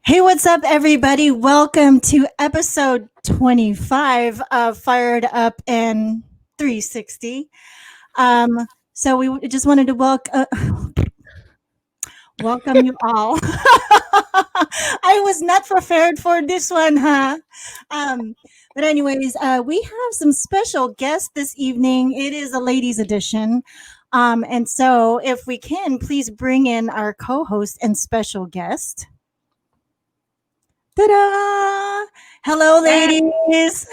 Hey, what's up, everybody? Welcome to episode 25 of Fired Up and 360. So we just wanted to welcome you all. I was not prepared for this one, huh? But anyways, we have some special guests this evening. It is a ladies' edition. And so if we can, please bring in our co-host and special guest. Ta-da! Hello, ladies.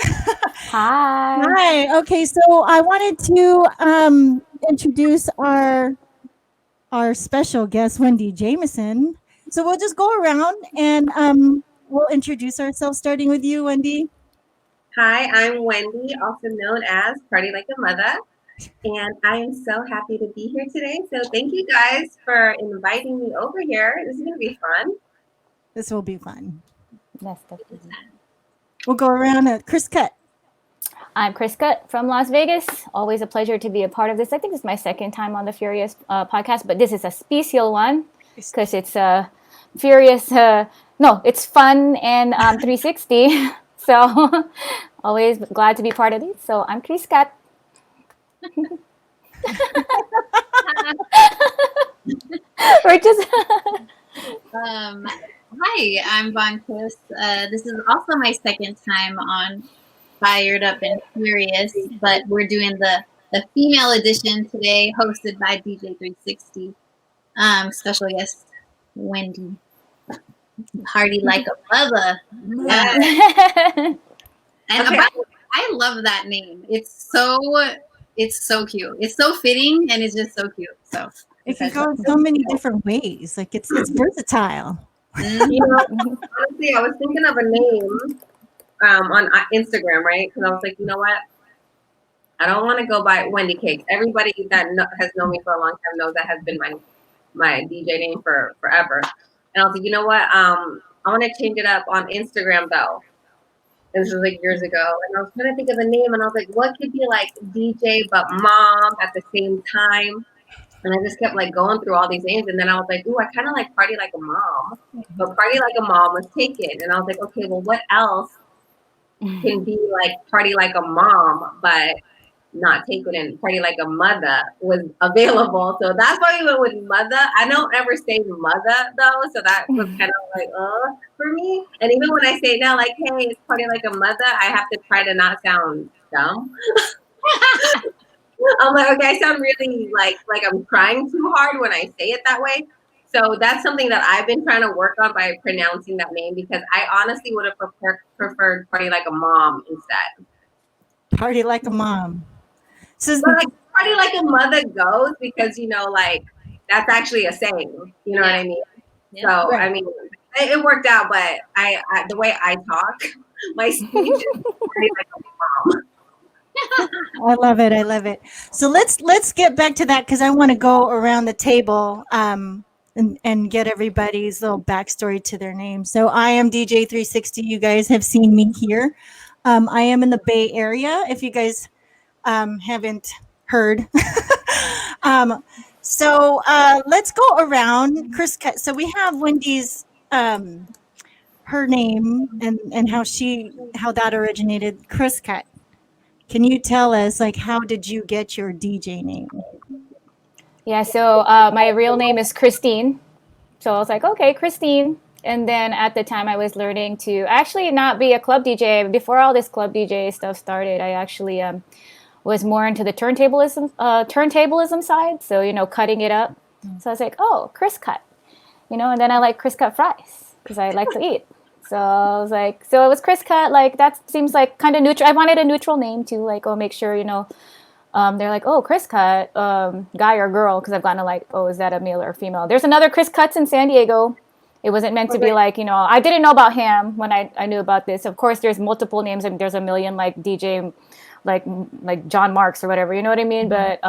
Hi. Hi. Okay, so I wanted to introduce our special guest, Wendi Jamison. So we'll just go around and we'll introduce ourselves, starting with you, Wendi. Hi, I'm Wendi, also known as Party Like a Mother, and I am so happy to be here today. So thank you guys for inviting me over here. This is going to be fun. This will be fun. Yes, definitely. We'll go around at Kriscut. I'm Kriscut from Las Vegas. Always a pleasure to be a part of this. I think this is my second time on the Furious podcast, but this is a special one because it's Furious. No, it's fun and 360. So always glad to be part of this. So I'm Kriscut. We're just. Hi, I'm Von Chris. This is also my second time on Fired Up and Furious, but we're doing the female edition today, hosted by DJ 360. Special guest Wendi. Party like a mother. And I love that name. It's so cute. It's so fitting and it's just so cute. So it can go so many different ways. Like it's versatile. You know, honestly, I was thinking of a name on Instagram, right? Because I was like, you know what? I don't want to go by Wendi Cakes. Everybody that has known me for a long time knows that has been my DJ name for forever. And I was like, you know what? I want to change it up on Instagram though. This was like years ago, and I was trying to think of a name, and I was like, what could be like DJ but mom at the same time? And I just kept like going through all these names, and then I was like, ooh, I kind of like Party Like a Mom, but Party Like a Mom was taken, and I was like, okay, well, what else can be like Party Like a Mom, but not taken, and Party Like a Mother was available, so that's why we went with Mother. I don't ever say Mother though, so that was kind of like for me. And even when I say now, like, hey, it's Party Like a Mother, I have to try to not sound dumb. I'm like, okay, I sound really like I'm trying too hard when I say it that way. So that's something that I've been trying to work on by pronouncing that name, because I honestly would have preferred Party Like a Mom instead. Party Like a Mom. So like Party Like a Mother goes because, you know, like that's actually a saying, you know what I mean? Yeah. So right. I mean, it worked out, but I the way I talk, my speech is Party Like a Mom. I love it. I love it. So let's get back to that, because I want to go around the table and get everybody's little backstory to their name. So I am DJ 360. You guys have seen me here. I am in the Bay Area, if you guys haven't heard. So let's go around. Kriscut. So we have Wendi's her name and how that originated. Kriscut. Can you tell us, like, how did you get your DJ name? Yeah, so my real name is Christine. So I was like, okay, Christine. And then at the time I was learning to actually not be a club DJ. Before all this club DJ stuff started, I actually was more into the turntablism side. So, you know, cutting it up. So I was like, oh, Kriscut. You know, and then I like Kriscut fries because I like to eat. So I was like, so it was Kriscut. Like, that seems like kind of neutral. I wanted a neutral name too. Like, oh, make sure, you know, they're like, oh, Kriscut, guy or girl, because I've gotten to like, oh, is that a male or a female? There's another Kriscuts in San Diego. It wasn't meant to be like, you know, I didn't know about him when I knew about this. Of course, there's multiple names and there's a million like DJ, like John Marks or whatever, you know what I mean? But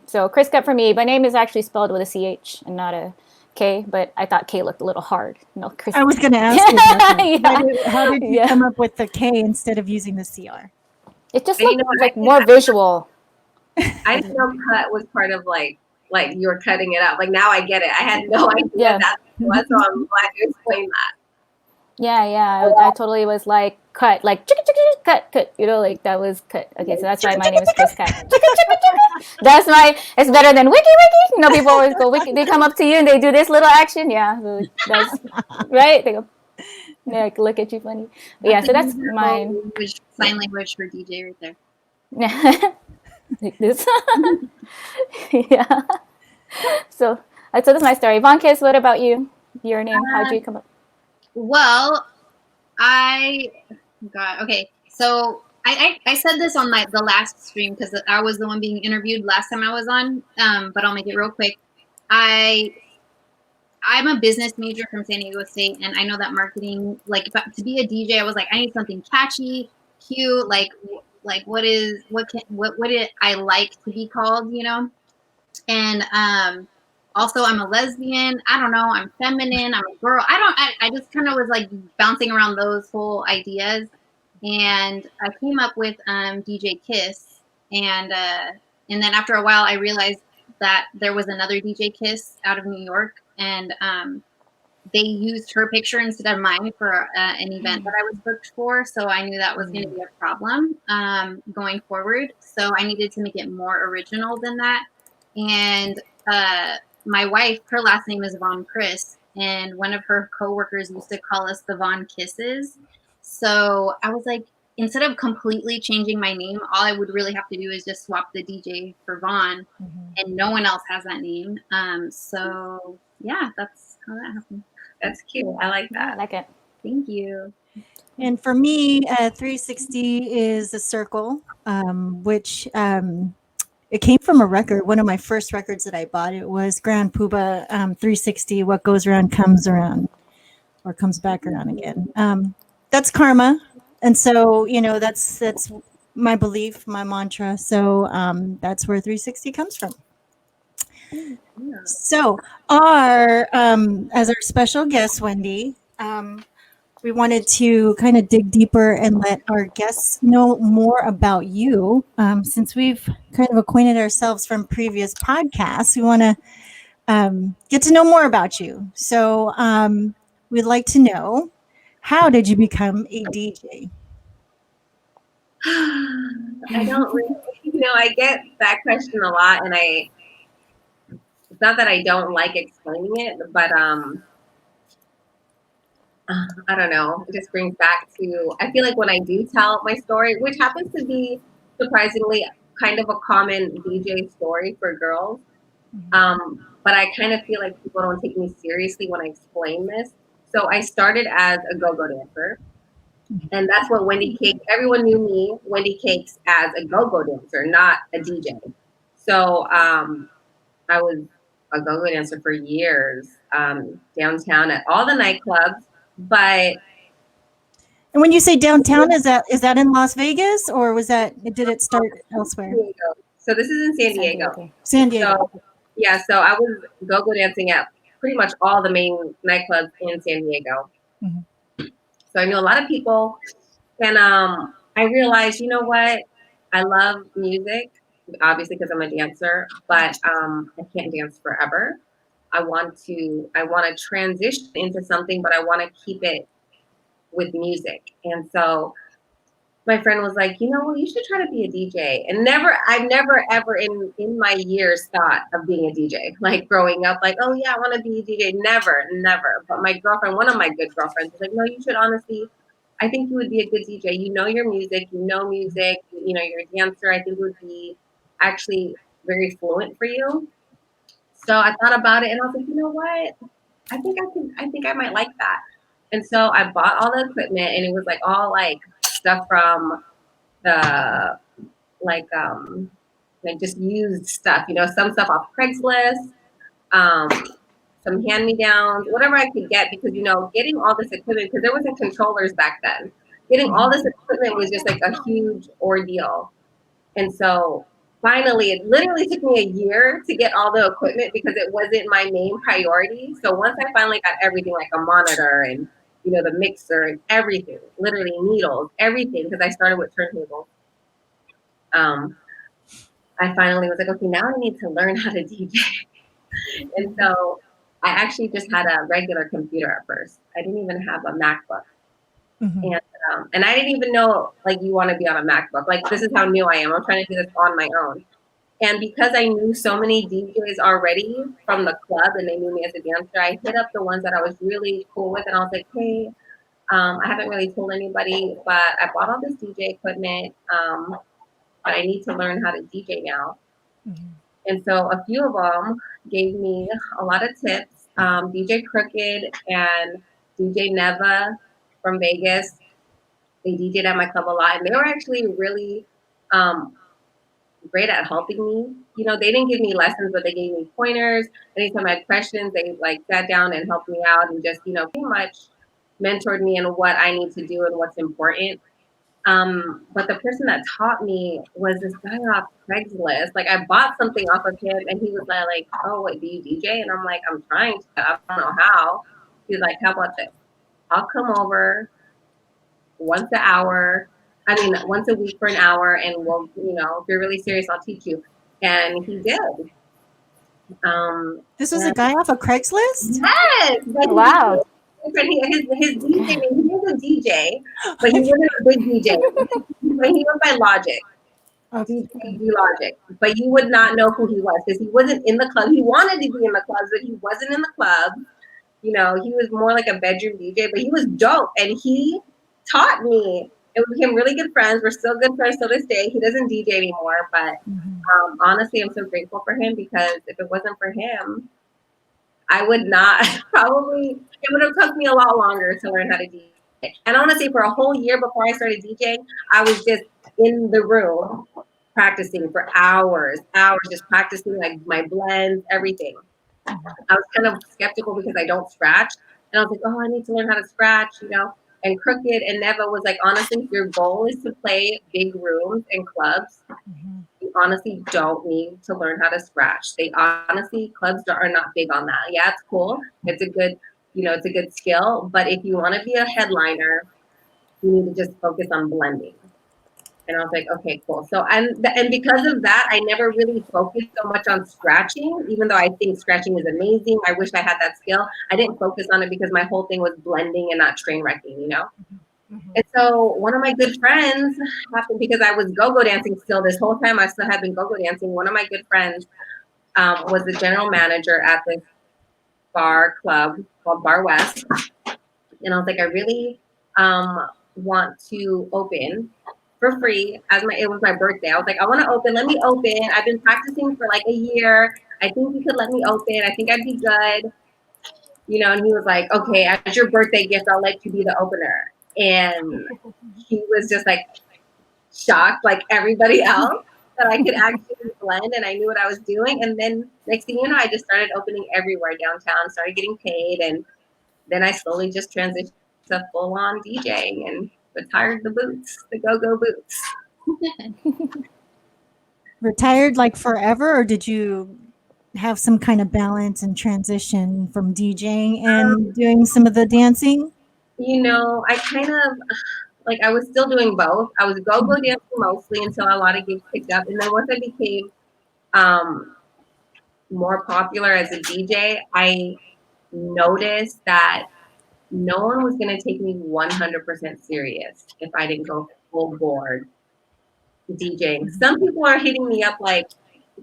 so Kriscut for me, my name is actually spelled with a CH and not a K, but I thought K looked a little hard. No, Kriscut. I was going to ask you that. Yeah. How did you come up with the K instead of using the CR? It just looked like more visual. I didn't know cut was part of like you were cutting it up. Like now I get it. I had no idea that's what it was, so I'm glad you explained that. Yeah. I totally was like cut, like chicka, chicka, chicka, cut. You know, like that was cut. Okay, so that's why my name is Kriscut. That's my. It's better than wiki wiki. You know, people always go wiki. They come up to you and they do this little action. Yeah, so that's right. They go, they like look at you funny. But yeah, so that's mine. Sign language for DJ right there. Yeah, like this. Yeah. So that's my story. Von Kiss, what about you? Your name? How'd you come up? Well, okay. So I said this on the last stream because I was the one being interviewed last time I was on. But I'll make it real quick. I'm a business major from San Diego State, and I know that marketing, like to be a DJ, I was like, I need something catchy, cute, like what did I like to be called, you know? And also I'm a lesbian. I don't know. I'm feminine. I'm a girl. I just kind of was like bouncing around those whole ideas, and I came up with DJ Kiss, and then after a while I realized that there was another DJ Kiss out of New York, and they used her picture instead of mine for an event that I was booked for. So I knew that was going to be a problem going forward. So I needed to make it more original than that. And my wife, her last name is Von Chris, and one of her coworkers used to call us the Von Kisses. So I was like, instead of completely changing my name, all I would really have to do is just swap the DJ for Von, and no one else has that name. So yeah, that's how that happened. That's cute. I like that. I like it. Thank you. And for me, 360 is a circle, which it came from a record. One of my first records that I bought, it was Grand Puba 360, What Goes Around Comes Around, or Comes Back Around Again. That's karma. And so, that's my belief, my mantra. So that's where 360 comes from. So as our special guest, Wendi, we wanted to kind of dig deeper and let our guests know more about you. Since we've kind of acquainted ourselves from previous podcasts, we want to get to know more about you. So we'd like to know, how did you become a DJ? I don't really, I get that question a lot, and it's not that I don't like explaining it, but I don't know. It just brings back to, I feel like when I do tell my story, which happens to be surprisingly kind of a common DJ story for girls, but I kind of feel like people don't take me seriously when I explain this. So I started as a go-go dancer, and that's what Wendi Cakes, everyone knew me, Wendi Cakes, as a go-go dancer, not a DJ. So I was a go-go dancer for years, downtown at all the nightclubs. But and when you say downtown, is that in Las Vegas, or did it start elsewhere? So this is in San Diego. San Diego. So I was go-go dancing at pretty much all the main nightclubs in San Diego. Mm-hmm. So I knew a lot of people, and I realized, you know what? I love music, obviously because I'm a dancer, but I can't dance forever. I want to transition into something, but I want to keep it with music. And so my friend was like, you should try to be a DJ. And I've never ever in my years thought of being a DJ. Like growing up, like, oh yeah, I want to be a DJ. Never. But my girlfriend, one of my good girlfriends, was like, no, you should honestly, I think you would be a good DJ. You know your music, music, you're a dancer. I think it would be actually very fluent for you. So I thought about it, and I was like, you know what? I think I might like that. And so I bought all the equipment, and it was like all like stuff from the like just used stuff, some stuff off Craigslist, some hand-me-downs, whatever I could get, because getting all this equipment, because there wasn't controllers back then. Getting all this equipment was just like a huge ordeal. And so finally, it literally took me a year to get all the equipment because it wasn't my main priority. So once I finally got everything, like a monitor and the mixer and everything, literally needles, everything, because I started with turntables. I finally was like, okay, now I need to learn how to DJ. And so I actually just had a regular computer at first. I didn't even have a MacBook. Mhm. And I didn't even know, like, you want to be on a MacBook. Like, this is how new I am. I'm trying to do this on my own. And because I knew so many DJs already from the club and they knew me as a dancer, I hit up the ones that I was really cool with. And I was like, hey, I haven't really told anybody, but I bought all this DJ equipment, but I need to learn how to DJ now. Mhm. And so a few of them gave me a lot of tips. DJ Crooked and DJ Neva from Vegas, they DJed at my club a lot, and they were actually really um, great at helping me. You know, they didn't give me lessons, but they gave me pointers. Anytime I had questions, they like sat down and helped me out and just, you know, pretty much mentored me in what I need to do and what's important. But the person that taught me was this guy off Craigslist. Like I bought something off of him and he was like, oh, what, do you DJ? And I'm like, I'm trying to, I don't know how. He's like, how about this? I'll come over once an hour. I mean, once a week for an hour, and we'll, you know, if you're really serious, I'll teach you. And he did. This was a And guy off of Craigslist? yes, like Wow. his DJ, he was a DJ, but he wasn't a big DJ. But he went by Logic. Okay. DJ D Logic, but you would not know who he was because he wasn't in the club. He wanted to be in the clubs, but he wasn't in the club. You know, he was more like a bedroom DJ, but he was dope, and he taught me. And we became really good friends. We're still good friends till this day. He doesn't DJ anymore, but Mhm. honestly, I'm so grateful for him because if it wasn't for him, I would not probably. It would have took me a lot longer to learn how to DJ. And I want to say, for a whole year before I started DJing, I was just in the room practicing for hours, just practicing like my blends, everything. I was kind of skeptical because I don't scratch. And I was like, oh, I need to learn how to scratch, you know. And Crooked and Neva was like, honestly, if your goal is to play big rooms and clubs, Mhm. you honestly don't need to learn how to scratch. They honestly, clubs are not big on that. Yeah, it's cool. It's a good, you know, it's a good skill. But if you want to be a headliner, you need to just focus on blending. And I was like, okay, cool. So, and because of that, I never really focused so much on scratching, even though I think scratching is amazing. I wish I had that skill. I didn't focus on it because my whole thing was blending and not train wrecking, you know? Mhm. And so one of my good friends happened because I was go-go dancing still this whole time. I still had been go-go dancing. One of my good friends was the general manager at this bar club called Bar West. And I was like, I really want to open for free as it was my birthday. I was like, I want to open. Let me open. I've been practicing for like a year. I think you could let me open. I think I'd be good. You know, and he was like, okay, as your birthday gift, I'll let you be the opener. And he was just like shocked, like everybody else, that I could actually blend and I knew what I was doing. And then next thing you know, I just started opening everywhere downtown, started getting paid, and then I slowly just transitioned to full on DJing and retired the boots, the go-go boots. Retired like forever, or did you have some kind of balance and transition from DJing and doing some of the dancing? You know, I kind of like I was still doing both. I was go-go dancing mostly until a lot of gigs picked up, and then once I became um, more popular as a DJ, I noticed that no one was going to take me 100% serious if I didn't go full board DJing. Some people are hitting me up like,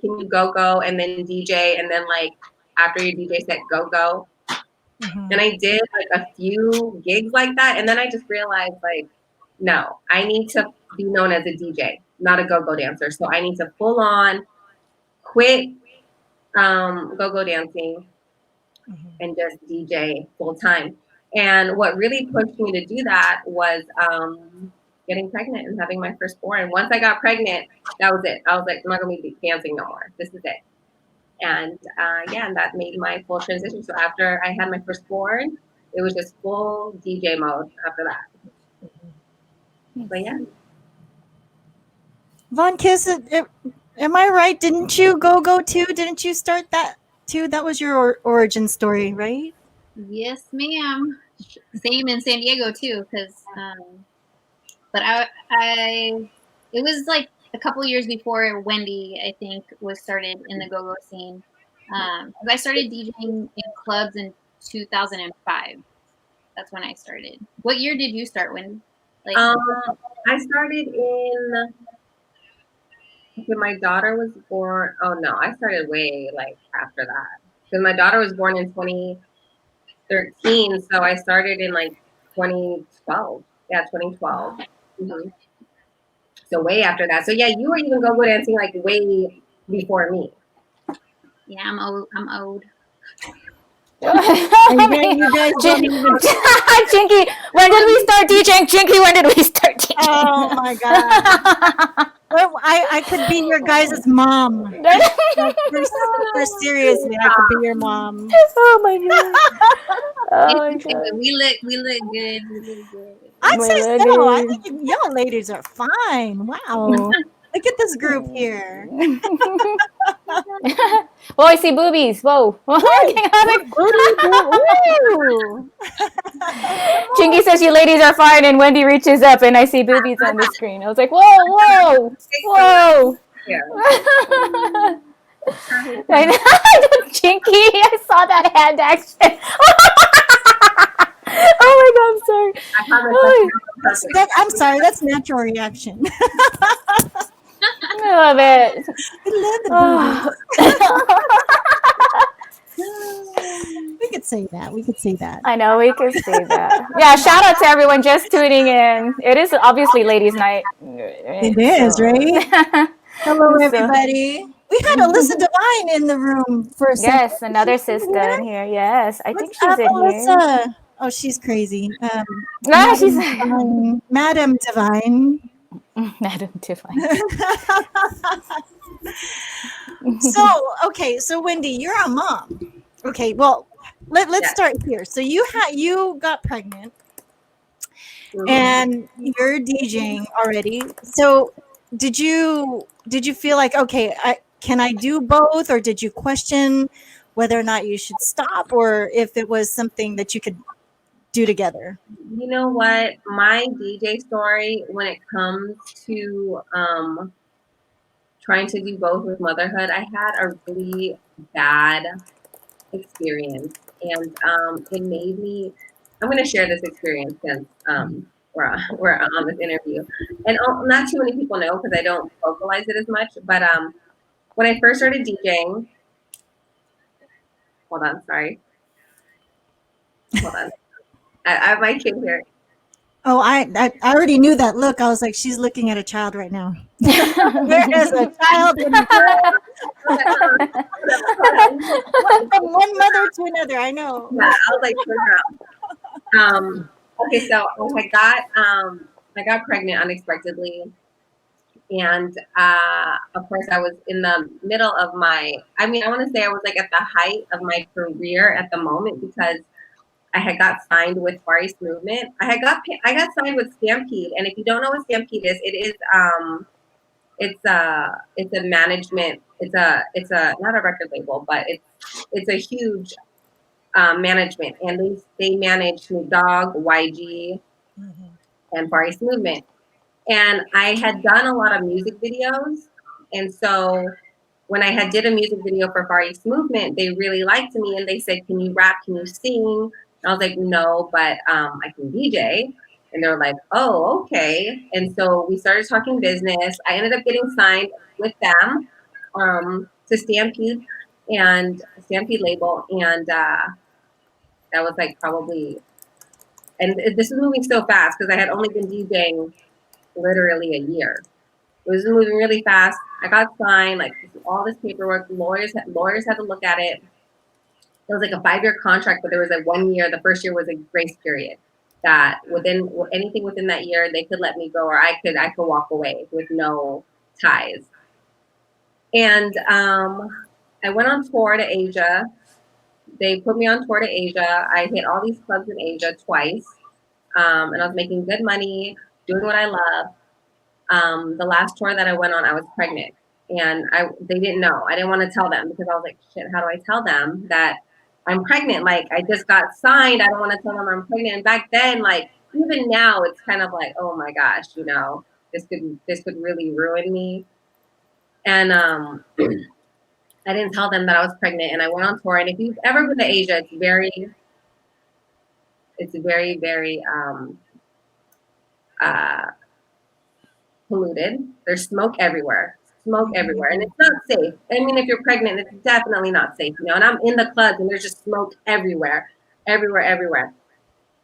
can you go and then DJ and then like after your DJ set go. Mhm. And I did like a few gigs like that, and then I just realized like, no, I need to be known as a DJ, not a go dancer. So I need to full on quit go dancing Mhm. and just DJ full time. And what really pushed me to do that was getting pregnant and having my firstborn. Once I got pregnant, that was it. I was like, I'm not going to be dancing no more. This is it. And yeah, and that made my full transition. So after I had my firstborn, it was just full DJ mode after that. But yeah. Von Kiss, am I right? Didn't you go too? Didn't you start that too? That was your origin story, right? Yes, ma'am. Same in San Diego too, because but it was like a couple years before Wendi, I think, was started in the go-go scene. I started DJing in clubs in 2005. That's when I started. What year did you start? When? Like, I started in when my daughter was born. Oh no, I started way like after that because my daughter was born in 2013, so I started in like 2012. Yeah, 2012. Mm-hmm. So way after that. So yeah, you were even go dancing like way before me. yeah, I'm old. I'm old. And then you guys don't even. Chinky, when did we start DJing? Chinky, when did we start DJing? Oh my god! Well, I could be your guys' mom. Like, for seriously, I could be your mom. Oh my god! Oh my god! We look good. We look good. I'd My say so. I lady. think y'all ladies are fine. Wow. Look at this group here. Oh, I see boobies. Whoa. Ooh. Chinky says you ladies are fine, and Wendy reaches up, and I see boobies on the screen. I was like, whoa, whoa, whoa. Yeah. Chinky, I saw that hand action. Oh my god, I'm sorry. I promise I'm sorry, that's natural reaction. I love it. I love the We could say that. We could say that. I know we could say that. Yeah, shout out to everyone just tuning in. It is obviously ladies' night. It is, right? Hello, everybody. We had Alyssa Devine in the room for a second. Yes, another sister in here. Yes, I think What's she's up, in here. Alyssa? Oh, she's crazy. No, she's Madam Divine. Madam Divine. So Wendy, you're a mom. Okay, well, let's start here. So you got pregnant, and you're DJing already. So did you feel like, okay, can I do both, or did you question whether or not you should stop, or if it was something that you could do together? You know what? My DJ story, when it comes to trying to do both with motherhood, I had a really bad experience, and it made me. I'm going to share this experience since we're on this interview, and not too many people know because I don't vocalize it as much. But when I first started DJing, hold on, sorry, hold on, I have my kid here. Oh, I already knew that look. I was like, she's looking at a child right now. There is a child in the from one mother to another. I know. Yeah, I was like, okay, so I got pregnant unexpectedly, and of course I was in the middle of my. I mean, I want to say I was like at the height of my career at the moment because I had got signed with Far East Movement. I got signed with Stampede, and if you don't know what Stampede is, it is it's a management. It's a not a record label, but it's a huge management, and they manage Snoop Dogg, YG, and Far East Movement. And I had done a lot of music videos, and so when I had did a music video for Far East Movement, they really liked me, and they said, "Can you rap? Can you sing?" And I was like, "No, but I can DJ." And they were like, "Oh, okay." And so we started talking business. I ended up getting signed with them to Stampede label, and that was like probably, and this is moving so fast because I had only been DJing literally a year. It was moving really fast. I got signed, like all this paperwork. Lawyers had to look at it. It was like a 5-year contract, but there was a 1 year. The first year was a grace period that within anything within that year they could let me go, or I could walk away with no ties. And I went on tour to Asia. They put me on tour to Asia. I hit all these clubs in Asia twice, and I was making good money, doing what I love. The last tour that I went on, I was pregnant, and they didn't know. I didn't want to tell them because I was like, shit, how do I tell them that I'm pregnant? Like, I just got signed. I don't want to tell them I'm pregnant. And back then, like, even now, it's kind of like, oh my gosh, this could really ruin me. And I didn't tell them that I was pregnant, and I went on tour. And if you've ever been to Asia, it's very, very uh, polluted. There's smoke everywhere. Smoke everywhere. And it's not safe. I mean, if you're pregnant, it's definitely not safe, you know. And I'm in the clubs and there's just smoke everywhere. Everywhere, everywhere.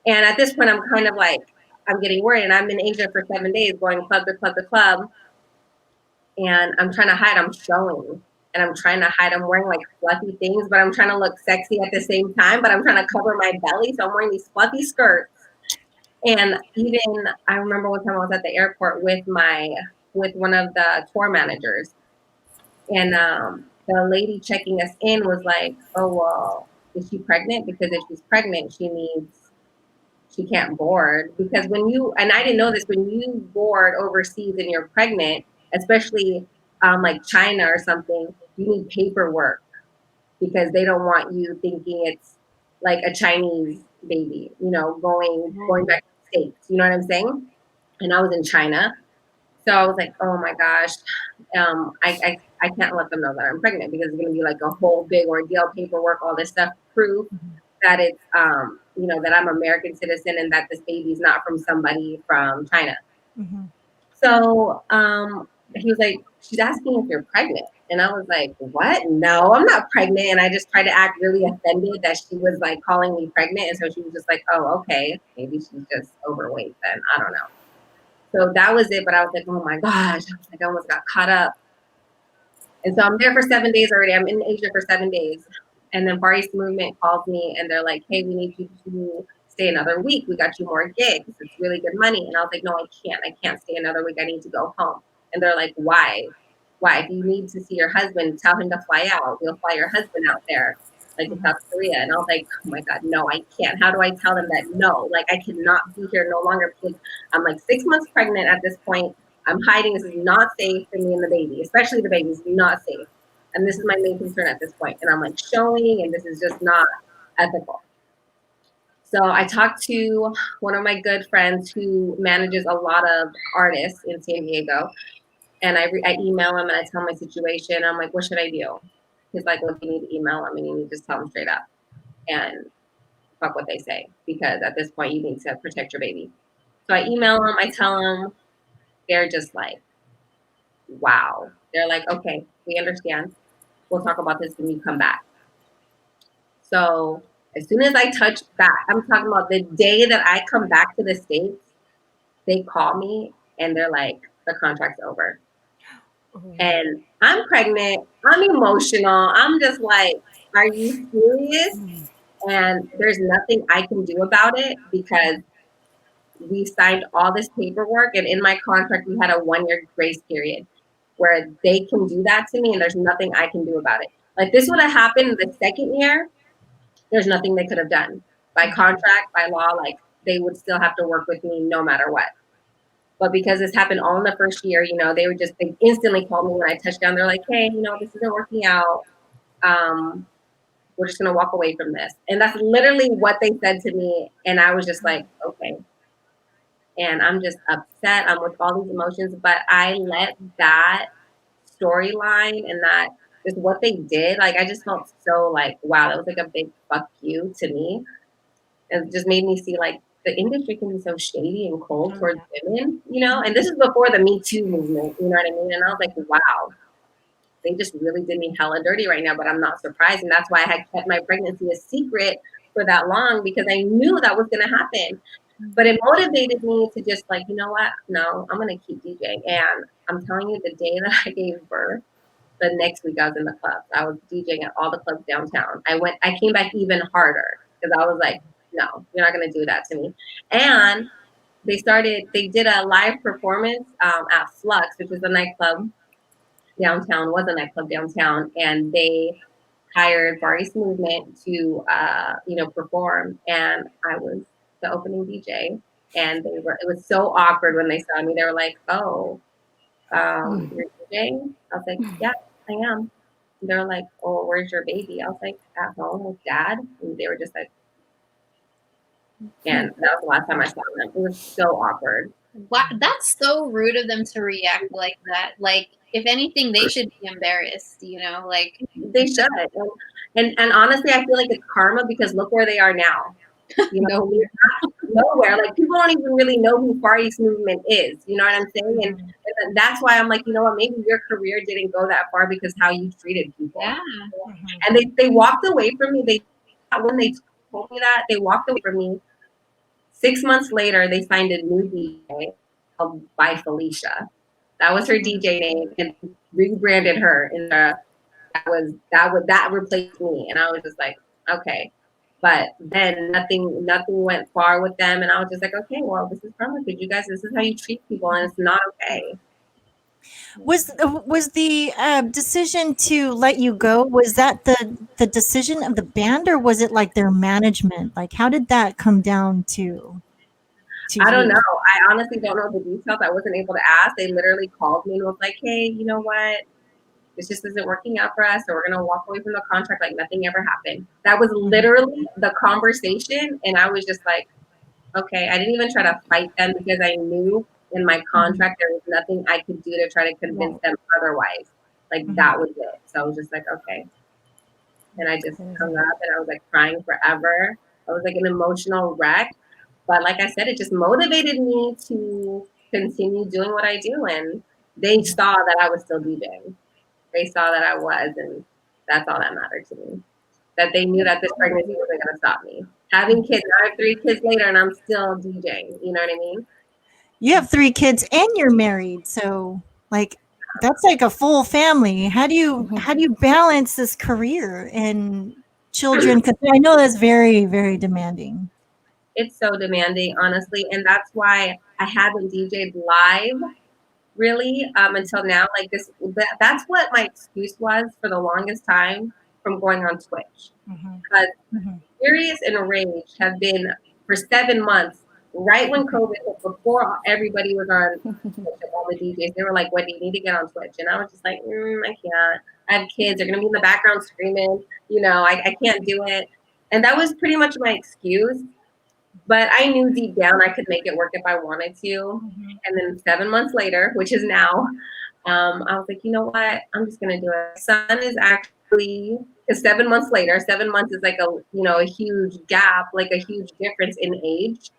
And at this point I'm kind of like, I'm getting worried. And I'm in Asia for 7 days going club to club to club. And I'm trying to hide, I'm showing. And I'm trying to hide. I'm wearing like fluffy things, but I'm trying to look sexy at the same time. But I'm trying to cover my belly. So I'm wearing these fluffy skirts. And even I remember one time I was at the airport with one of the tour managers, and the lady checking us in was like, "Oh well, is she pregnant? Because if she's pregnant, she can't board because when you and I didn't know this when you board overseas and you're pregnant, especially like China or something, you need paperwork because they don't want you thinking it's like a Chinese baby, you know, going back to the States. You know what I'm saying? And I was in China. So I was like, oh my gosh, I can't let them know that I'm pregnant because it's going to be like a whole big ordeal, paperwork, all this stuff, proof that it's, you know, that I'm an American citizen and that this baby's not from somebody from China. Mm-hmm. So he was like, she's asking if you're pregnant. And I was like, what? No, I'm not pregnant. And I just tried to act really offended that she was like calling me pregnant. And so she was just like, oh, okay. Maybe she's just overweight then. I don't know. So that was it. But I was like, oh my gosh. I was like, I almost got caught up. And so I'm there for 7 days already. I'm in Asia for 7 days. And then Far East Movement calls me and they're like, hey, we need you to stay another week. We got you more gigs. It's really good money. And I was like, no, I can't. I can't stay another week. I need to go home. And they're like, why? Why? If you need to see your husband, tell him to fly out. We'll fly your husband out there, like in South Korea. And I was like, oh my God, no, I can't. How do I tell them that? No, like I cannot be here no longer because I'm like 6 months pregnant at this point. I'm hiding. This is not safe for me and the baby, especially the baby is not safe. And this is my main concern at this point. And I'm like showing, and this is just not ethical. So I talked to one of my good friends who manages a lot of artists in San Diego. And I email him and I tell him my situation. I'm like, what should I do? He's like, look, you need to email him and you need to just tell him straight up and fuck what they say. Because at this point, you need to protect your baby. So I email him, I tell him, they're just like, wow. They're like, okay, we understand. We'll talk about this when you come back. So as soon as I touch back, I'm talking about the day that I come back to the States, they call me and they're like, the contract's over. And I'm pregnant. I'm emotional. I'm just like, are you serious? And there's nothing I can do about it because we signed all this paperwork. And in my contract, we had a 1-year grace period where they can do that to me and there's nothing I can do about it. Like this would have happened the second year. There's nothing they could have done by contract, by law. Like they would still have to work with me no matter what. But because this happened all in the first year, you know, they instantly called me when I touched down. They're like, hey, you know, this isn't working out. We're just going to walk away from this. And that's literally what they said to me. And I was just like, okay. And I'm just upset. I'm with all these emotions. But I let that storyline and that just what they did, like, I just felt so like, wow, that was like a big fuck you to me. It just made me see like the industry can be so shady and cold towards women, you know? And this is before the Me Too movement, you know what I mean? And I was like, wow, they just really did me hella dirty right now, but I'm not surprised. And that's why I had kept my pregnancy a secret for that long because I knew that was going to happen. But it motivated me to just like, you know what? No, I'm going to keep DJing. And I'm telling you, the day that I gave birth, the next week I was in the clubs. I was DJing at all the clubs downtown. I came back even harder because I was like, no, you're not going to do that to me. And they did a live performance at Flux, which was a nightclub downtown, and they hired Far East Movement to, perform. And I was the opening DJ. And it was so awkward when they saw me. They were like, oh, you're DJing? I was like, yeah, I am. They're like, oh, where's your baby? I was like, at home with dad. And they were just like, and that was the last time I saw them. It was so awkward. Wow, that's so rude of them to react like that. Like, if anything, they should be embarrassed, you know, like They should. And honestly, I feel like it's karma because look where they are now. You know, nowhere. Like people don't even really know who Far East Movement is. You know what I'm saying? And that's why I'm like, you know what? Maybe your career didn't go that far because how you treated people. yeah. And they walked away from me. When they told me that, they walked away from me. 6 months later, they signed a new DJ called by Felicia. That was her DJ name, and rebranded her. And that replaced me. And I was just like, okay. But then nothing went far with them, and I was just like, okay, well, this is karma because you guys, this is how you treat people, and it's not okay. Was the decision to let you go, was that the decision of the band, or was it like their management? Like, how did that come down to I don't you? know. I honestly don't know the details. I wasn't able to ask. They literally called me and was like, hey, you know what? This just isn't working out for us, so we're gonna walk away from the contract like nothing ever happened. That was literally the conversation, and I was just like, okay. I didn't even try to fight them because I knew in my contract there was nothing I could do to try to convince them otherwise. Like that was it. So I was just like, okay. And I just hung up, and I was like crying forever. I was like an emotional wreck. But like I said, it just motivated me to continue doing what I do, and they saw that I was still DJing. They saw that I was, and that's all that mattered to me. That they knew that this pregnancy wasn't going to stop me. Having kids, I have 3 kids later, and I'm still DJing. You know what I mean? You have 3 kids and you're married, so like that's like a full family. How do you balance this career and children? Because I know that's very, very demanding. It's so demanding, honestly, and that's why I haven't DJed live really until now. Like this, that's what my excuse was for the longest time from going on Twitch. Because Furious and Rage have been for 7 months, right when COVID hit, before everybody was on Twitch, all the DJs. They were like, Wendy, you need to get on Twitch. And I was just like, I can't. I have kids. They're going to be in the background screaming. You know, I can't do it. And that was pretty much my excuse. But I knew deep down I could make it work if I wanted to. And then 7 months later, which is now, I was like, you know what? I'm just going to do it. My son is actually, because 7 months later, 7 months is like a huge gap, like a huge difference in age.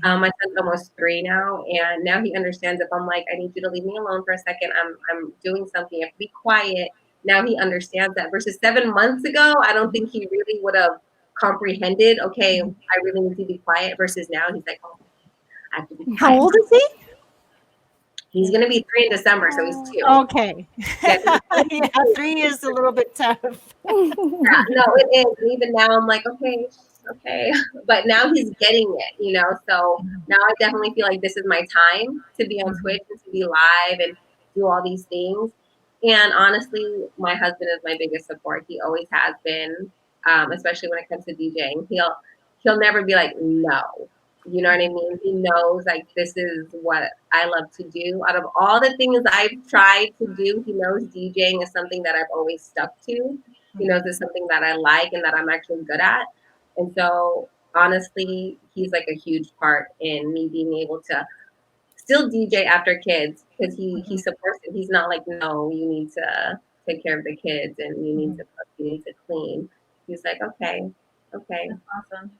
My son's almost 3 now, and now he understands if I'm like, I need you to leave me alone for a second. I'm doing something. You have to be quiet. Now he understands that. Versus 7 months ago, I don't think he really would have comprehended. Okay, I really need to be quiet. Versus now, he's like, oh, I have to be quiet. How old is he? He's gonna be 3 in December, so he's 2. Okay. Yeah, Yeah, 3 is a little bit tough. yeah, no, it is. And even now, I'm like, okay. But now he's getting it, So now I definitely feel like this is my time to be on Twitch and to be live and do all these things. And honestly, my husband is my biggest support. He always has been, especially when it comes to DJing. He'll never be like, no. You know what I mean? He knows like this is what I love to do. Out of all the things I've tried to do, he knows DJing is something that I've always stuck to. He knows it's something that I like and that I'm actually good at. And so honestly, he's like a huge part in me being able to still DJ after kids because he supports it. He's not like, no, you need to take care of the kids and you need to cook, you need to clean. He's like, okay. That's awesome.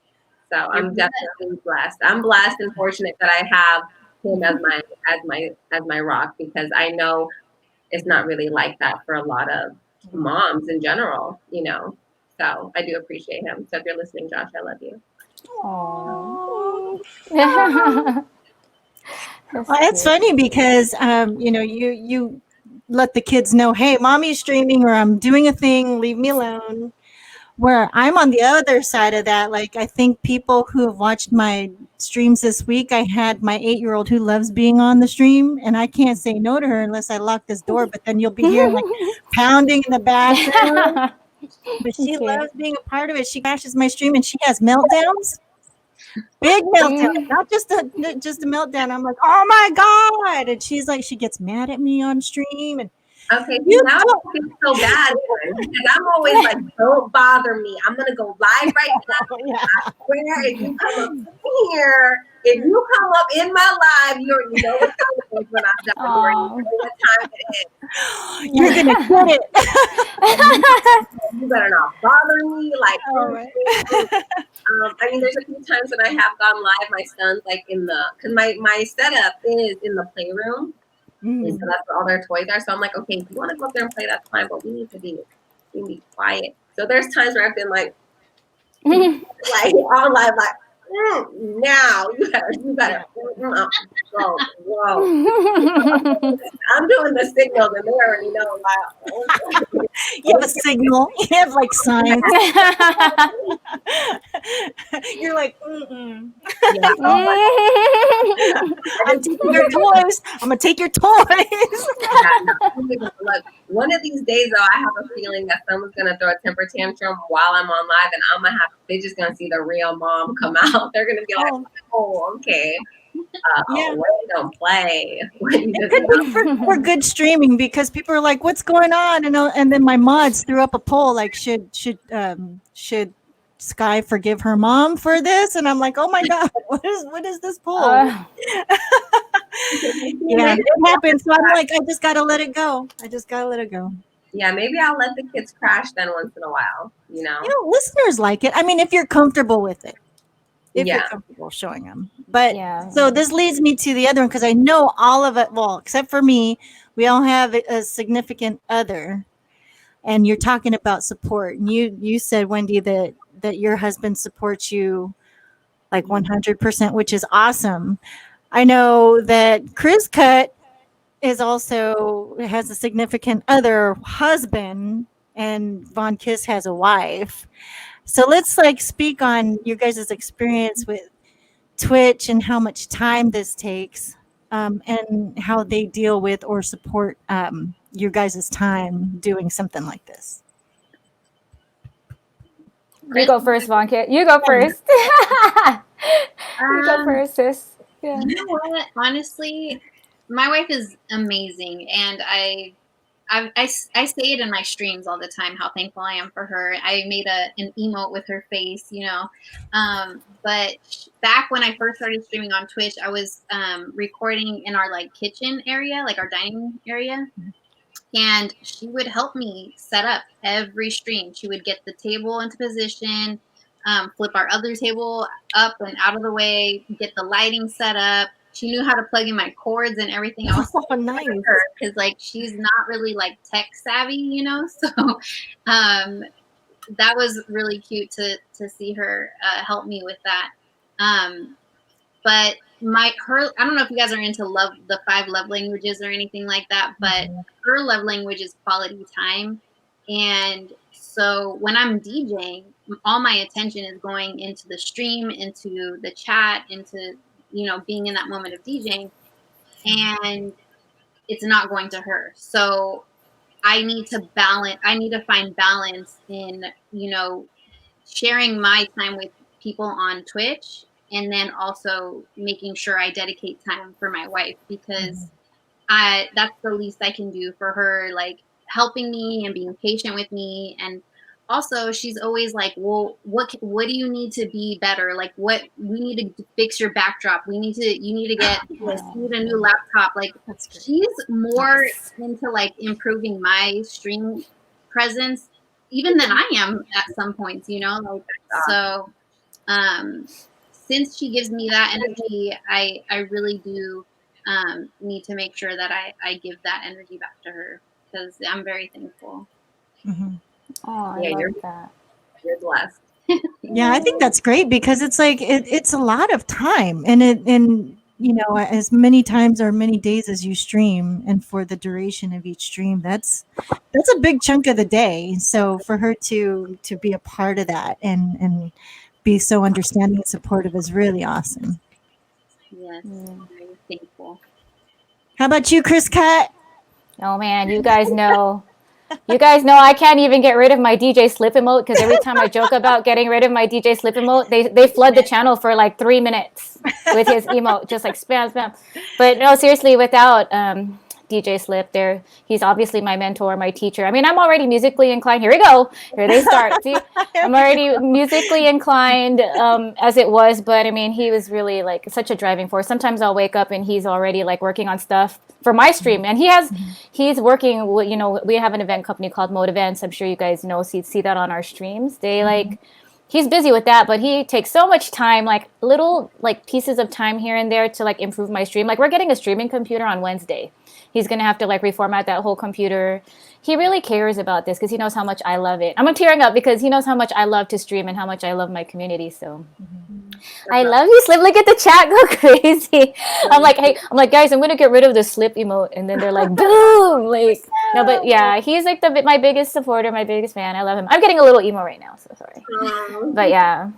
So I'm definitely blessed. I'm blessed and fortunate that I have him as my rock because I know it's not really like that for a lot of moms in general, So I do appreciate him. So if you're listening, Josh, I love you. Well, it's funny because you let the kids know, hey, mommy's streaming or I'm doing a thing, leave me alone. Where I'm on the other side of that, like I think people who have watched my streams this week, I had my 8-year-old who loves being on the stream, and I can't say no to her unless I lock this door. But then you'll be hearing like pounding in the background. But she loves being a part of it. She crashes my stream and she has meltdowns. Big meltdown, not just a meltdown. I'm like, oh my God. And she's like, she gets mad at me on stream. And okay, now I don't feel so bad because I'm always like, don't bother me. I'm going to go live right now. I swear if you come up here, If you come up in my live, you already know what time it is when I'm done. You already know what time it is. You're gonna get it. You better not bother me. Like, All right. I mean, there's a few times when I have gone live. My son's like because my setup is in the playroom, and so that's where all their toys are. So I'm like, okay, if you want to go up there and play, that's fine, but we need to be quiet. So there's times where I've been like all live, like. Now you better whoa. I'm doing the signals and they already know like You have a signal. You have like signs. You're like, yeah, I'm taking your toys. I'm gonna take your toys. Look, one of these days though, I have a feeling that someone's gonna throw a temper tantrum while I'm on live, and they're just gonna see the real mom come out. They're gonna be like, "Oh, okay, don't play." It could be for good streaming because people are like, "What's going on?" And then my mods threw up a poll like, "Should Sky forgive her mom for this?" And I'm like, "Oh my god, what is this poll?" Yeah, it happens. So I'm like, I just gotta let it go. Yeah, maybe I'll let the kids crash then once in a while. Listeners like it. I mean, if you're comfortable with it. If you're comfortable showing them. But so this leads me to the other one because I know all of it, well, except for me, we all have a significant other. And you're talking about support. And you said, Wendi, that your husband supports you like 100%, which is awesome. I know that Kriscut has a significant other husband, and Von Kiss has a wife. So let's speak on your guys' experience with Twitch and how much time this takes, and how they deal with or support your guys' time doing something like this. You go first, Von Kiss. You go first. You go first, sis. Yeah. You know what? Honestly, my wife is amazing, and I say it in my streams all the time how thankful I am for her. I made an emote with her face, but back when I first started streaming on Twitch, I was recording in our kitchen area, like our dining area, and she would help me set up every stream. She would get the table into position, flip our other table up and out of the way, get the lighting set up. She knew how to plug in my cords and everything else. Oh, nice. Because she's not really tech savvy, So that was really cute to see her help me with that. But I don't know if you guys are into the 5 love languages or anything like that, but her love language is quality time. And so when I'm DJing, all my attention is going into the stream, into the chat, into being in that moment of DJing, and it's not going to her. So I need to find balance in sharing my time with people on Twitch, and then also making sure I dedicate time for my wife, because that's the least I can do for her, helping me and being patient with me. And also she's always like, well, what do you need to be better? What we need to fix your backdrop. You need to get this, you need a new laptop. She's more into improving my stream presence even than I am at some points, so since she gives me that energy, I really do need to make sure that I give that energy back to her, because I'm very thankful. Oh, I love that. You're blessed. Yeah, I think that's great because it's it's a lot of time, and as many times or many days as you stream, and for the duration of each stream, that's a big chunk of the day. So for her to be a part of that and be so understanding and supportive is really awesome. Yes, I'm very thankful. How about you, Kriscut? Oh man, you guys know I can't even get rid of my DJ slip emote, because every time I joke about getting rid of my DJ slip emote, they flood the channel for 3 minutes with his emote, just spam. But no, seriously, without DJ Slip there. He's obviously my mentor, my teacher. I mean, I'm already musically inclined. Here we go. Here they start. See, I'm already musically inclined as it was, but I mean, he was really like such a driving force. Sometimes I'll wake up and he's already like working on stuff for my stream, and he's working with, we have an event company called Mode Events. I'm sure you guys see that on our streams. They like, he's busy with that, but he takes so much time, like little like pieces of time here and there to like improve my stream. Like we're getting a streaming computer on Wednesday. He's gonna have to like reformat that whole computer. He really cares about this because he knows how much I love it. I'm tearing up because he knows how much I love to stream and how much I love my community. So I love you, Slip. Look at the chat go crazy. I'm like, guys, I'm gonna get rid of the Slip emote, and then they're like, boom, like no, but yeah, he's like my biggest supporter, my biggest fan. I love him. I'm getting a little emo right now, so sorry. But yeah,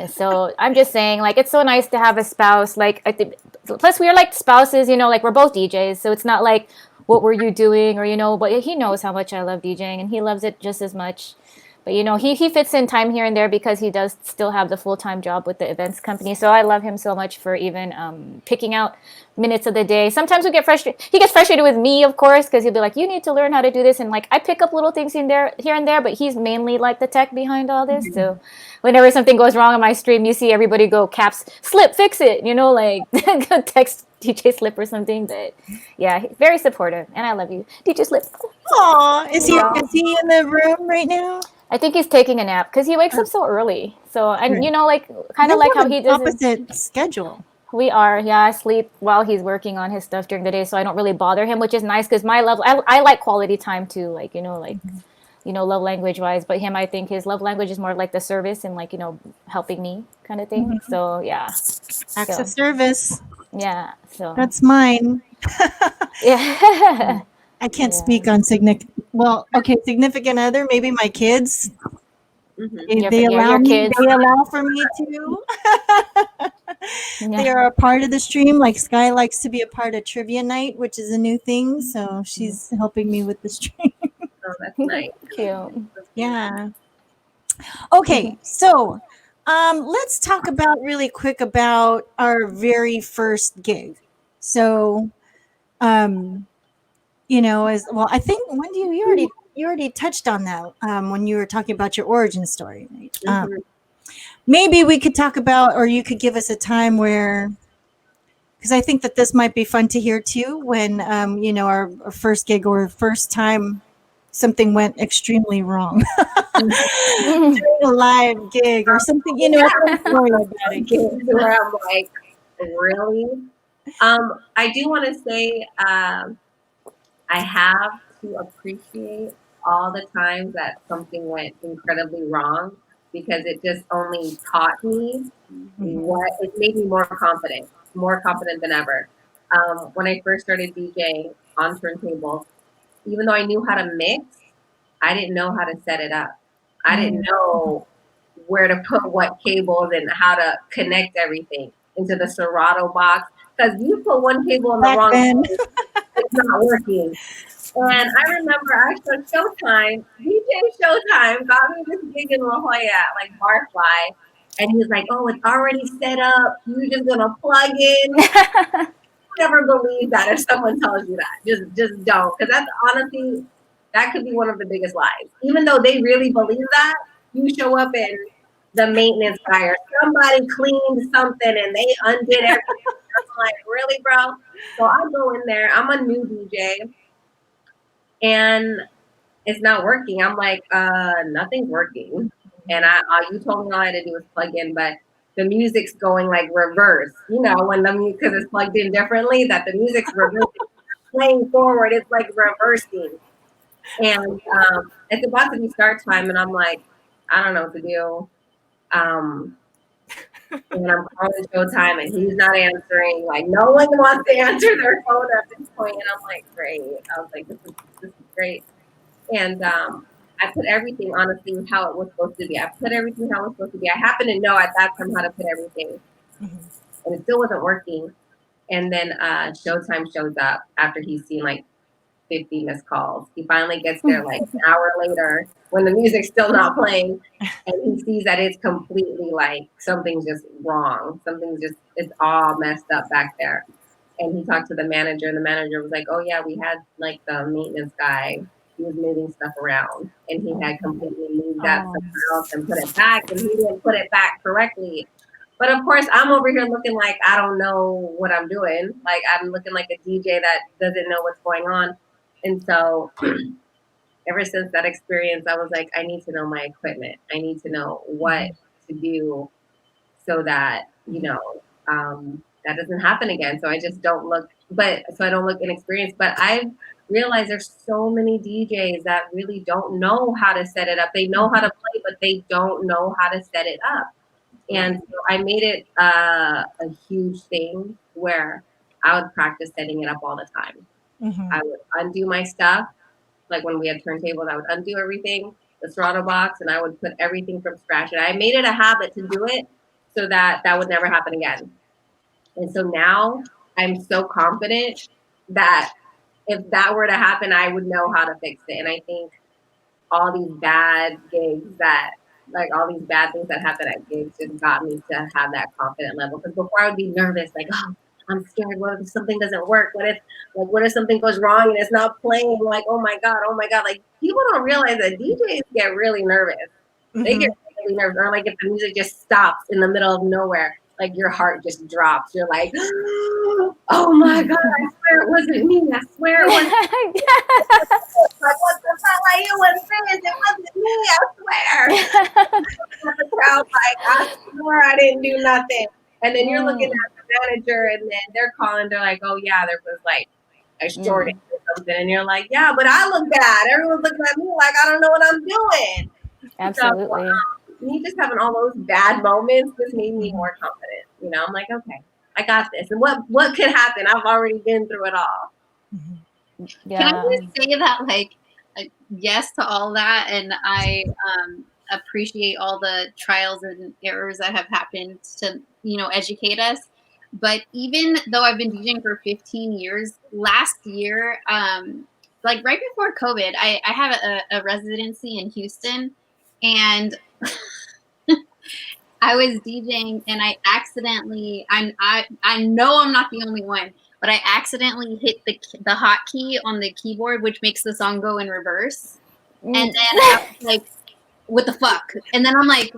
so I'm just saying, like, it's so nice to have a spouse. Like, I think, plus we're like spouses, like we're both DJs, so it's not like what were you doing or but he knows how much I love DJing, and he loves it just as much. But he fits in time here and there because he does still have the full-time job with the events company. So I love him so much for even picking out minutes of the day. Sometimes we get frustrated. He gets frustrated with me, of course, because he'll be like, "You need to learn how to do this," and like I pick up little things here and there. But he's mainly like the tech behind all this. So whenever something goes wrong on my stream, you see everybody go caps Slip, fix it. Like text DJ Slip or something. But yeah, very supportive, and I love you, DJ Slip. Aw, is he in the room right now? I think he's taking a nap because he wakes up so early. So, and like kind of like how he does opposite schedule. We are, yeah. I sleep while he's working on his stuff during the day, so I don't really bother him, which is nice because I like quality time too, like love language wise. But him, I think his love language is more like the service and like helping me kind of thing. So yeah, Acts of service. Yeah, so that's mine. Yeah. I can't speak on significant other, maybe my kids. They allow for me to. They are a part of the stream. Like Sky likes to be a part of trivia night, which is a new thing. So she's helping me with the stream. Oh, that's nice. Cute. Yeah. Okay, so let's talk really quick about our very first gig. So as well, I think Wendi, you already touched on that when you were talking about your origin story. Maybe we could talk about, or you could give us a time where, because I think that this might be fun to hear too, when our first gig or first time something went extremely wrong, during a live gig or something. Where I'm like, really? I do want to say I have to appreciate all the times that something went incredibly wrong, because it just only taught me it made me more confident than ever. When I first started DJing on turntables, even though I knew how to mix, I didn't know how to set it up. I didn't know where to put what cables and how to connect everything into the Serato box. Because you put one cable in the wrong place, it's not working. And I remember actually Showtime, DJ Showtime got me this gig in La Jolla at like Barfly. And he was like, "Oh, it's already set up. You're just gonna plug in." Never believe that if someone tells you that. Just don't. Because that's honestly, that could be one of the biggest lies. Even though they really believe that, you show up and the maintenance guy or somebody cleaned something and they undid everything. I'm like, really, bro? So I go in there. I'm a new DJ. And it's not working. I'm like, nothing's working. And you told me all I had to do was plug in, but the music's going like reverse. When the music, because it's plugged in differently, that the music's reversing, playing forward, it's like reversing. And it's about to be start time, and I'm like, I don't know what to do. And I'm calling Showtime, and he's not answering. Like, no one wants to answer their phone at this point. And I'm like, great. I was like, this is great. And I put everything, honestly, how it was supposed to be. I put everything how it was supposed to be. I happened to know at that time how to put everything. And it still wasn't working. And then Showtime shows up after he's seen like 50 missed calls. He finally gets there like an hour later when the music's still not playing, and he sees that it's completely like something's just wrong. It's all messed up back there. and he talked to the manager, and the manager was like, "Oh yeah, we had like the maintenance guy. He was moving stuff around, and he had completely moved that somewhere else and put it back, and he didn't put it back correctly." But of course, I'm over here looking like I don't know what I'm doing. Like I'm looking like a DJ that doesn't know what's going on. And so ever since that experience, I was like, I need to know my equipment. I need to know what to do so that, that doesn't happen again. So I just don't look, so I don't look inexperienced. But I've realized there's so many DJs that really don't know how to set it up. They know how to play, but they don't know how to set it up. And so I made it a huge thing where I would practice setting it up all the time. I would undo my stuff. Like when we had turntables, I would undo everything, the throttle box, and I would put everything from scratch. And I made it a habit to do it so that that would never happen again. And so now I'm so confident that if that were to happen, I would know how to fix it. And I think all these bad gigs all these bad things that happen at gigs just got me to have that confident level. Because before I would be nervous, like, oh, I'm scared. What if something doesn't work? What if something goes wrong and it's not playing? Like, oh my God. Like, people don't realize that DJs get really nervous. They get really nervous. Or like if the music just stops in the middle of nowhere, like your heart just drops. You're like, oh my God, I swear it wasn't me. I swear it wasn't me. Like, what the fuck? Like, it wasn't serious. It wasn't me. I swear. The crowd, like, I swear I didn't do nothing. And then you're looking at the manager, and then they're calling. They're like, oh yeah, there was like a shortage or something. And you're like, yeah, but I look bad. Everyone's looking at me like I don't know what I'm doing. Absolutely. So, me just having all those bad moments just made me more confident. I'm like, okay, I got this. And what could happen? I've already been through it all. Yeah. Can I just say that, like, yes to all that, and I appreciate all the trials and errors that have happened to, educate us. But even though I've been DJing for 15 years, last year, like right before COVID, I have a residency in Houston, and I was DJing, and I accidentally, I know I'm not the only one, but I accidentally hit the hotkey on the keyboard, which makes the song go in reverse. And then I was like, what the fuck? And then I'm like,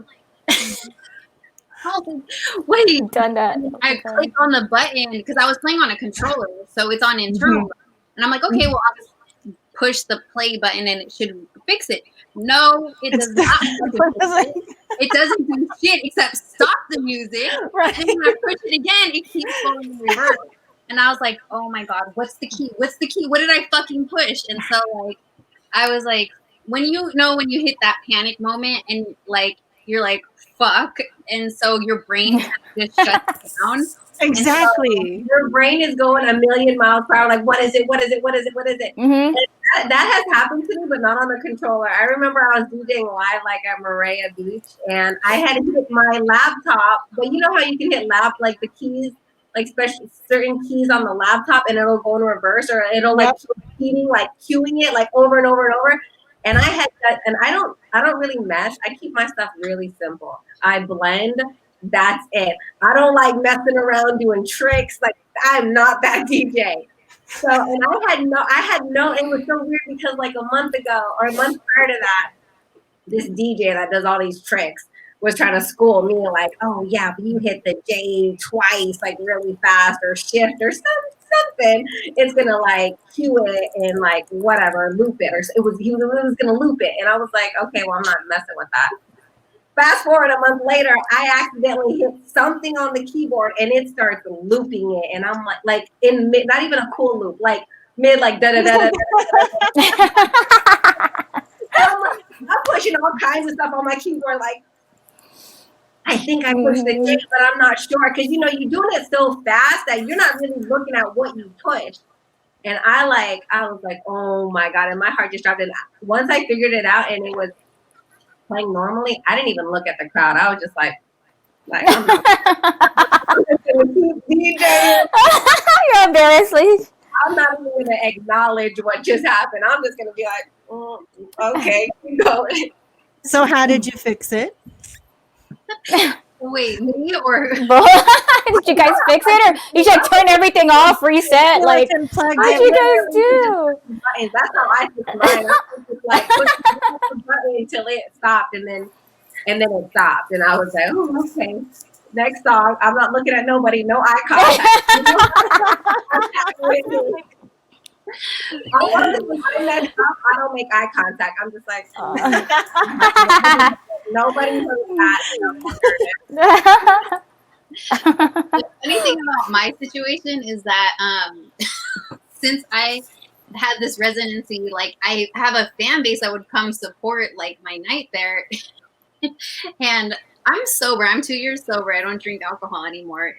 oh, wait. Done that. I clicked on the button because I was playing on a controller, so it's on internal. And I'm like, okay, well, I'll just push the play button and it should fix it. No, it does not. It doesn't do shit except stop the music. Right. And when I push it again, it keeps going in reverse. And I was like, oh my God, what's the key? What's the key? What did I fucking push? And so like, I was like, when you hit that panic moment and like, you're like, fuck. And so your brain just shuts down. Exactly. So your brain is going a million miles per hour. Like, what is it? What is it? What is it? What is it? That has happened to me, but not on the controller. I remember I was DJing live, like at Maria Beach, and I had hit my laptop. But you know how you can hit like the keys, like special certain keys on the laptop, and it'll go in reverse, or it'll like keep repeating, like cueing it, like over and over and over. And I had that, and I don't really mesh. I keep my stuff really simple. I blend. That's it. I don't like messing around doing tricks. Like, I'm not that DJ. So, and I had no, it was so weird because like a month ago or a month prior to that, this DJ that does all these tricks was trying to school me like, oh yeah, but you hit the J twice, like really fast, or shift or something. It's gonna like cue it and like whatever, loop it, or he was gonna loop it. And I was like, okay, well, I'm not messing with that. Fast forward a month later, I accidentally hit something on the keyboard and it starts looping it. And I'm like in mid, not even a cool loop, like mid, like da da da da. I'm pushing all kinds of stuff on my keyboard. Like, I think I pushed the J, but I'm not sure. Because, you're doing it so fast that you're not really looking at what you pushed. And I was like, oh my God. And my heart just dropped. And once I figured it out and it was playing normally, I didn't even look at the crowd. I was just like I'm just gonna keep DJing. You're embarrassed. I'm not even gonna acknowledge what just happened. I'm just gonna be like, okay, keep going. So how did you fix it? Wait, me or Did you guys fix it, or you should turn everything off, reset? Like, unplugged what it. did you guys do? buttons. That's how I fixed mine. I was just like push the button until it stopped, and then it stopped, and I was like, oh, okay. Next song. I'm not looking at nobody. No eye contact. I mess up. I don't make eye contact. I'm just like, nobody heard that. the funny thing about my situation is that since I had this residency, like I have a fan base that would come support like my night there. And I'm sober. I'm 2 years sober. I don't drink alcohol anymore.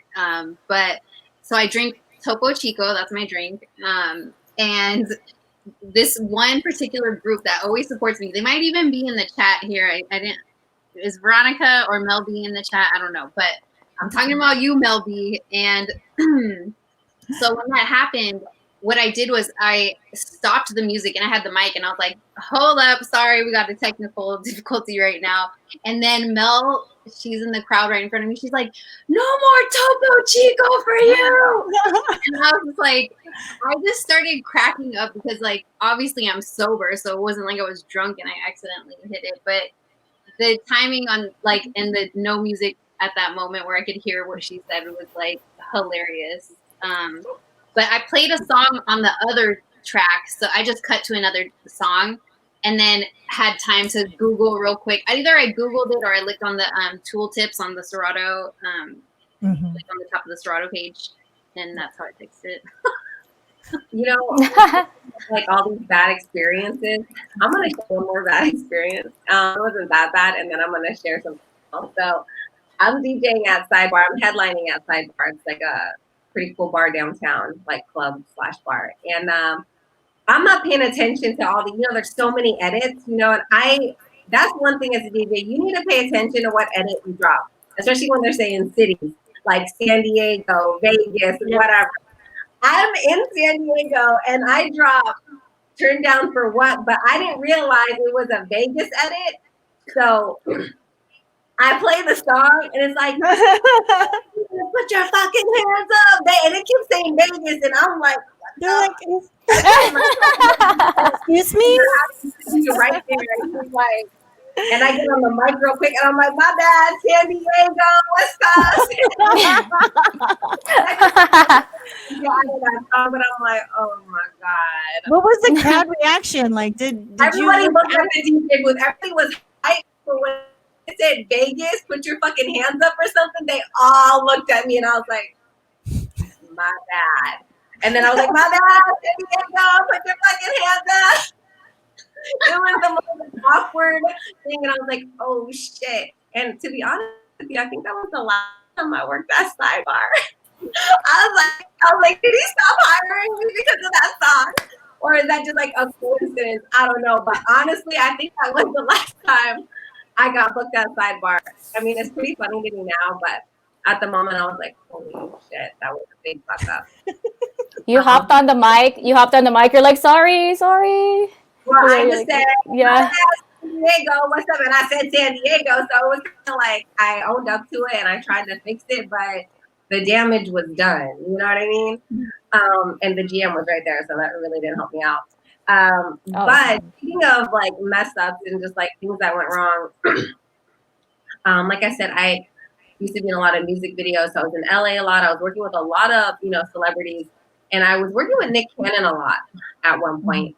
But so I drink Topo Chico. That's my drink. And this one particular group that always supports me, they might even be in the chat here. I didn't, is Veronica or Mel B in the chat? I don't know, but I'm talking about you, Mel B. And so when that happened, what I did was I stopped the music and I had the mic and I was like, hold up, sorry, we got a technical difficulty right now. And then Mel, she's in the crowd right in front of me. She's like, no more Topo Chico for you. And I was just like, I just started cracking up because like, obviously I'm sober. So it wasn't like I was drunk and I accidentally hit it. But the timing on like, and the no music at that moment where I could hear what she said was like hilarious. But I played a song on the other track, so I just cut to another song and then had time to Google real quick. Either I Googled it or I looked on the tooltips on the Serato, like on the top of the Serato page, and that's how I fixed it. You know, like all these bad experiences. I'm gonna share one more bad experience. It wasn't that bad, and then I'm gonna share something else. So I'm DJing at Sidebar. I'm headlining at Sidebar. It's like a pretty cool bar downtown, like club/bar. And I'm not paying attention to all the, there's so many edits, and that's one thing as a DJ, you need to pay attention to what edit you drop, especially when they're saying cities like San Diego, Vegas, and whatever. I'm in San Diego and I dropped Turn Down for What, but I didn't realize it was a Vegas edit. So I play the song and it's like, put your fucking hands up. And it keeps saying Vegas. And I'm like, they're like, excuse me? Right there. It's like, and I get on the mic real quick and I'm like, my bad, San Diego, what's up? But I'm like, oh my God. What was the crowd reaction? Like, did everybody looked at the DJ booth? Everybody was hyped for when it said Vegas, put your fucking hands up or something. They all looked at me and I was like, my bad. And then I was like, my bad, San Diego, put your fucking hands up. It was the most awkward thing, and I was like, "Oh shit!" And to be honest with you, I think that was the last time I worked at Sidebar. I was like, "Did he stop hiring me because of that song, or is that just like a coincidence?" I don't know, but honestly, I think that was the last time I got booked at Sidebar. I mean, it's pretty funny to me now, but at the moment, I was like, "Holy shit, that was a big fuck up." You hopped on the mic. You're like, sorry. Well, I just said, yeah. San Diego, what's up? And I said San Diego, so it was kind of like I owned up to it and I tried to fix it, but the damage was done. You know what I mean? And the GM was right there, so that really didn't help me out. But speaking of like mess ups and just like things that went wrong, like I said, I used to be in a lot of music videos. So I was in LA a lot. I was working with a lot of celebrities, and I was working with Nick Cannon a lot at one point.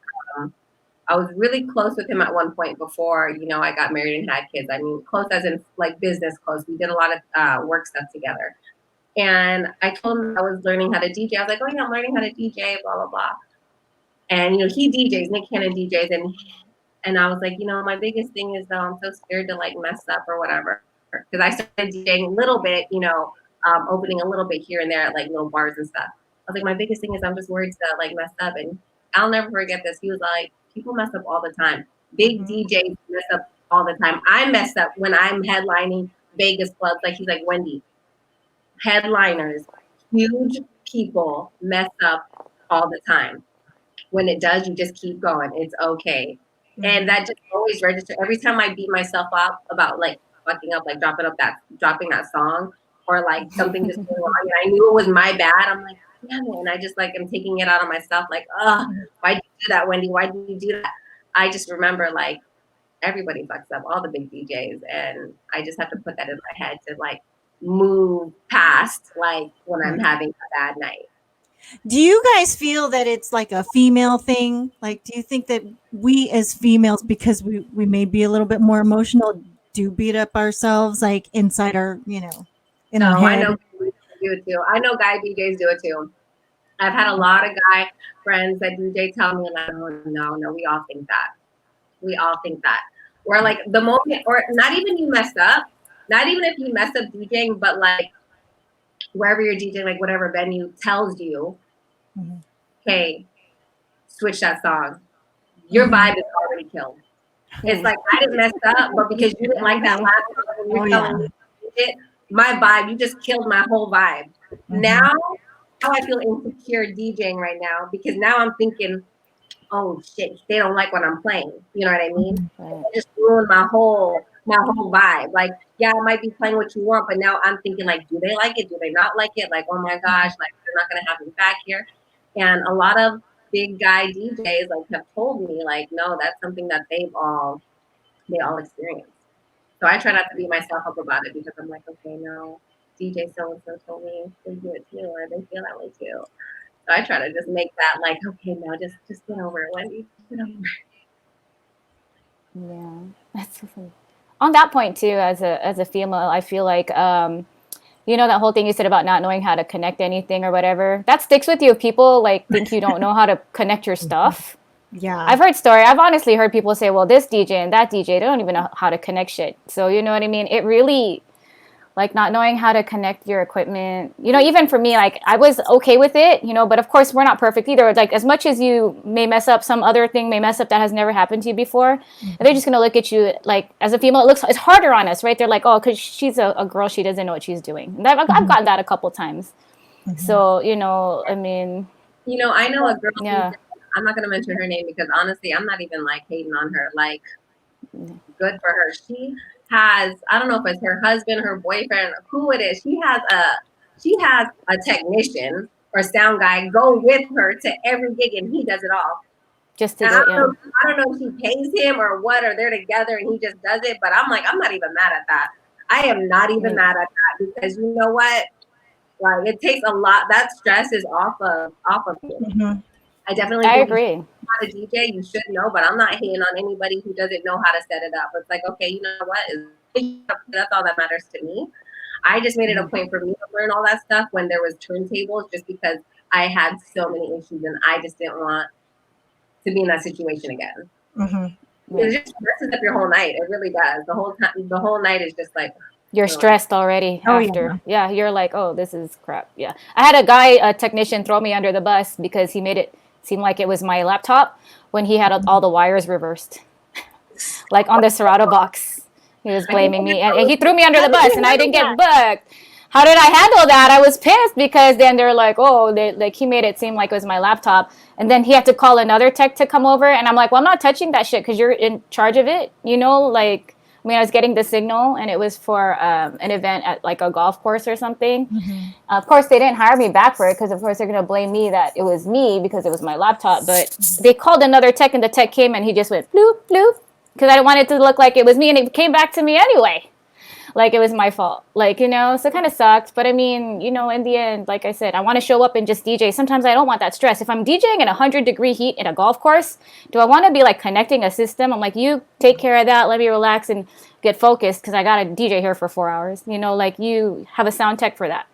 I was really close with him at one point before, I got married and had kids. I mean, close as in like business close. We did a lot of work stuff together. And I told him I was learning how to DJ. I was like, oh yeah, I'm learning how to DJ, blah, blah, blah. And, he DJs, Nick Cannon DJs. And I was like, my biggest thing is though, I'm so scared to like mess up or whatever. Because I started DJing a little bit, opening a little bit here and there at like little bars and stuff. I was like, my biggest thing is I'm just worried to like mess up. And I'll never forget this. He was like, people mess up all the time. Big DJs mess up all the time. I mess up when I'm headlining Vegas clubs. Like he's like, Wendi, headliners, huge people mess up all the time. When it does, you just keep going. It's okay. And that just always registers. Every time I beat myself up about like fucking up, like dropping that song, or like something just going wrong, and I knew it was my bad. I'm like, damn it, and I just like am taking it out on myself, like, why'd you do that, Wendy? Why did you do that? I just remember like everybody fucks up, all the big DJs, and I just have to put that in my head to like move past like when I'm having a bad night. Do you guys feel that it's like a female thing? Like, do you think that we as females, because we may be a little bit more emotional, do beat up ourselves like inside our, in our No, I head? know people do it too. I know guy DJs do it too. I've had a lot of guy friends that DJ tell me, like, oh, no, we all think that. We all think that. Where like the moment, or not even you messed up, not even if you messed up DJing, but like wherever you're DJing, like whatever venue tells you, hey, switch that song. Your vibe is already killed. It's like I didn't mess up, but because you didn't like that last song and you're telling me it, my vibe, you just killed my whole vibe. Now, how I feel insecure DJing right now, because now I'm thinking, oh shit, they don't like what I'm playing. You know what I mean? Right. It just ruined my whole vibe. Like, yeah, I might be playing what you want, but now I'm thinking like, do they like it? Do they not like it? Like, oh my gosh, like they're not gonna have me back here. And a lot of big guy DJs like have told me like, no, that's something that they all experience. So I try not to beat myself up about it, because I'm like, okay, no, DJ so and so told me they do it too, or they feel that way too. So I try to just make that like, okay, no, just get over it, Wendy. Get over it. Yeah, that's so funny. On that point too, as a female, I feel like that whole thing you said about not knowing how to connect anything or whatever, that sticks with you. If people like think you don't know how to connect your stuff. Yeah. I've honestly heard people say, well, this DJ and that DJ, they don't even know how to connect shit. So you know what I mean? It really, like, not knowing how to connect your equipment, even for me, like, I was okay with it, but of course we're not perfect either. Like, as much as you may mess up, some other thing may mess up that has never happened to you before, and they're just going to look at you, like, as a female, it's harder on us, right? They're like, oh, because she's a girl, she doesn't know what she's doing. And I've gotten that a couple times. So, I mean. I know a girl, Yeah. I'm not going to mention her name, because honestly, I'm not even like hating on her. Like, good for her. She has, I don't know if it's her husband, her boyfriend, who it is. She has a technician or sound guy go with her to every gig, and he does it all. Just to Now, do it, I don't know if she pays him or what, or they're together and he just does it. But I'm like, I'm not even mad at that. I am not even mad at that, because you know what? Like, it takes a lot. That stress is off of you. I definitely agree. How to DJ, you should know, but I'm not hating on anybody who doesn't know how to set it up. It's like, okay, you know what? That's all that matters to me. I just made it a point for me to learn all that stuff when there was turntables, just because I had so many issues and I just didn't want to be in that situation again. It just messes up your whole night. It really does. The whole night is just like, you're stressed already after. Yeah, you're like, oh, this is crap. Yeah. I had a technician throw me under the bus because he made it seem like it was my laptop when he had all the wires reversed. Like on the Serato box. He was blaming me, and he threw me under the bus, and I didn't get booked. How did I handle that? I was pissed, because then they're like, oh, he made it seem like it was my laptop. And then he had to call another tech to come over. And I'm like, well, I'm not touching that shit because you're in charge of it. Like, I mean, I was getting the signal, and it was for an event at like a golf course or something. Of course, they didn't hire me back for it, because of course they're going to blame me that it was me because it was my laptop. But they called another tech, and the tech came, and he just went bloop, bloop, because I didn't want it to look like it was me. And it came back to me anyway. Like it was my fault, so it kind of sucked. But I mean, in the end, like I said, I want to show up and just DJ. Sometimes I don't want that stress. If I'm DJing in 100-degree heat in a golf course, do I want to be like connecting a system? I'm like, you take care of that. Let me relax and get focused, because I got to DJ here for 4 hours. Like you have a sound tech for that.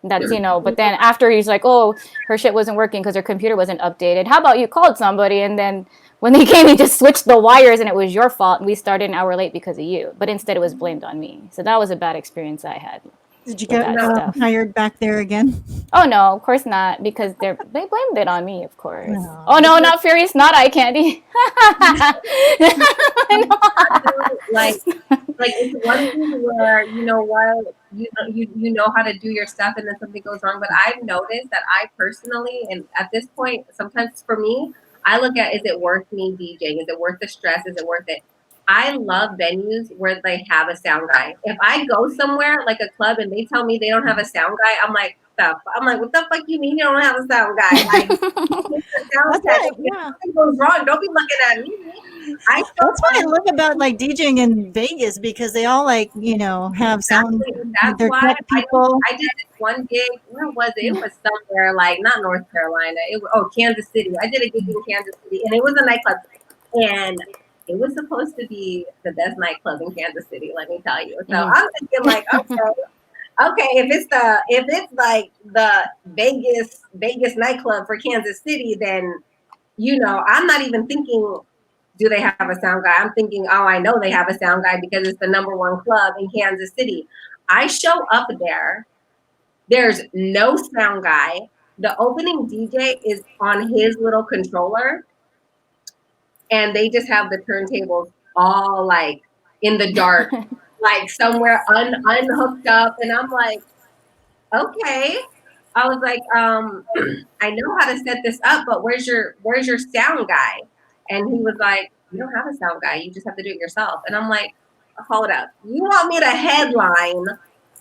That's, but then after he's like, oh, her shit wasn't working because her computer wasn't updated. How about you called somebody, and then when they came, he just switched the wires, and it was your fault, and we started an hour late because of you. But instead, it was blamed on me. So that was a bad experience I had. Did you get hired back there again? Oh, no, of course not, because they blamed it on me, of course. No. Oh, no, not Furious, not Eye Candy. like it's one thing where, you know what, you know how to do your stuff, and then something goes wrong. But I've noticed that I personally, and at this point, sometimes for me, I look at, is it worth me DJing? Is it worth the stress? Is it worth it? I love venues where they have a sound guy. If I go somewhere like a club and they tell me they don't have a sound guy, I'm like, what the fuck you mean you don't have a sound guy? Like, That's right. Yeah. something goes wrong, don't be looking at me. I That's what I love about like DJing in Vegas because they all like, have sound. That's They're why tech people. I did this one gig. Where was it? It was somewhere like not North Carolina. It was Kansas City. I did a gig in Kansas City, and it was a nightclub, and it was supposed to be the best nightclub in Kansas City. Let me tell you. So I'm thinking like, okay, if it's like the Vegas nightclub for Kansas City, then I'm not even thinking, do they have a sound guy? I'm thinking, oh, I know they have a sound guy because it's the number one club in Kansas City. I show up there. There's no sound guy. The opening DJ is on his little controller, and they just have the turntables all like in the dark, like somewhere unhooked up. And I'm like, okay. I was like, I know how to set this up, but where's your sound guy? And he was like, you don't have a sound guy. You just have to do it yourself. And I'm like, hold up. You want me to headline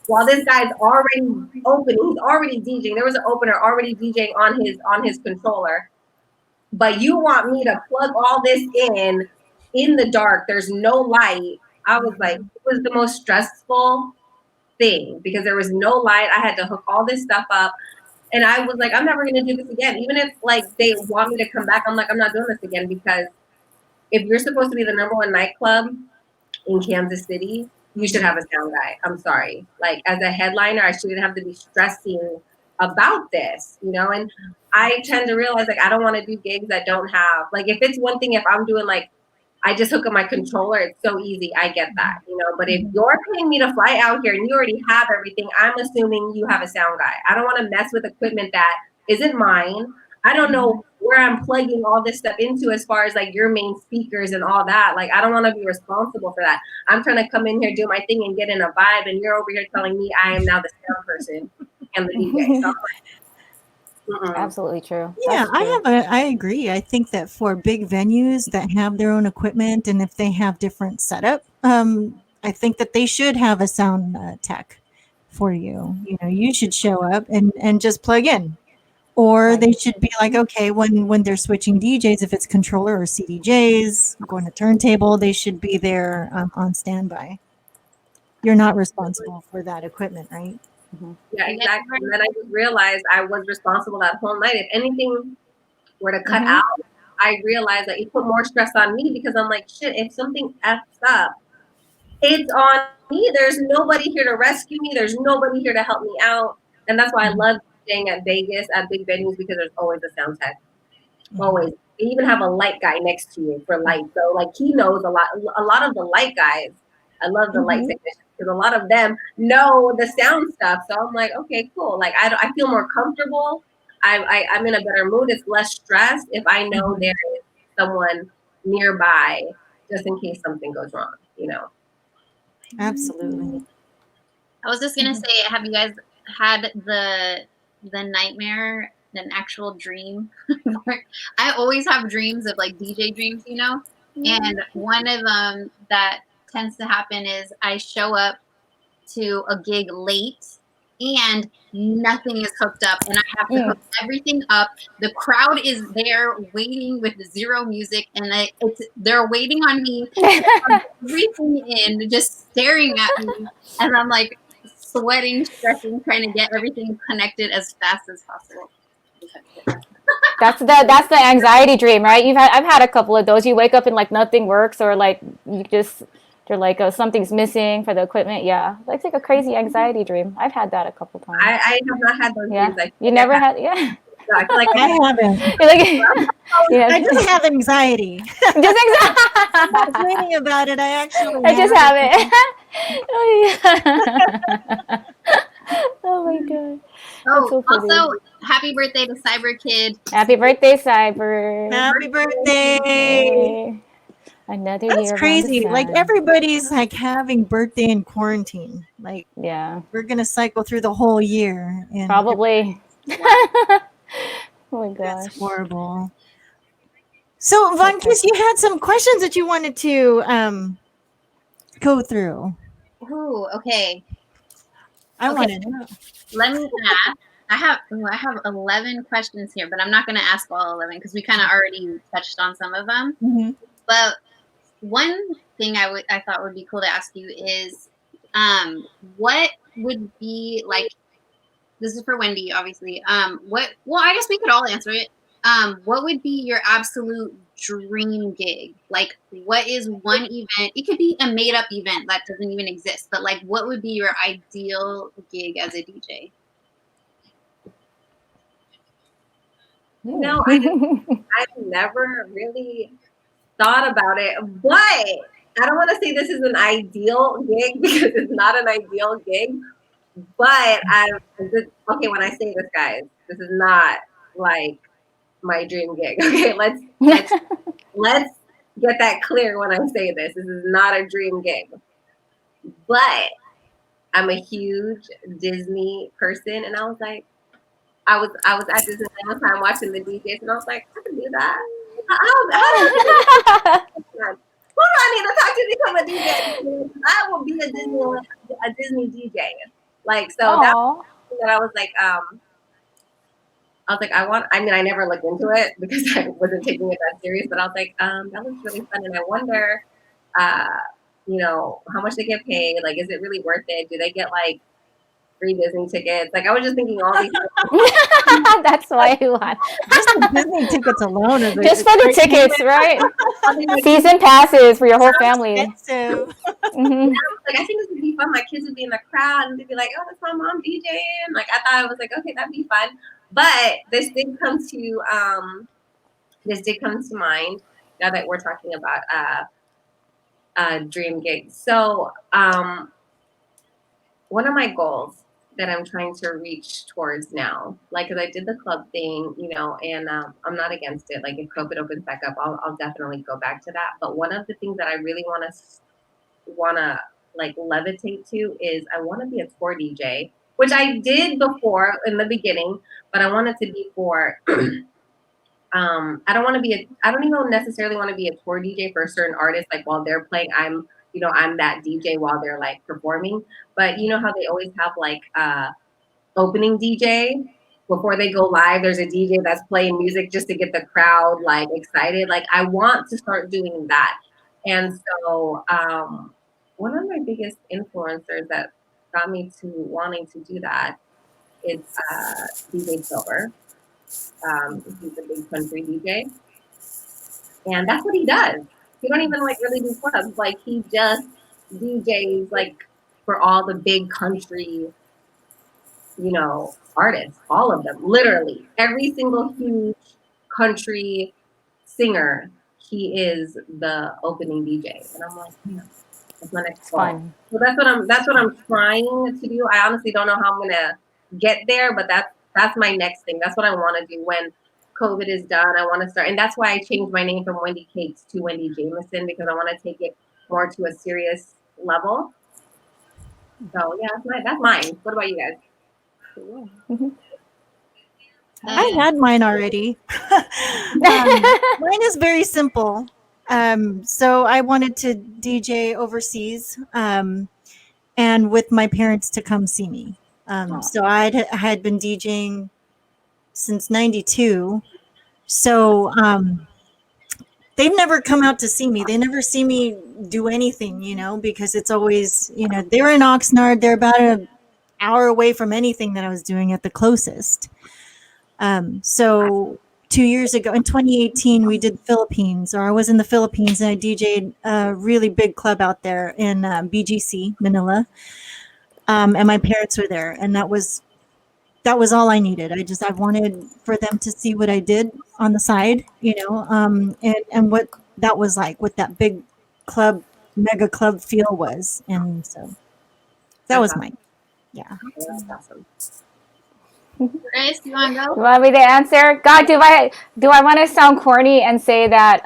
while this guy's already opening? He's already DJing. There was an opener already DJing on his controller. But you want me to plug all this in the dark. There's no light. I was like, it was the most stressful thing because there was no light. I had to hook all this stuff up. And I was like, I'm never going to do this again. Even if like they want me to come back, I'm like, I'm not doing this again because if you're supposed to be the number one nightclub in Kansas City, you should have a sound guy. I'm sorry. Like as a headliner, I shouldn't have to be stressing about this, and I tend to realize like I don't want to do gigs that don't have like if it's one thing if I'm doing like I just hook up my controller, it's so easy. I get that, but if you're paying me to fly out here and you already have everything, I'm assuming you have a sound guy. I don't want to mess with equipment that isn't mine. I don't know where I'm plugging all this stuff into as far as like your main speakers and all that. Like, I don't want to be responsible for that. I'm trying to come in here, do my thing and get in a vibe. And you're over here telling me I am now the sound person and the DJ. So Absolutely true. Yeah, True. I agree. I think that for big venues that have their own equipment and if they have different setup, I think that they should have a sound tech for you. You should show up and just plug in. Or they should be like, okay, when they're switching DJs, if it's controller or CDJs, going to turntable, they should be there on standby. You're not responsible for that equipment, right? Yeah, exactly. And then I just realized I was responsible that whole night. If anything were to cut out, I realized that it put more stress on me because I'm like, shit, if something F's up, it's on me. There's nobody here to rescue me. There's nobody here to help me out. And that's why I love staying at Vegas at big venues because there's always a sound tech. Always. They even have a light guy next to you for light. So like he knows a lot of the light guys. I love the light technicians because a lot of them know the sound stuff. So I'm like, okay, cool. Like I feel more comfortable. I'm in a better mood. It's less stress if I know there is someone nearby just in case something goes wrong, Absolutely. I was just gonna say, have you guys had the nightmare, an actual dream? I always have dreams of like DJ dreams, and one of them that tends to happen is I show up to a gig late and nothing is hooked up and I have to hook everything up. The crowd is there waiting with zero music and they're waiting on me to plug everything in, just staring at me, and I'm like sweating, stressing, trying to get everything connected as fast as possible. That's the anxiety dream, right? I've had a couple of those. You wake up and like nothing works, or like you're like, oh, something's missing for the equipment. Yeah, it's like a crazy anxiety dream. I've had that a couple times. I have not had those dreams. You never had? Yeah. I feel like I haven't. I just have anxiety. Just anxiety. I'm dreaming about it. I just have it. Oh my god. Oh, also, happy birthday to Cyber Kid. Happy birthday, Cyber. Happy birthday. Another That's year. Crazy. Like everybody's like having birthday in quarantine. Like, yeah, we're going to cycle through the whole year. And probably. Oh my gosh. That's horrible. So, Von Kiss, you had some questions that you wanted to go through. Ooh, okay. I Okay. want to know. Let me ask. I have 11 questions here, but I'm not going to ask all 11 because we kind of already touched on some of them. Mm-hmm. But one thing I thought would be cool to ask you is, what would be like? This is for Wendi, obviously. Well, I guess we could all answer it. What would be your absolute dream gig? Like, what is one event? It could be a made up event that doesn't even exist, but like, what would be your ideal gig as a DJ? No, I've never really thought about it, but I don't want to say this is an ideal gig because it's not an ideal gig. But okay. When I say this, guys, this is not like my dream gig. Okay, let's get that clear when I say this. This is not a dream gig, but I'm a huge Disney person, and I was like, I was at Disney one time watching the DJs, and I was like, I can do that. How do I do that? Who do I need to talk to become a DJ? I will be a Disney DJ. Like, so that was something that I was like, I never looked into it because I wasn't taking it that serious, but I was like, that looks really fun. And I wonder, how much they get paid. Like, is it really worth it? Do they get like free Disney tickets? Like, I was just thinking all these things. That's why you want. Just the Disney tickets alone. Just for the tickets, right? Season passes for your whole family. Expensive. Mm-hmm. Like, I think this would be fun. My kids would be in the crowd and they'd be like, "Oh, that's my mom DJing." Like, I thought it was like, okay, that'd be fun. But this did come to mind now that we're talking about dream gigs. So one of my goals that I'm trying to reach towards now, like, because I did the club thing, and I'm not against it. Like, if COVID opens back up, I'll definitely go back to that. But one of the things that I really want to like levitate to is I want to be a tour DJ, which I did before in the beginning, but I want it to be for I don't even necessarily want to be a tour DJ for a certain artist. Like, while they're playing, I'm that DJ while they're like performing. But you know how they always have like opening DJ before they go live. There's a DJ that's playing music just to get the crowd like excited. Like, I want to start doing that. And so one of my biggest influencers that got me to wanting to do that is DJ Silver. He's a big country DJ, and that's what he does. He don't even like really do clubs. Like, he just DJs like for all the big country, artists, all of them, literally every single huge country singer. He is the opening DJ, and I'm like, that's my next goal. So that's what I'm trying to do. I honestly don't know how I'm gonna get there, but that's my next thing. That's what I want to do when COVID is done. I want to start, and that's why I changed my name from Wendi Cakes to Wendi Jamison, because I want to take it more to a serious level. So yeah, that's mine. What about you guys? Mm-hmm. I had mine already. Mine is very simple. So I wanted to DJ overseas, and with my parents to come see me. So I had been DJing since '92. So they've never come out to see me. They never see me do anything, because it's always, they're in Oxnard. They're about an hour away from anything that I was doing at the closest. So 2 years ago, in 2018, we did Philippines, or I was in the Philippines, and I DJ'd a really big club out there in BGC, Manila. And my parents were there, and that was all I needed. I wanted for them to see what I did on the side, and what that was like, what that big club, mega club feel was. And so that was mine. Yeah. That's awesome. Grace, you want to go? You want me to answer? God, do I want to sound corny and say that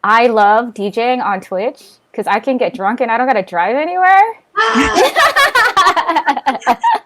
I love DJing on Twitch because I can get drunk and I don't got to drive anywhere?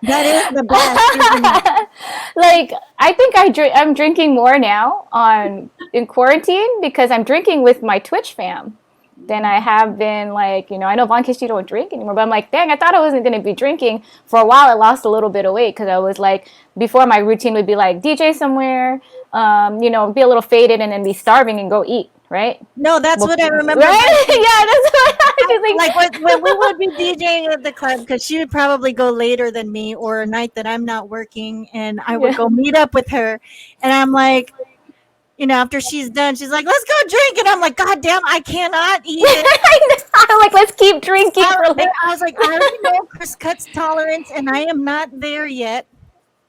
That is the best, isn't it? Like, I think I'm drinking more now on in quarantine, because I'm drinking with my Twitch fam, then I have been like, I know Von Kiss, you don't drink anymore, but I'm like, dang, I thought I wasn't going to be drinking. For a while, I lost a little bit of weight because I was like, before my routine would be like DJ somewhere, be a little faded and then be starving and go eat, right? No, that's what I remember. Right? Yeah, that's what I was like when we would be DJing at the club, because she would probably go later than me, or a night that I'm not working, and I would go meet up with her, and I'm like, after she's done, she's like, let's go drink. And I'm like, God damn, I cannot eat it. I'm like, let's keep drinking. I was like, I already know Kriscut's tolerance, and I am not there yet.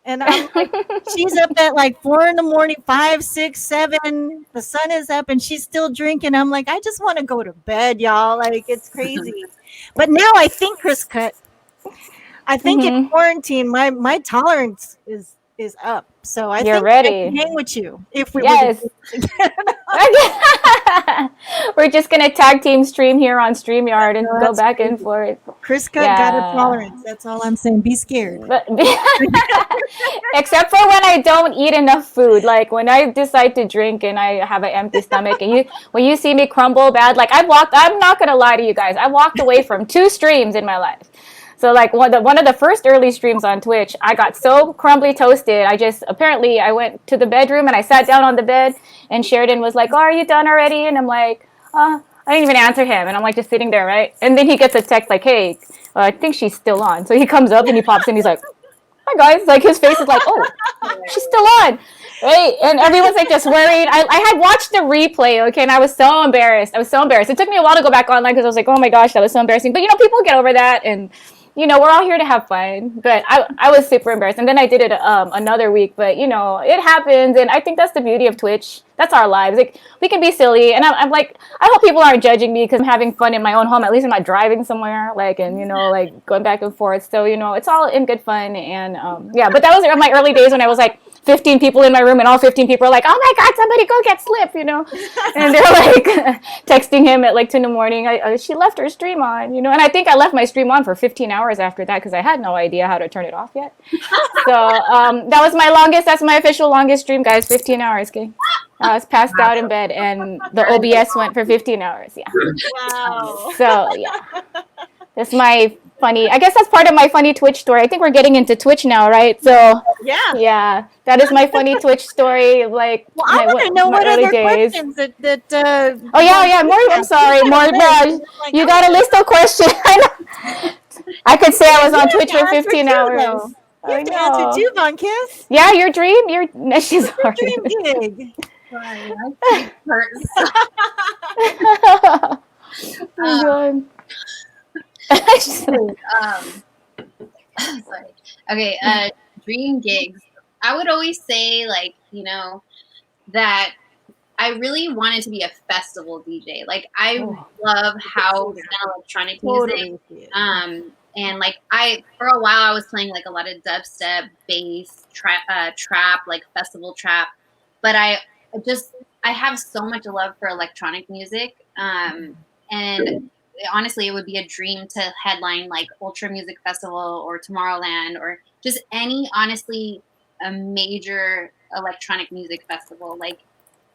And I'm like, she's up at like 4 a.m, 5, 6, 7. The sun is up and she's still drinking. I'm like, I just want to go to bed, y'all. Like, it's crazy. But now I think, Kriscut, in quarantine, my tolerance is up. So I think ready. I can hang with you if we yes. We're just gonna tag team stream here on StreamYard and go back and forth. Kriscut got a tolerance. That's all I'm saying. Be scared. Except for when I don't eat enough food. Like when I decide to drink and I have an empty stomach, and when you see me crumble bad, like I'm not gonna lie to you guys, I walked away from 2 streams in my life. So like one of the first early streams on Twitch, I got so crumbly toasted. I went to the bedroom and I sat down on the bed, and Sheridan was like, "Oh, are you done already?" And I'm like, I didn't even answer him. And I'm like just sitting there, right? And then he gets a text like, "Hey, I think she's still on." So he comes up and he pops in. He's like, "Hi guys." Like his face is like, "Oh, she's still on." Right? And everyone's like just worried. I had watched the replay, okay, and I was so embarrassed. It took me a while to go back online because I was like, oh my gosh, that was so embarrassing. But people get over that, and we're all here to have fun. But I was super embarrassed. And then I did it another week. But, it happens. And I think that's the beauty of Twitch. That's our lives. Like, we can be silly. And I'm like, I hope people aren't judging me because I'm having fun in my own home. At least I'm not driving somewhere. Like, and, like going back and forth. So, it's all in good fun. And, but that was my early days when I was like 15 people in my room, and all 15 people are like, oh my God, somebody go get Slip, And they're like texting him at like 2 a.m. She left her stream on, and I think I left my stream on for 15 hours after that because I had no idea how to turn it off yet. So that was that's my official longest stream, guys, 15 hours, okay? I was passed out in bed, and the OBS went for 15 hours, yeah. Wow. So, yeah. That's my funny, I guess that's part of my funny Twitch story. I think we're getting into Twitch now, right? So yeah, that is my funny Twitch story. Like, well, I want to know what other questions that oh yeah, more. I'm sorry, more. You got a list of questions. I could say I was on Twitch for 15 hours. You have to answer too, Von Kiss. Yeah, your dream. She's your dream gig. Sorry, my face hurts. Sorry. Okay, dream gigs. I would always say, like, that I really wanted to be a festival DJ. Like, I love house and electronic music. And like for a while I was playing like a lot of dubstep, bass, trap, like festival trap. But I have so much love for electronic music. And honestly, it would be a dream to headline like Ultra Music Festival or Tomorrowland or just any, honestly, a major electronic music festival. Like,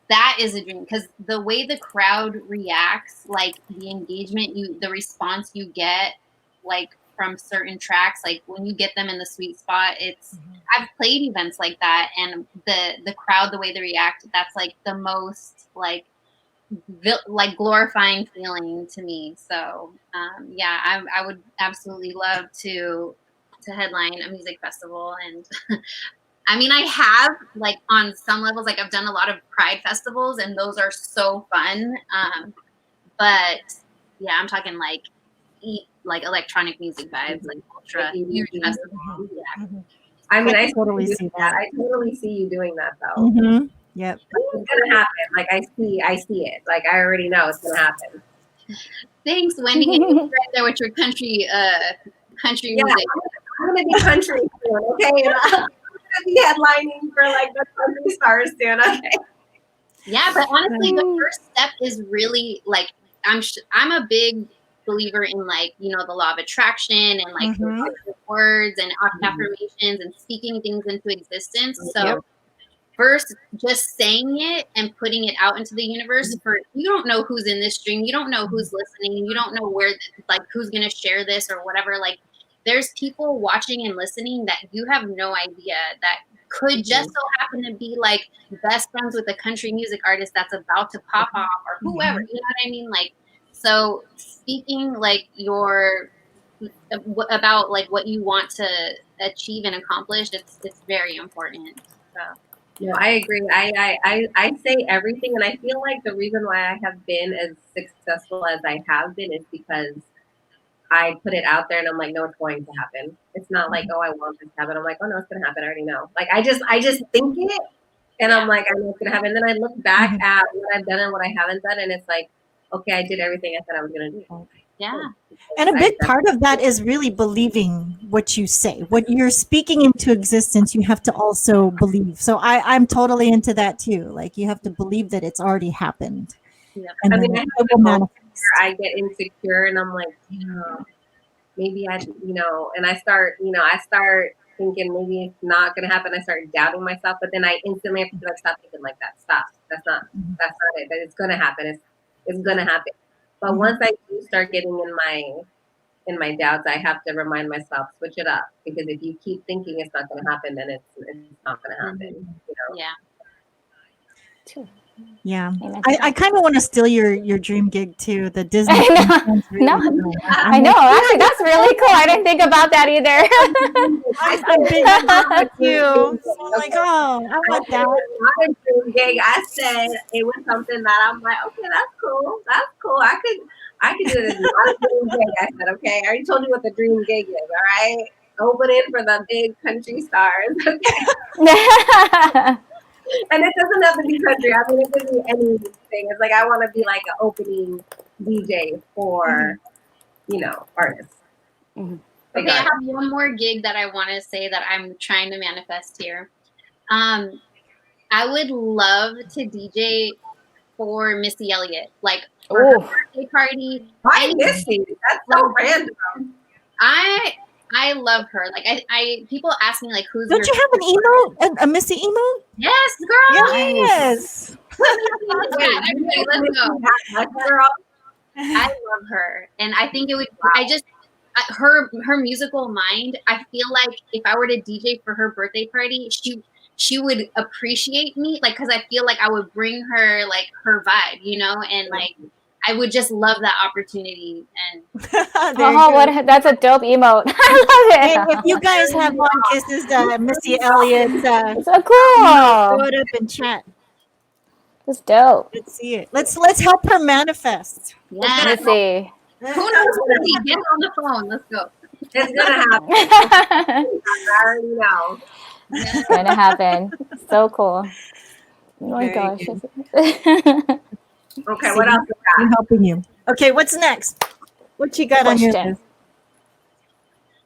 that is a dream, because the way the crowd reacts, like the engagement, the response you get, like from certain tracks, like when you get them in the sweet spot, I've played events like that, and the crowd, the way they react, that's like the most like glorifying feeling to me. So I would absolutely love to headline a music festival. And I mean, I have, like, on some levels, like I've done a lot of Pride festivals, and those are so fun. But yeah, I'm talking like electronic music vibes, like ultra huge festival. Yeah. I mean, I totally see that. I totally see you doing that, though. Mm-hmm. Yep. It's gonna happen. Like, I see it. Like, I already know it's gonna happen. Thanks, Wendi. You're right there with your country music. I'm gonna be country soon, okay? And I'm gonna be headlining for like the country stars soon, okay? Yeah, but honestly, the first step is really like I'm a big believer in, like, the law of attraction and like words and affirmations and speaking things into existence. So first just saying it and putting it out into the universe, for you don't know who's in this stream, you don't know who's listening, you don't know where, like, who's going to share this or whatever. Like, there's people watching and listening that you have no idea that could just so happen to be like best friends with a country music artist that's about to pop off, or whoever, you know what I mean? Like, so speaking like your about like what you want to achieve and accomplish, it's very important. So No, I agree. I say everything, and I feel like the reason why I have been as successful as I have been is because I put it out there, and I'm like, no, it's going to happen. It's not like, oh, I want this to happen. I'm like, oh no, it's gonna happen. I already know. Like I just think it, and I'm like, I know it's gonna happen. Then I look back at what I've done and what I haven't done, and it's like, okay, I did everything I said I was gonna do. yeah. And a big part of that is really believing what you say. What you're speaking into existence, you have to also believe. So I'm totally into that too. Like you have to believe that it's already happened. Yeah. And I then mean, it will manifest. I get insecure, and I'm like, yeah, maybe and I start thinking maybe it's not gonna happen. I start doubting myself, but then I instantly have to be like, stop thinking like that. Stop. That's not it. That it's gonna happen. It's gonna happen. But once I do start getting in my doubts, I have to remind myself, switch it up, because if you keep thinking it's not gonna happen, then it's not gonna happen. Yeah. Yeah, I kind of want to steal your dream gig too. The Disney. I know. sounds really No, cool. I know. Actually, that's really cool. I didn't think about that either. I'm big in love with you. So I'm like, oh, I want that. Not a dream gig. I said it was something that I'm like, okay, that's cool. That's cool. I could do this. Not a dream gig. I said, okay. I already told you what the dream gig is. All right, opening for the big country stars. Okay. And it doesn't have to be country. I mean, it could be anything. It's like I want to be like an opening DJ for, artists. Okay, I have one more gig that I want to say that I'm trying to manifest here. I would love to DJ for Missy Elliott, like for her birthday party. Why Missy? That's so random. I love her. Like I people ask me like, who's Don't you have an emote, a Missy emote? Yes, girl. Yes. Everybody, let's go. Girl, I love her, and I think it would. I just her musical mind. I feel like if I were to DJ for her birthday party, she would appreciate me, like, because I feel like I would bring her like her vibe, and like I would just love that opportunity. And that's a dope emote. I love it. And if you guys have long kisses, Missy Elliott, so cool. throw it up in chat. That's dope. Let's see it. Let's help her manifest. Yeah. Let's see. Who knows? Get on the phone. Let's go. It's gonna happen. I already know. It's gonna happen. So cool. Oh my gosh. Okay, what else? I'm helping you. Okay, what's next? What you got on your list?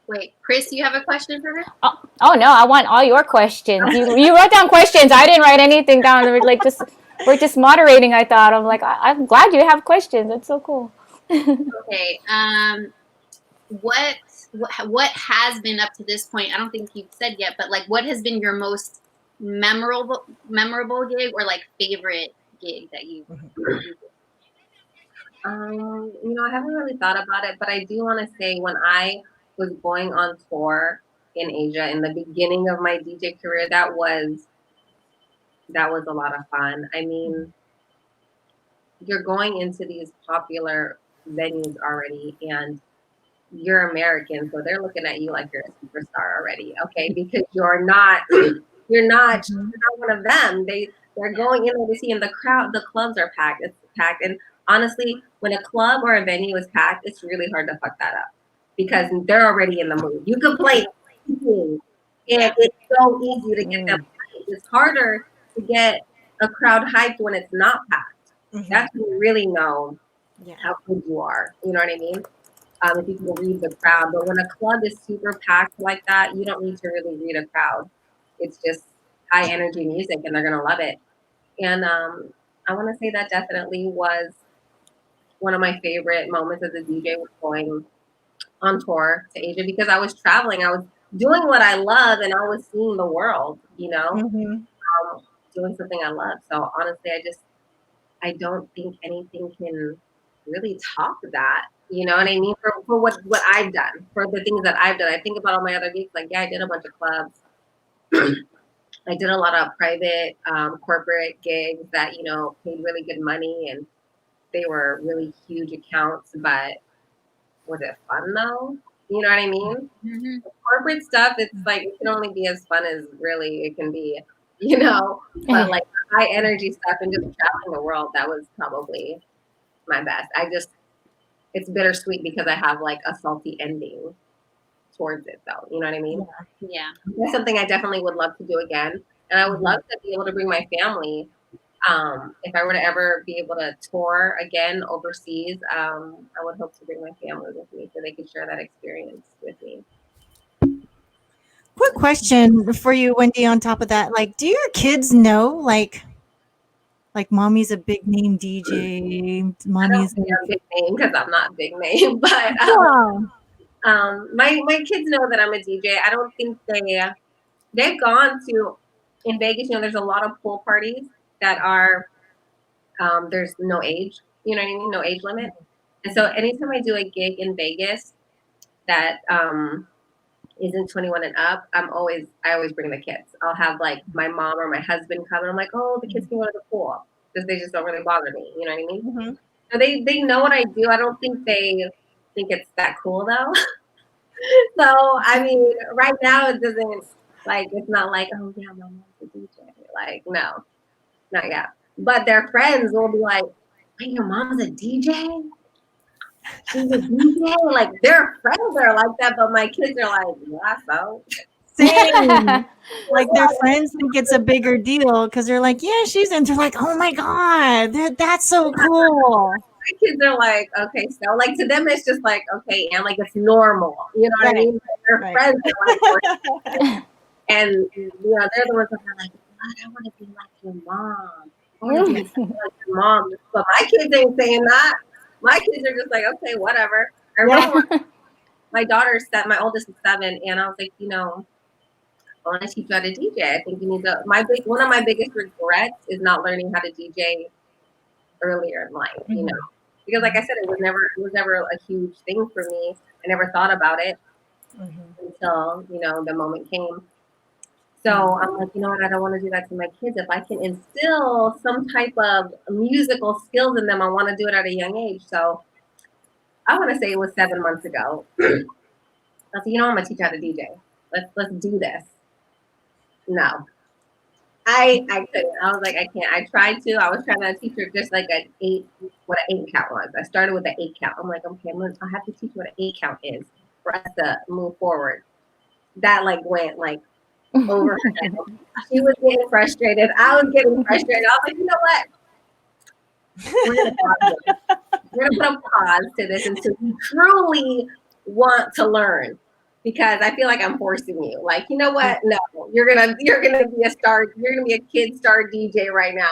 Wait, Chris, you have a question for her? Oh no, I want all your questions. You wrote down questions. I didn't write anything down. We're just moderating. I thought I'm like I'm glad you have questions. It's so cool. Okay. What has been up to this point? I don't think you've said yet, but like, what has been your most memorable gig, or like favorite gig that you? I haven't really thought about it, but I do want to say when I was going on tour in Asia in the beginning of my DJ career, that was a lot of fun. I mean, you're going into these popular venues already, and you're American, so they're looking at you like you're a superstar already, okay? Because you're not one of them. They're going in there to see, and the clubs are packed. It's packed, and honestly, when a club or a venue is packed, it's really hard to fuck that up because they're already in the mood. You can play anything, and it's so easy to get them hyped. It's harder to get a crowd hyped when it's not packed. That's when you really know how good you are. You know what I mean? If you can read the crowd. But when a club is super packed like that, you don't need to really read a crowd. It's just high energy music, and they're gonna love it. And I want to say that definitely was one of my favorite moments as a DJ, was going on tour to Asia, because I was traveling. I was doing what I love, and I was seeing the world, doing something I love. So honestly, I don't think anything can really top that. You know what I mean? For what I've done, for the things that I've done. I think about all my other gigs. Like, yeah, I did a bunch of clubs. I did a lot of private corporate gigs that, you know, paid really good money and they were really huge accounts, but was it fun though? You know what I mean? Mm-hmm. Corporate stuff, it's like it can only be as fun as really it can be, you know. But like high energy stuff and just traveling the world, that was probably my best. It's bittersweet because I have like a salty ending towards it though. You know what I mean? Yeah. That's something I definitely would love to do again. And I would love to be able to bring my family. If I were to ever be able to tour again overseas, I would hope to bring my family with me so they could share that experience with me. Quick question for you, Wendy, on top of that. Like, do your kids know, like mommy's a big name DJ, I don't mommy's say like, I'm big name because I'm not a big name, but wow. my kids know that I'm a DJ. I don't think they've gone to in Vegas. You know, there's a lot of pool parties that are there's no age. You know what I mean? No age limit. And so anytime I do a gig in Vegas that isn't 21 and up, I always bring the kids. I'll have like my mom or my husband come and I'm like, oh, the kids can go to the pool because they just don't really bother me. You know what I mean? Mm-hmm. So they know what I do. I don't think they think it's that cool though. So I mean, right now it doesn't like it's not like, oh yeah, my mom's a DJ. Like no, not yet. But their friends will be like, wait, your mom's a DJ? She's a DJ? Like their friends are like that, but my kids are like, yeah, so. Same. Like their friends think it's a bigger deal because they're like, yeah, she's into like, oh my God, that's so cool. My kids are like, okay, so like to them it's just like, okay, and like it's normal. You know what I mean? Their friends are like, and you know, they're the ones that are like, God, I want to be like your mom. I want to be like your mom. But my kids ain't saying that. My kids are just like, okay, whatever. I remember my daughter's my oldest is 7, and I was like, you know, I want to teach you how to DJ. I think you need to. One of my biggest regrets is not learning how to DJ earlier in life. You know, because like I said, it was never a huge thing for me. I never thought about it until you know the moment came. So I'm like, you know what? I don't want to do that to my kids. If I can instill some type of musical skills in them, I want to do it at a young age. So I want to say it was 7 months ago. I said, you know, I'm gonna teach you how to DJ. Let's do this. No, I couldn't. I was like, I can't. I tried to. I was trying to teach her just like what an 8 count was. I started with the 8 count. I'm like, okay, I have to teach what an 8 count is for us to move forward. That like went like over her head. She was getting frustrated. I was getting frustrated. I was like, you know what? We're gonna pause this. We're gonna put a pause to this until you truly want to learn. Because I feel like I'm forcing you. Like, you know what? No, you're gonna be a star. You're gonna be a kid star DJ right now.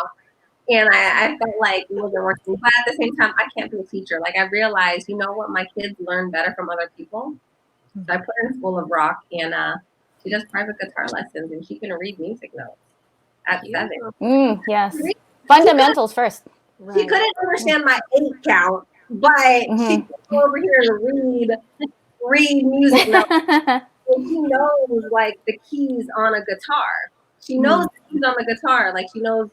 And I felt like it wasn't working. But at the same time, I can't be a teacher. Like I realized, you know what? My kids learn better from other people. So I put her in school of rock, and she does private guitar lessons, and she can read music notes at 7. Yes, fundamentals first. She couldn't understand my 8 count, but she could go over here and read music notes. And she knows like the keys on a guitar. She knows the keys on the guitar. Like she knows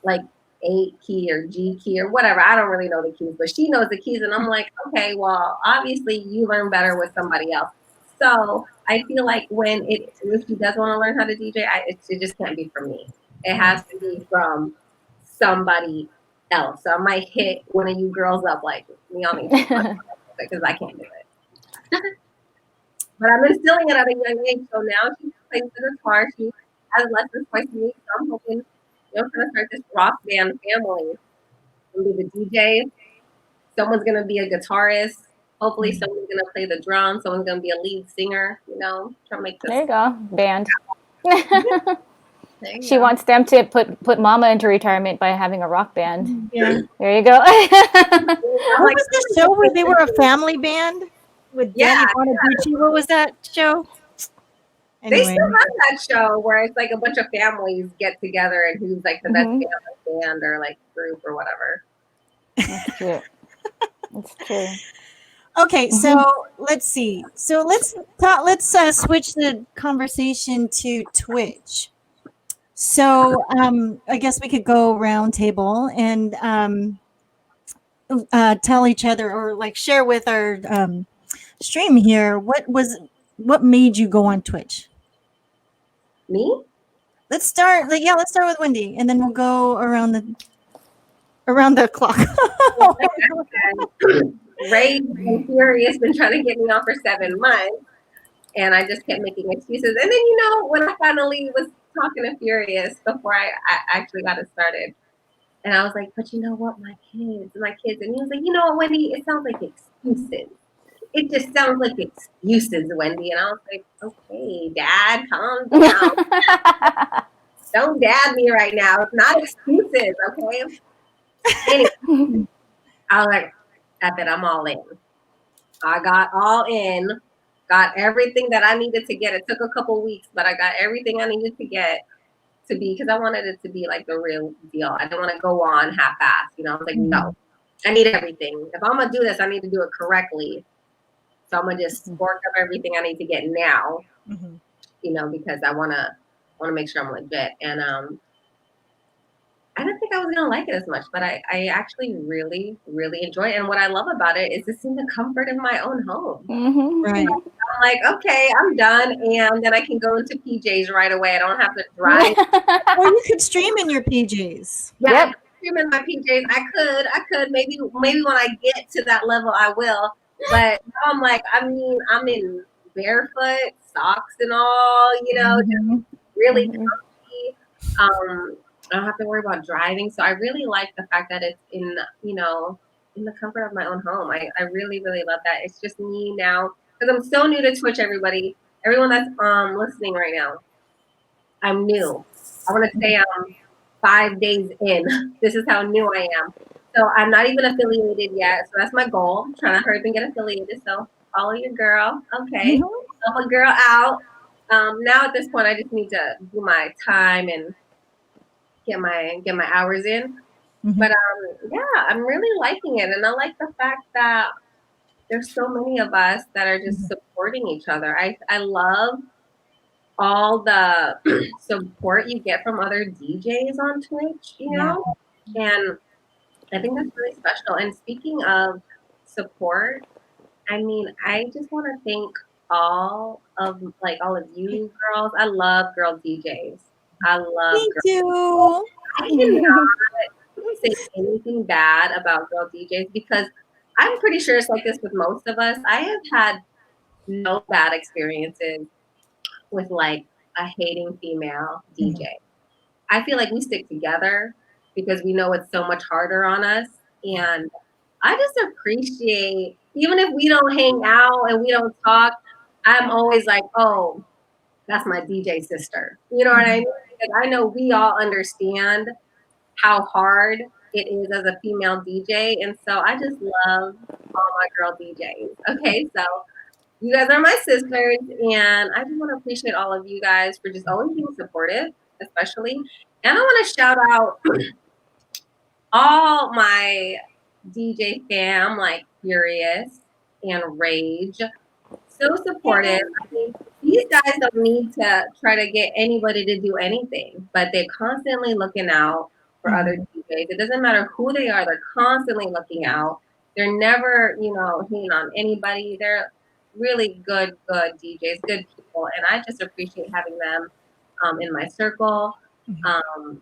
like 8 key or G key or whatever. I don't really know the keys, but she knows the keys. And I'm like, okay, well, obviously you learn better with somebody else. So I feel like if she does want to learn how to DJ, it just can't be from me. It has to be from somebody else. So I might hit one of you girls up like me on these because I can't do it. But I'm instilling it at a young age. So now she plays the guitar. She has lessons twice a week. So I'm hoping I'm going to start this rock band family. I'm going to be the DJ. Someone's going to be a guitarist. Hopefully someone's going to play the drums. Someone's going to be a lead singer. You know, try to make this. There you go, band. She wants them to put mama into retirement by having a rock band. Yeah. There you go. What was the show where they were a family band with Danny Bonaducci? What was that show? They Anyway, still have that show where it's like a bunch of families get together and who's like the best band or like group or whatever. That's cute. It's true. okay, so let's see. So let's switch the conversation to Twitch. So I guess we could go round table and tell each other or like share with our stream here what made you go on Twitch. Me? Let's start. Let's start with Wendi, and then we'll go around the clock. Ray and Furious been trying to get me on for 7 months, and I just kept making excuses. And then when I finally was talking to Furious before I actually got it started, and I was like, but you know what, my kids, and he was like, you know what, Wendi, it sounds like excuses. It just sounds like excuses, Wendi. And I was like, okay, Dad, calm down. Don't dad me right now. It's not excuses, okay? Anyway, I was like, F it, I'm all in. I got all in, got everything that I needed to get. It took a couple weeks, but I got everything I needed to get to be, because I wanted it to be like the real deal. I didn't want to go on half-assed. I was like, no, I need everything. If I'm going to do this, I need to do it correctly. So I'm going to just work up everything I need to get now, because I want to make sure I'm legit. And I didn't think I was going to like it as much, but I actually really, really enjoy it. And what I love about it is it's in the comfort of my own home. Right. I'm like, okay, I'm done. And then I can go into PJs right away. I don't have to drive. Or you could stream in your PJs. Yeah, I could stream in my PJs. I could. Maybe when I get to that level, I will. But now I'm like, I'm in barefoot, socks and all, just really comfy. I don't have to worry about driving. So I really like the fact that it's in the comfort of my own home. I really, really love that. It's just me now, because I'm so new to Twitch, everyone that's listening right now. I'm new. I want to say I'm 5 days in. This is how new I am. So I'm not even affiliated yet. So that's my goal. I'm trying to hurry up and get affiliated. So follow your girl. Okay. Help a girl out. Now at this point, I just need to do my time and get my hours in. But I'm really liking it. And I like the fact that there's so many of us that are just supporting each other. I love all the support you get from other DJs on Twitch, and I think that's really special. And speaking of support, I just want to thank all of you girls. I love girl DJs. I love Thank girls. you. I cannot say anything bad about girl DJs, because I'm pretty sure it's like this with most of us. I have had no bad experiences with like a hating female DJ. I feel like we stick together because we know it's so much harder on us. And I just appreciate, even if we don't hang out and we don't talk, I'm always like, oh, that's my DJ sister. You know what I mean? Because I know we all understand how hard it is as a female DJ. And so I just love all my girl DJs. Okay, so you guys are my sisters, and I just want to appreciate all of you guys for just always being supportive, especially. And I want to shout out all my DJ fam, like Furious and Rage. So supportive. These guys don't need to try to get anybody to do anything, but they're constantly looking out for other DJs. It doesn't matter who they are, they're constantly looking out. They're never, hating on anybody. They're really good DJs, good people. And I just appreciate having them in my circle,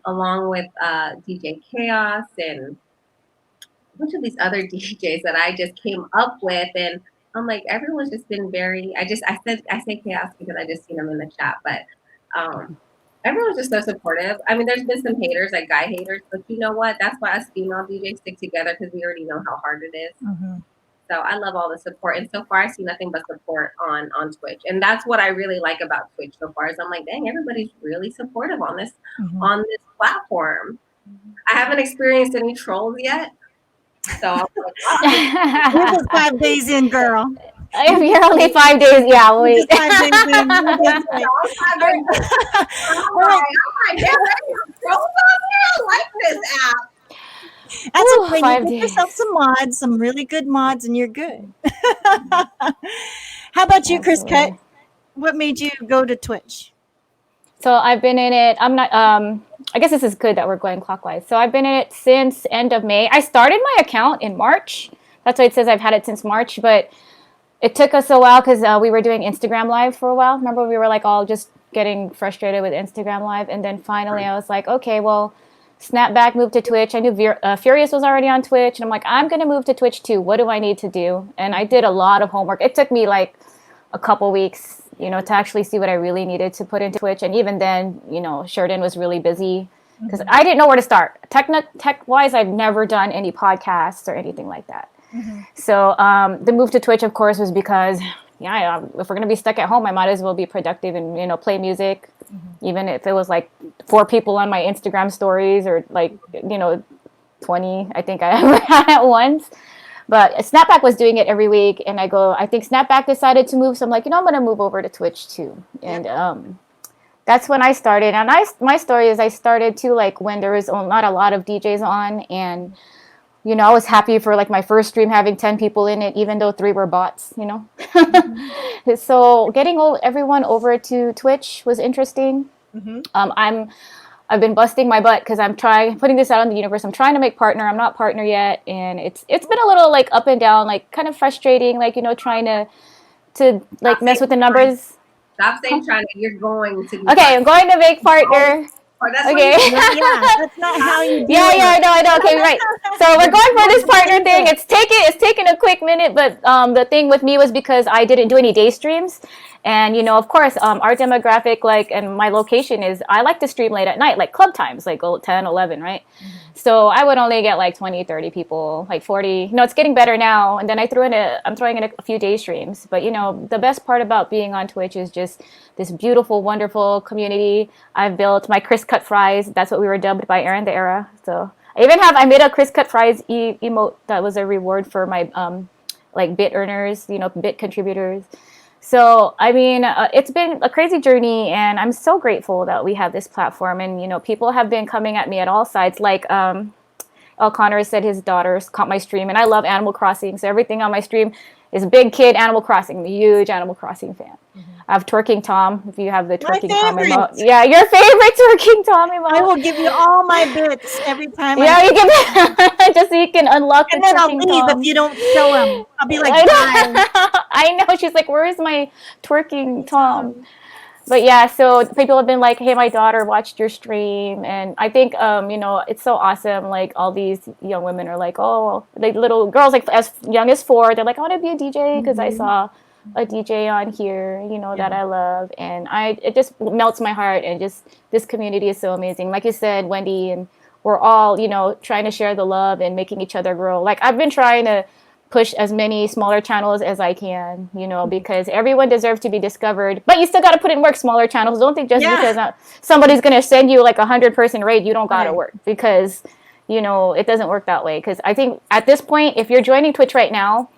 along with DJ Chaos and a bunch of these other DJs that I just came up with. And I'm like, everyone's just been very, I say Chaos because I just seen them in the chat, but everyone's just so supportive. There's been some haters, like guy haters, but you know what? That's why us female DJs stick together, because we already know how hard it is. So I love all the support. And so far I see nothing but support on Twitch. And that's what I really like about Twitch so far, is I'm like, dang, everybody's really supportive on this platform. I haven't experienced any trolls yet. So I'm like, We're just 5 days in, girl. If you're only 5 days, yeah, wait. Just 5 days in. That's right. I'm like, get ready to scroll on here. I like this app. That's Ooh, okay. You 5 get days. yourself some mods, some really good mods, and you're good. How about you, Kriscut? Absolutely. What made you go to Twitch? So I've been in it. I'm not. I guess this is good that we're going clockwise. So I've been in it since end of May. I started my account in March. That's why it says I've had it since March. But it took us a while because we were doing Instagram Live for a while. Remember, we were like all just getting frustrated with Instagram Live, and then finally I was like, okay, well, Snapback moved to Twitch. I knew Furious was already on Twitch, and I'm like, I'm gonna move to Twitch too. What do I need to do? And I did a lot of homework. It took me like a couple weeks, to actually see what I really needed to put into Twitch. And even then, Sheridan was really busy because I didn't know where to start. Tech-wise, I've never done any podcasts or anything like that. So the move to Twitch, of course, was because, if we're going to be stuck at home, I might as well be productive and, play music, even if it was like 4 people on my Instagram stories or like, 20, I think I ever had at once. But Snapback was doing it every week, and I think Snapback decided to move, so I'm like, I'm going to move over to Twitch too. And that's when I started. And my story is I started too, like when there was not a lot of DJs on, and I was happy for like my first stream having 10 people in it, even though 3 were bots. So getting everyone over to Twitch was interesting. I've been busting my butt because I'm putting this out in the universe. I'm trying to make partner. I'm not partner yet, and it's been a little like up and down, like kind of frustrating, like trying to like mess with the numbers. Stop saying trying to. You're going to. Okay, I'm going to make partner. That's Okay. Yeah, that's not how you do it. I know. Okay, right. So we're going for this partner thing. It's taken a quick minute, but the thing with me was because I didn't do any day streams. And, of course, our demographic, and my location is, I like to stream late at night, like club times, like 10, 11, right? So I would only get like 20, 30 people, like 40. It's getting better now. And then I'm throwing in a few day streams. But, the best part about being on Twitch is just this beautiful, wonderful community I've built. My Kriscut fries, that's what we were dubbed by Aaron the Era. So I made a Kriscut fries emote that was a reward for my bit earners, bit contributors. So, it's been a crazy journey, and I'm so grateful that we have this platform. And, people have been coming at me at all sides. Like El Connor said his daughters caught my stream, and I love Animal Crossing. So everything on my stream is big kid Animal Crossing. I'm a huge Animal Crossing fan. I have Twerking Tom, if you have the Twerking Tom emote. Yeah, your favorite Twerking Tom emote. I will give you all my bits every time. Yeah, you give it just so you can unlock and the then I'll Twerking leave Tom. if you don't show them. I'll be like, I know. She's like, where is my Twerking Tom? But yeah, so people have been like, hey, my daughter watched your stream. And I think, it's so awesome. Like all these young women are like, oh, like little girls, like as young as 4, they're like, I want to be a DJ because I saw a DJ on here, that I love. And it just melts my heart. And just this community is so amazing. Like you said, Wendi, and we're all, trying to share the love and making each other grow. Like I've been trying to push as many smaller channels as I can, because everyone deserves to be discovered. But you still got to put in work, smaller channels. Don't think just because somebody's going to send you like 100-person raid, you don't got to work, because, it doesn't work that way. Because I think at this point, if you're joining Twitch right now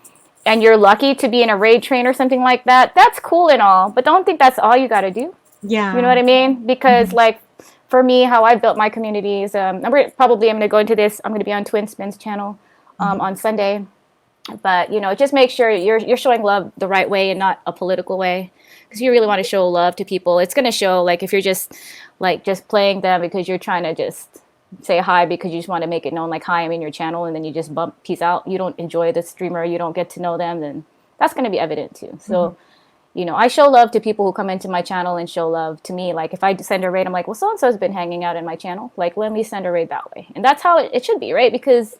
and you're lucky to be in a raid train or something like that, that's cool and all. But don't think that's all you got to do. Yeah. You know what I mean? Because like for me, how I built my community is, I'm going to go into this. I'm going to be on Twin Spin's channel on Sunday. But, just make sure you're showing love the right way and not a political way. Because you really want to show love to people. It's going to show, like, if you're just playing them because you're trying to just say hi because you just want to make it known, like, hi, I'm in your channel, and then you just bump, peace out. You don't enjoy the streamer. You don't get to know them. Then that's going to be evident, too. So, I show love to people who come into my channel and show love to me. Like, if I send a raid, I'm like, well, so-and-so's been hanging out in my channel. Like, let me send a raid that way. And that's how it should be, right? Because,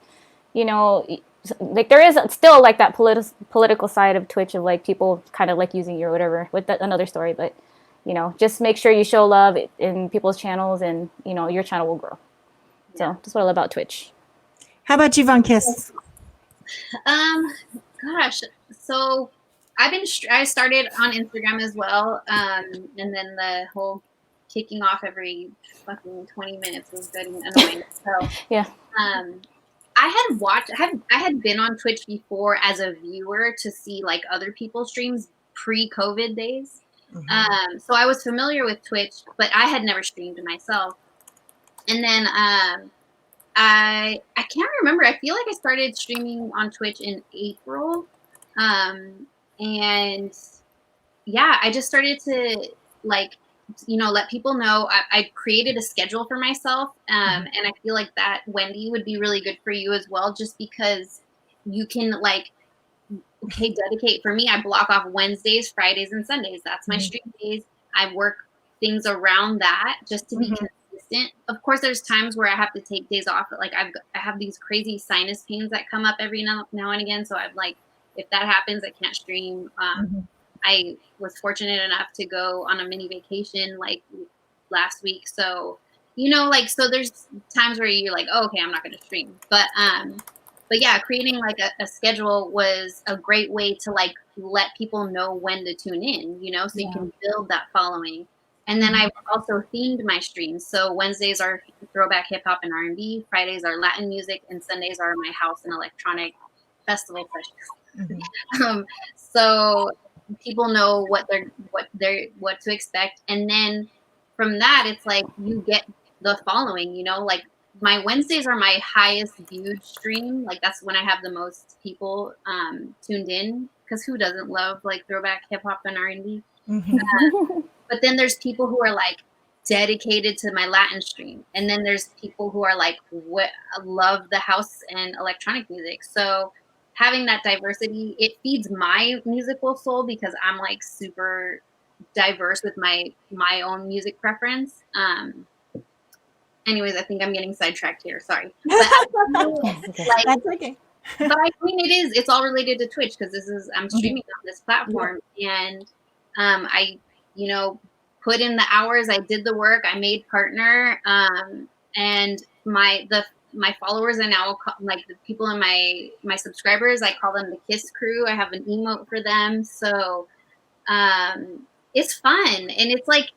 like there is still like that political side of Twitch of like people kind of like using you or whatever, with another story. But just make sure you show love in people's channels, and your channel will grow. So that's what I love about Twitch. How about you, Von Kiss? Gosh, so I started on Instagram as well, and then the whole kicking off every fucking 20 minutes was getting annoying. So yeah. I had been on Twitch before as a viewer to see like other people's streams pre-COVID days. So I was familiar with Twitch, but I had never streamed myself. And then I can't remember. I feel like I started streaming on Twitch in April. And yeah, I just started to like, let people know. I created a schedule for myself. And I feel like that, Wendi, would be really good for you as well, just because you can like, okay, dedicate. For me, I block off Wednesdays, Fridays, and Sundays. That's my stream days. I work things around that just to be consistent. Of course, there's times where I have to take days off. But like I have these crazy sinus pains that come up every now and again. So I'm like, if that happens, I can't stream. I was fortunate enough to go on a mini vacation like last week. So, so there's times where you're like, oh, okay, I'm not going to stream. But yeah, creating like a schedule was a great way to like let people know when to tune in, so you can build that following. And then I've also themed my streams. So Wednesdays are throwback hip hop and R&B, Fridays are Latin music, and Sundays are my house and electronic festival sessions. So people know what to expect. And then from that, it's like you get the following, like my Wednesdays are my highest viewed stream. Like that's when I have the most people tuned in, because who doesn't love like throwback hip hop and R&B? But then there's people who are like dedicated to my Latin stream, and then there's people who are like love the house and electronic music. So having that diversity, it feeds my musical soul, because I'm like super diverse with my own music preference. Anyways, I think I'm getting sidetracked here. Sorry. But That's okay. But I mean, it's all related to Twitch, because I'm streaming on this platform, and I, put in the hours. I did the work. I made partner, and my followers are now like the people in my subscribers. I call them the Kiss Crew. I have an emote for them. So it's fun, and it's like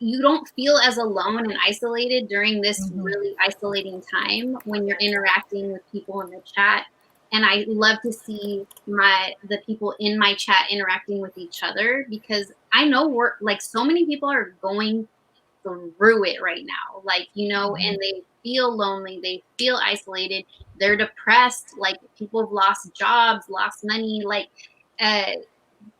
you don't feel as alone and isolated during this really isolating time when you're interacting with people in the chat. And I love to see the people in my chat interacting with each other, because I know we're like, so many people are going through it right now, like, and they feel lonely, they feel isolated, they're depressed, like people have lost jobs, lost money, like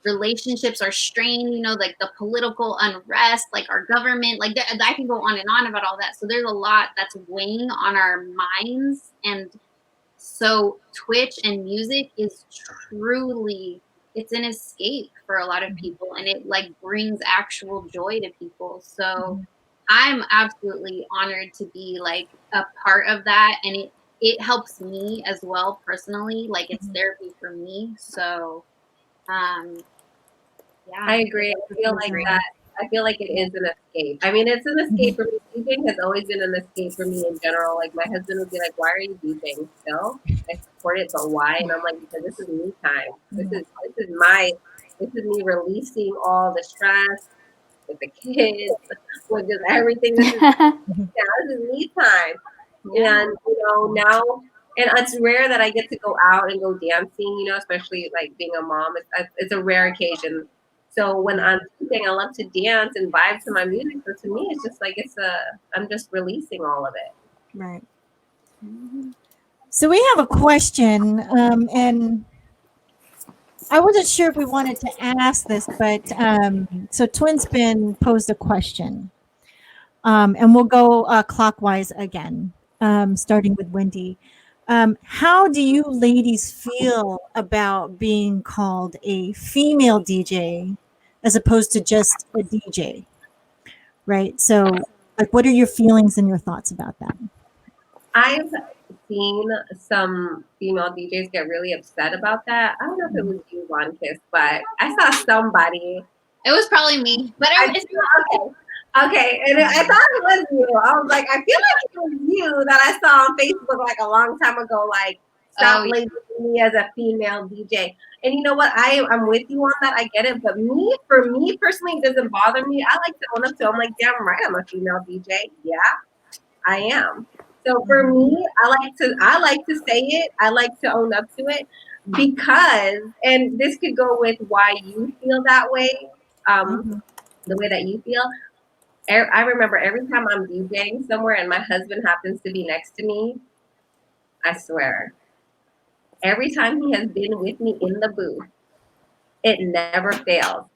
relationships are strained, like the political unrest, like our government, like I can go on and on about all that. So there's a lot that's weighing on our minds. And so Twitch and music is truly, it's an escape for a lot of people, and it like brings actual joy to people. So I'm absolutely honored to be like a part of that. And it helps me as well personally, like it's therapy for me. So yeah, I agree. I feel like it is an escape. I mean, it's an escape for me. DJing has always been an escape for me in general. Like my husband would be like, "Why are you DJing still?" I support it, but why? And I'm like, because this is me time. This is me releasing all the stress with the kids, with just everything. This is me time. And now, and it's rare that I get to go out and go dancing. Especially like being a mom, it's a rare occasion. So when I'm teaching, I love to dance and vibe to my music. So to me, it's just like I'm just releasing all of it. Right. So we have a question, and I wasn't sure if we wanted to ask this, but so Twin Spin posed a question, and we'll go clockwise again, starting with Wendi. How do you ladies feel about being called a female DJ as opposed to just a DJ? Right. So, like, what are your feelings and your thoughts about that? I've seen some female DJs get really upset about that. I don't know if it was you, Von Kiss, but I saw somebody. It was probably me, but Okay, and I thought it was you. I was like, I feel like it was you that I saw on Facebook like a long time ago, like, stop labeling me as a female DJ. And you know what? I'm with you on that. I get it. But for me personally, it doesn't bother me. I like to own up to it. I'm like, damn right, I'm a female DJ. Yeah, I am. So for me, I like to say it. I like to own up to it because, and this could go with why you feel that way, the way that you feel. I remember every time I'm DJing somewhere and my husband happens to be next to me, I swear, every time he has been with me in the booth, it never fails.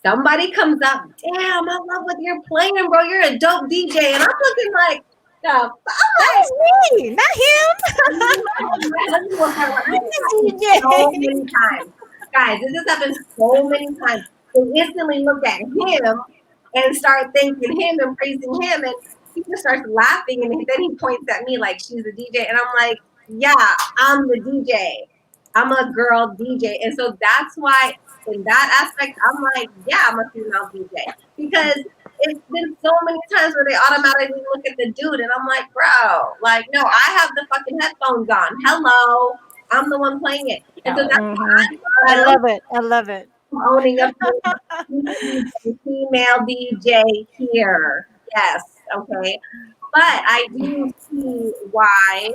Somebody comes up, damn, I love what you're playing, bro. You're a dope DJ. And I'm looking like, the That's me, not him. my husband will have I'm the so DJ. many times. Guys, this has happened so many times. They instantly look at him and start thanking him and praising him. And he just starts laughing. And then he points at me like she's a DJ. And I'm like, yeah, I'm the DJ. I'm a girl DJ. And so that's why, in that aspect, I'm like, yeah, I'm a female DJ. Because it's been so many times where they automatically look at the dude, and I'm like, bro, like, no, I have the fucking headphones on. Hello, I'm the one playing it, and so that's why I love it. I love it. I'm owning up to the female DJ here. Yes, okay, but I do see why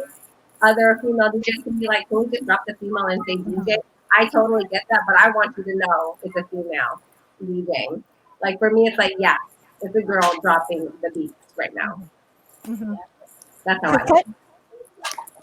other female DJs can be like, don't just drop the female and say DJ. I totally get that, but I want you to know it's a female DJing. Like for me, it's like, yeah, it's a girl dropping the beats right now. That's how I feel.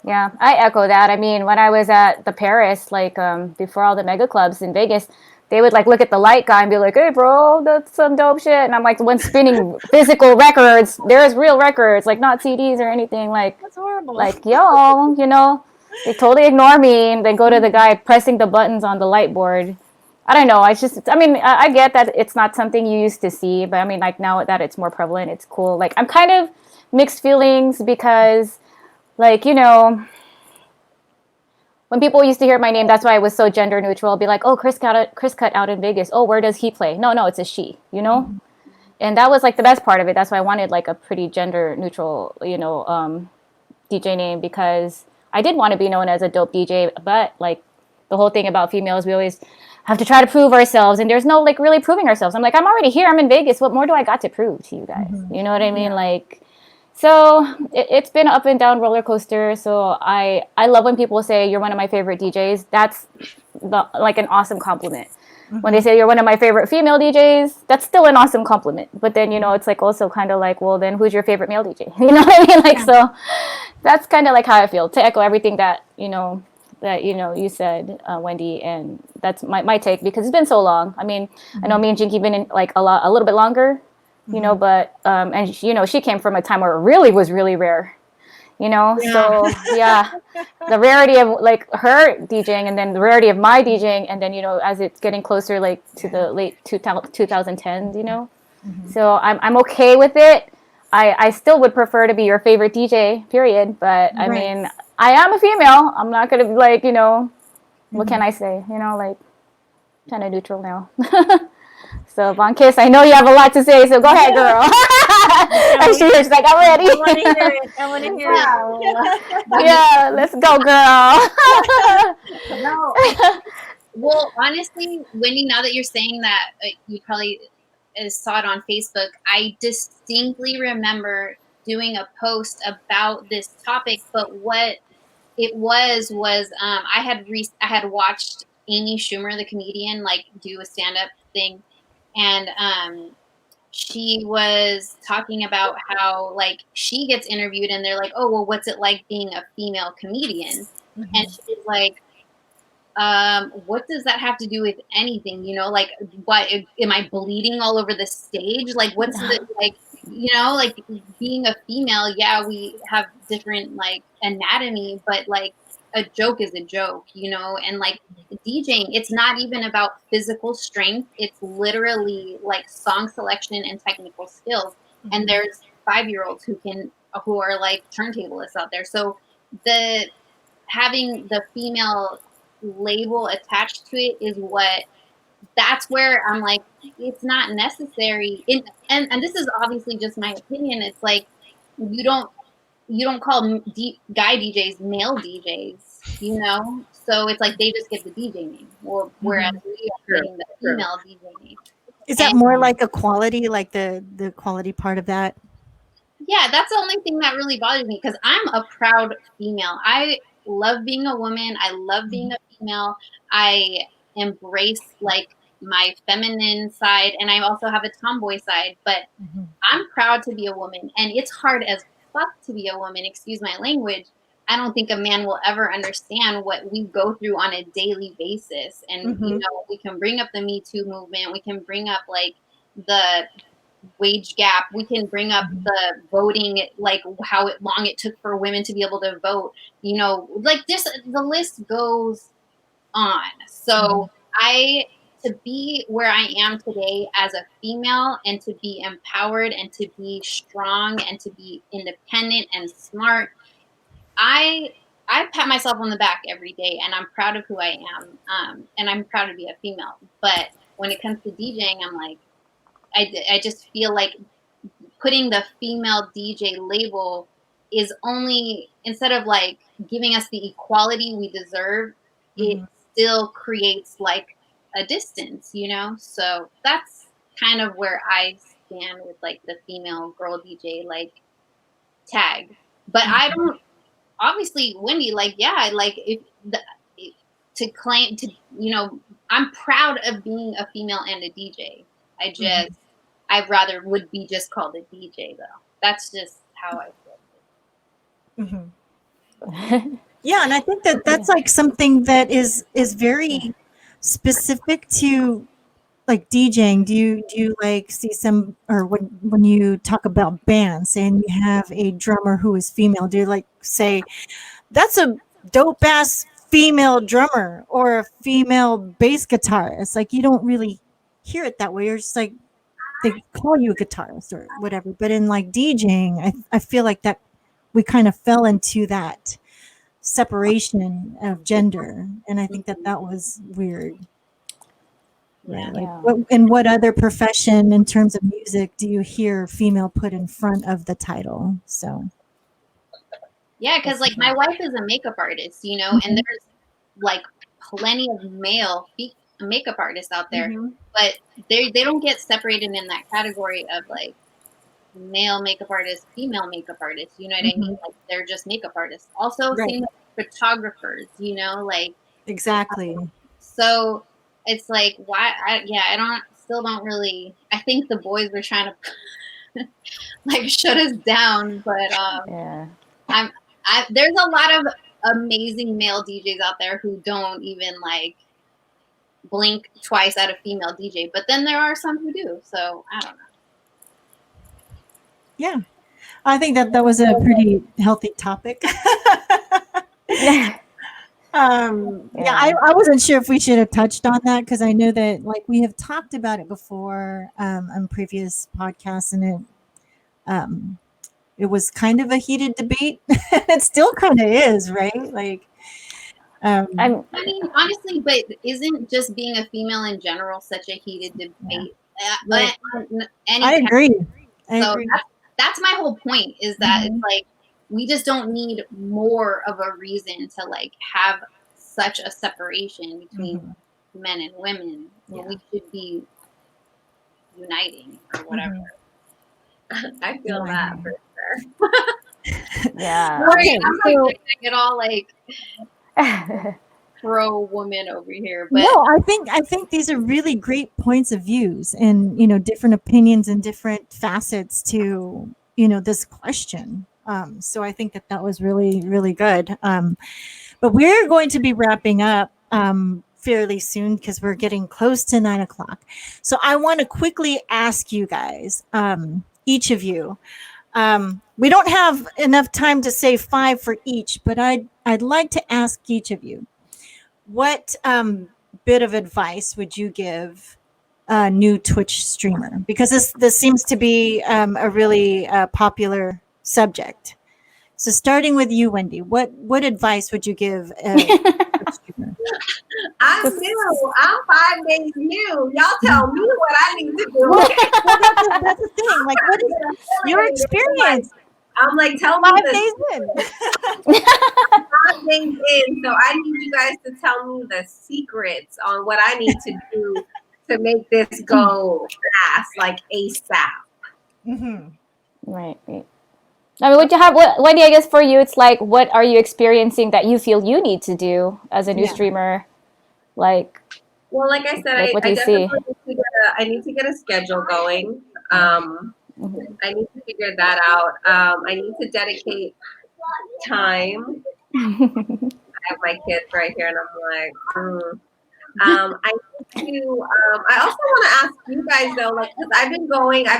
Yeah, I echo that. I mean, when I was at the Paris, like before all the mega clubs in Vegas, they would like look at the light guy and be like, "Hey, bro, that's some dope shit." And I'm like, the one spinning physical records. There's real records, like not CDs or anything. Like That's horrible. Like, yo, you know, they totally ignore me and then go to the guy pressing the buttons on the light board. I don't know. I get that it's not something you used to see, but I mean, like now that it's more prevalent, it's cool. Like I'm kind of mixed feelings because, like, you know, when people used to hear my name, that's why I was so gender neutral. I'll be like, oh, Kriscut out in Vegas. Oh, where does he play? No, it's a she, you know? And that was like the best part of it. That's why I wanted like a pretty gender neutral, you know, DJ name, because I did want to be known as a dope DJ, but like the whole thing about females, we always have to try to prove ourselves, and there's no like really proving ourselves. I'm like, I'm already here, I'm in Vegas, what more do I got to prove to you guys? You know what I mean? Yeah. Like, so it's been up and down roller coaster. So I love when people say you're one of my favorite DJs. That's like an awesome compliment. When they say you're one of my favorite female DJs, that's still an awesome compliment. But then, you know, it's like also kind of like, well, then who's your favorite male DJ? You know what I mean? Like, so that's kind of like how I feel, to echo everything that you said, Wendi, and that's my take, because it's been so long. I mean, I know me and Jinky been in like a little bit longer, you know, but and you know, she came from a time where it really was really rare. You know, so yeah, the rarity of like her DJing, and then the rarity of my DJing, and then, you know, as it's getting closer like to the late 2010s, you know, so I'm okay with it. I still would prefer to be your favorite DJ, period. But I mean, I am a female. I'm not gonna be like, you know, what can I say? You know, like kind of neutral now. So Von Kiss, I know you have a lot to say, so go ahead, girl. And she's like, I'm ready. I want to hear it. I want to hear it. Yeah, let's go, girl. No. Well, honestly, Wendi, now that you're saying that, you probably saw it on Facebook. I distinctly remember doing a post about this topic, but what it was I had watched Amy Schumer, the comedian, like do a stand-up thing, and she was talking about how like she gets interviewed and they're like, oh, well, what's it like being a female comedian? And she's like, what does that have to do with anything? You know, like, what am I bleeding all over the stage? Like, what's the, like, you know, like being a female, yeah, we have different like anatomy, but like a joke is a joke, you know. And like DJing, it's not even about physical strength, it's literally like song selection and technical skills. And there's 5-year-olds who are like turntablists out there. So the having the female label attached to it is that's where I'm like, it's not necessary. And this is obviously just my opinion. It's like you don't call guy DJs male DJs, you know? So it's like they just get the DJ name, or whereas we are getting the female DJ name. Is that more like equality, like the quality part of that? Yeah, that's the only thing that really bothers me because I'm a proud female. I love being a woman. I love being a female. I embrace like my feminine side, and I also have a tomboy side, but Mhm. I'm proud to be a woman, and it's hard as fuck to be a woman, excuse my language. I don't think a man will ever understand what we go through on a daily basis. And, you Mhm. know, we can bring up the Me Too movement. We can bring up like the wage gap. We can bring up Mhm. the voting, like how long it took for women to be able to vote. You know, like this, the list goes on. So I to be where I am today as a female and to be empowered and to be strong and to be independent and smart, I I pat myself on the back every day and I'm proud of who I am. And I'm proud to be a female. But when it comes to DJing, I'm like, I just feel like putting the female DJ label is only, instead of like giving us the equality we deserve, it Mhm. still creates like a distance, you know? So that's kind of where I stand with like the female girl DJ like tag. But I don't, obviously, Wendy, like, yeah, like if the, to claim to, you know, I'm proud of being a female and a DJ. I Mhm. just, I rather would be just called a DJ though. That's just how I feel. Mhm. Yeah, and I think that that's like something that is very specific to like DJing. Do you like see some, or when you talk about bands and you have a drummer who is female, do you like say that's a dope ass female drummer or a female bass guitarist? Like you don't really hear it that way. You're just like they call you a guitarist or whatever. But in like DJing, I feel like that we kind of fell into that separation of gender, and I think that that was weird. Yeah. Right. Like Yeah. what in what other profession in terms of music do you hear female put in front of the title? So Yeah, because like my wife is a makeup artist, you know, and Mhm. there's like plenty of male makeup artists out there, Mhm. but they don't get separated in that category of like male makeup artist, female makeup artist. You know what I mean? Mhm. Like they're just makeup artists. Also, Right. same with photographers. You know, like Exactly. so. It's like why? I don't still don't really. I think the boys were trying to like shut us down, but Yeah. I'm there's a lot of amazing male DJs out there who don't even like blink twice at a female DJ, but then there are some who do. So I don't know. Yeah. I think that that was a pretty healthy topic. Yeah. Yeah, I wasn't sure if we should have touched on that because I know that like we have talked about it before on previous podcasts, and um, it was kind of a heated debate. It still kind of is, right? Like, um, I'm I mean, honestly, but isn't just being a female in general such a heated yeah, debate? right. Any I agree. I so agree. that's my whole point is that it's Mhm. like we just don't need more of a reason to like have such a separation between Mhm. men and women when Yeah. we should be uniting or whatever. Mhm. I No, feel I that hear for you. sure. yeah. Sorry, Okay, I'm like so getting it all like pro woman over here, but no, I think these are really great points of views, and different opinions and different facets to this question. So I think that that was really really good. But we're going to be wrapping up fairly soon because we're getting close to 9 o'clock. So I want to quickly ask you guys, each of you. We don't have enough time to say five for each, but I'd like to ask each of you what bit of advice would you give a new Twitch streamer? Because this seems to be a really popular subject. So starting with you, Wendy, what advice would you give a Twitch streamer? I'm new. I'm 5 days new. Y'all tell me what I need to do. Okay, well that's the thing. Like, what is your experience? I'm like, tell me 5 days in. 5 days in. So I need you guys to tell me the secrets on what I need to do to make this go fast, like ASAP. Mm-hmm. right. I mean, what you have, what Wendy? I guess for you, it's like, what are you experiencing that you feel you need to do as a new Yeah. streamer? Like, Well, like I said, what do I you see? definitely need to get a schedule going. Mhm. I need to figure that out. I need to dedicate time. I have my kids right here, and I'm like, I need to. I also want to ask you guys though, like, because I've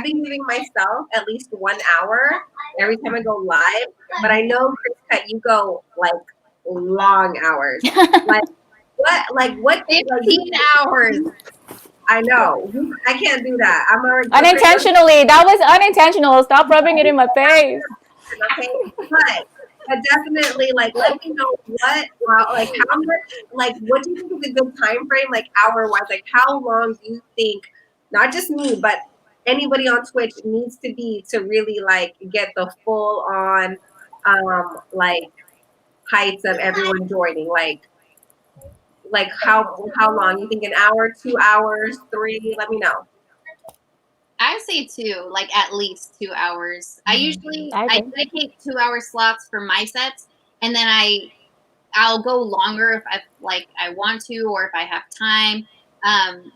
been giving myself at least 1 hour every time I go live. But I know, Kriscut, you go like long hours. Like what? Like 15 hours. I know. I can't do that. I'm already Unintentionally, that was unintentional. Stop rubbing it in my face. okay. But definitely, like, let me know like how much, like, what do you think is a good time frame, like hour wise? Like, how long do you think, not just me, but anybody on Twitch needs to be to really like get the full on, like heights of everyone joining? Like how long? You think an hour, 2 hours, three? Let me know. I would say two, like at least 2 hours. I usually I I agree. dedicate 2 hour slots for my sets, and then I'll go longer if I want to or if I have time.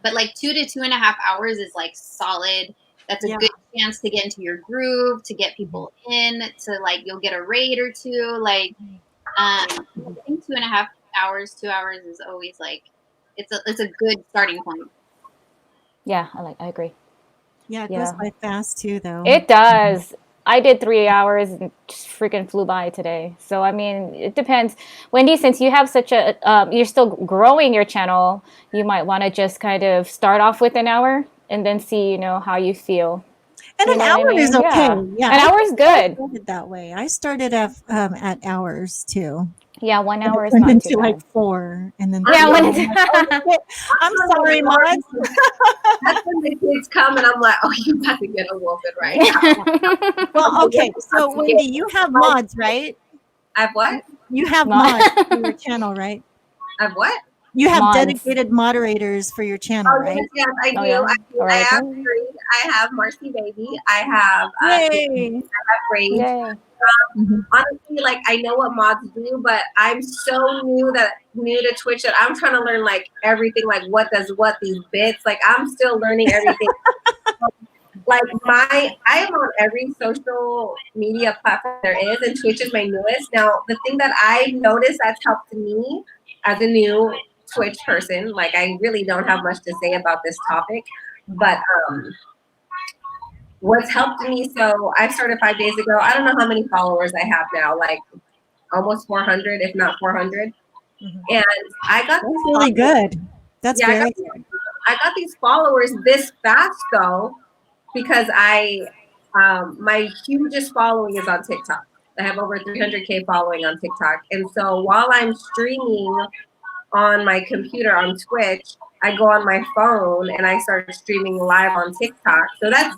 But like 2 to 2.5 hours is like solid. That's a Yeah. good chance to get into your groove, to get people in, to like you'll get a raid or two. Like I think 2.5 hours, 2 hours is always like it's a good starting point. Yeah, I agree. Yeah, it goes Yeah. by fast too, though. It does. I did 3 hours and just freaking flew by today. So I mean, it depends. Wendy, since you have such a, you're still growing your channel, you might want to just kind of start off with an hour and then see, how you feel. And You an know what I hour is mean? okay. Yeah. Yeah, An hour is I good. started that way. I started at hours too. Yeah, one And it hour is turned not too into like bad. 4, and then Yeah, 3. when And I'm like, oh, it's shit. I'm sorry, mods. That's when the kids come and I'm like, oh, you got to get a whooping right now. Well, okay. So, To get Wendy, you have mods, right? I have what? You have Mod- mods for your channel, right? I have what? You have Mods. dedicated moderators for your channel, Oh right? yes, I do. Oh yeah. All I right. have Creed. I have Marcy Baby. I have Yay! Rage. Yay. Mhm. Honestly, like I know what mods do, but I'm so new to Twitch that I'm trying to learn like everything. Like what does what these bits? Like I'm still learning everything. Like I am on every social media platform there is, and Twitch is my newest. Now, the thing that I noticed that's helped me as a new Twitch person, like I really don't have much to say about this topic, but what's helped me, so I started 5 days ago. I don't know how many followers I have now, like almost 400, if not 400. Mhm. And I got That's these really followers. good. That's Yeah, very good. I got these followers this fast though, because my hugest following is on TikTok. I have over 300K following on TikTok. And so while I'm streaming on my computer on Twitch, I go on my phone and I start streaming live on TikTok. So that's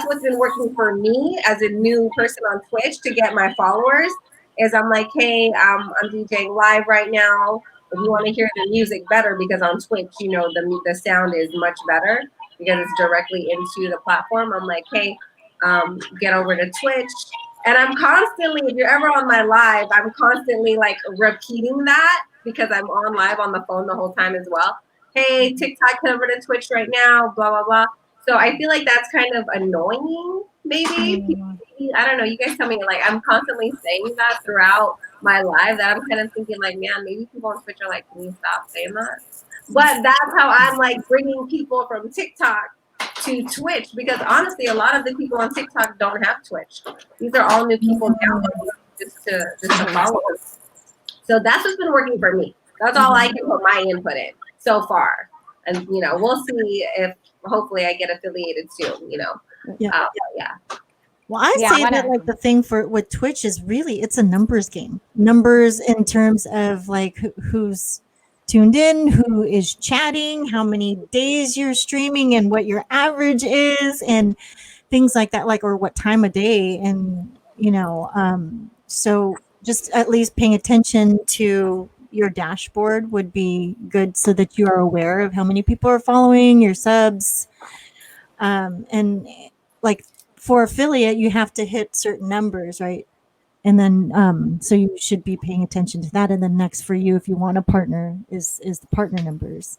what's been working for me as a new person on Twitch to get my followers is I'm like, hey, I'm DJing live right now. If you want to hear the music better, because on Twitch, the sound is much better because it's directly into the platform. I'm like, hey, get over to Twitch. And I'm constantly, if you're ever on my live, I'm constantly like repeating that because I'm on live on the phone the whole time as well. Hey, TikTok, come over to Twitch right now, blah, blah, blah. So I feel like that's kind of annoying, maybe. I don't know. You guys tell me. Like I'm constantly saying that throughout my live. That I'm kind of thinking, like, man, maybe people on Twitch are like, can you stop saying that? But that's how I'm like bringing people from TikTok to Twitch because honestly, a lot of the people on TikTok don't have Twitch. These are all new people downloading just to follow us. So that's what's been working for me. That's all I can put my input in so far. And we'll see if hopefully I get affiliated soon. Yeah. Yeah. Well, I Yeah, say I'm that gonna. like the thing with Twitch is really it's a numbers game. Numbers in terms of like who's tuned in, who is chatting, how many days you're streaming, and what your average is, and things like that, like or what time of day, and so just at least paying attention to your dashboard would be good so that you are aware of how many people are following your subs, and like for affiliate, you have to hit certain numbers, right? And then so you should be paying attention to that. And then next for you, if you want a partner, is the partner numbers.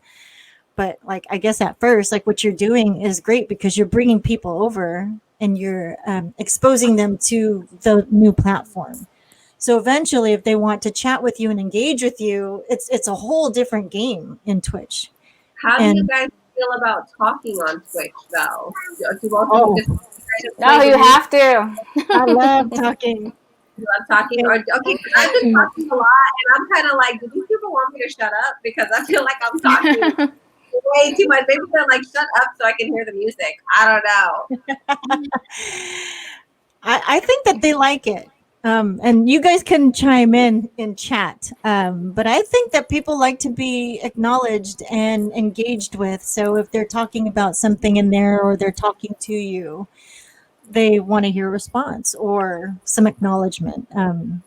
But like, I guess at first, like what you're doing is great because you're bringing people over and you're exposing them to the new platform. So eventually, if they want to chat with you and engage with you, it's a whole different game in Twitch. How do you And guys feel about talking on Twitch, though? Do both Oh. of you just No, you have to. I love talking. love talking? Or, okay, 'cause I've been talking a lot, and I'm kind of like, do these people want me to shut up? Because I feel like I'm talking way too much. Maybe they're like, shut up so I can hear the music. I don't know. I think that they like it. And you guys can chime in chat. But I think that people like to be acknowledged and engaged with. So if they're talking about something in there or they're talking to you, they want to hear a response or some acknowledgement. And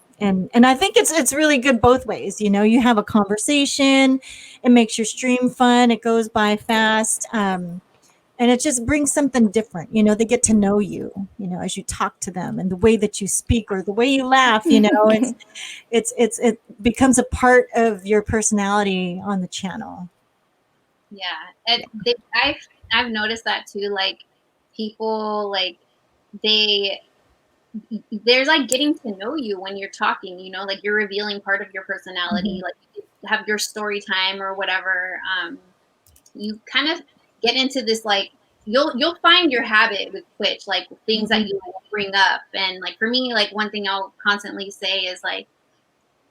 I think it's really good both ways. You know, you have a conversation, it makes your stream fun, it goes by fast. And it just brings something different. You know, they get to know you, you know, as you talk to them and the way that you speak or the way you laugh, you know, it becomes a part of your personality on the channel. Yeah, and I've noticed that too. Like people, like there's like getting to know you when you're talking. You know, like you're revealing part of your personality. Mhm. Like you have your story time or whatever. You kind of get into this like you'll find your habit with Twitch, like things that you bring up. And like for me, like one thing I'll constantly say is like,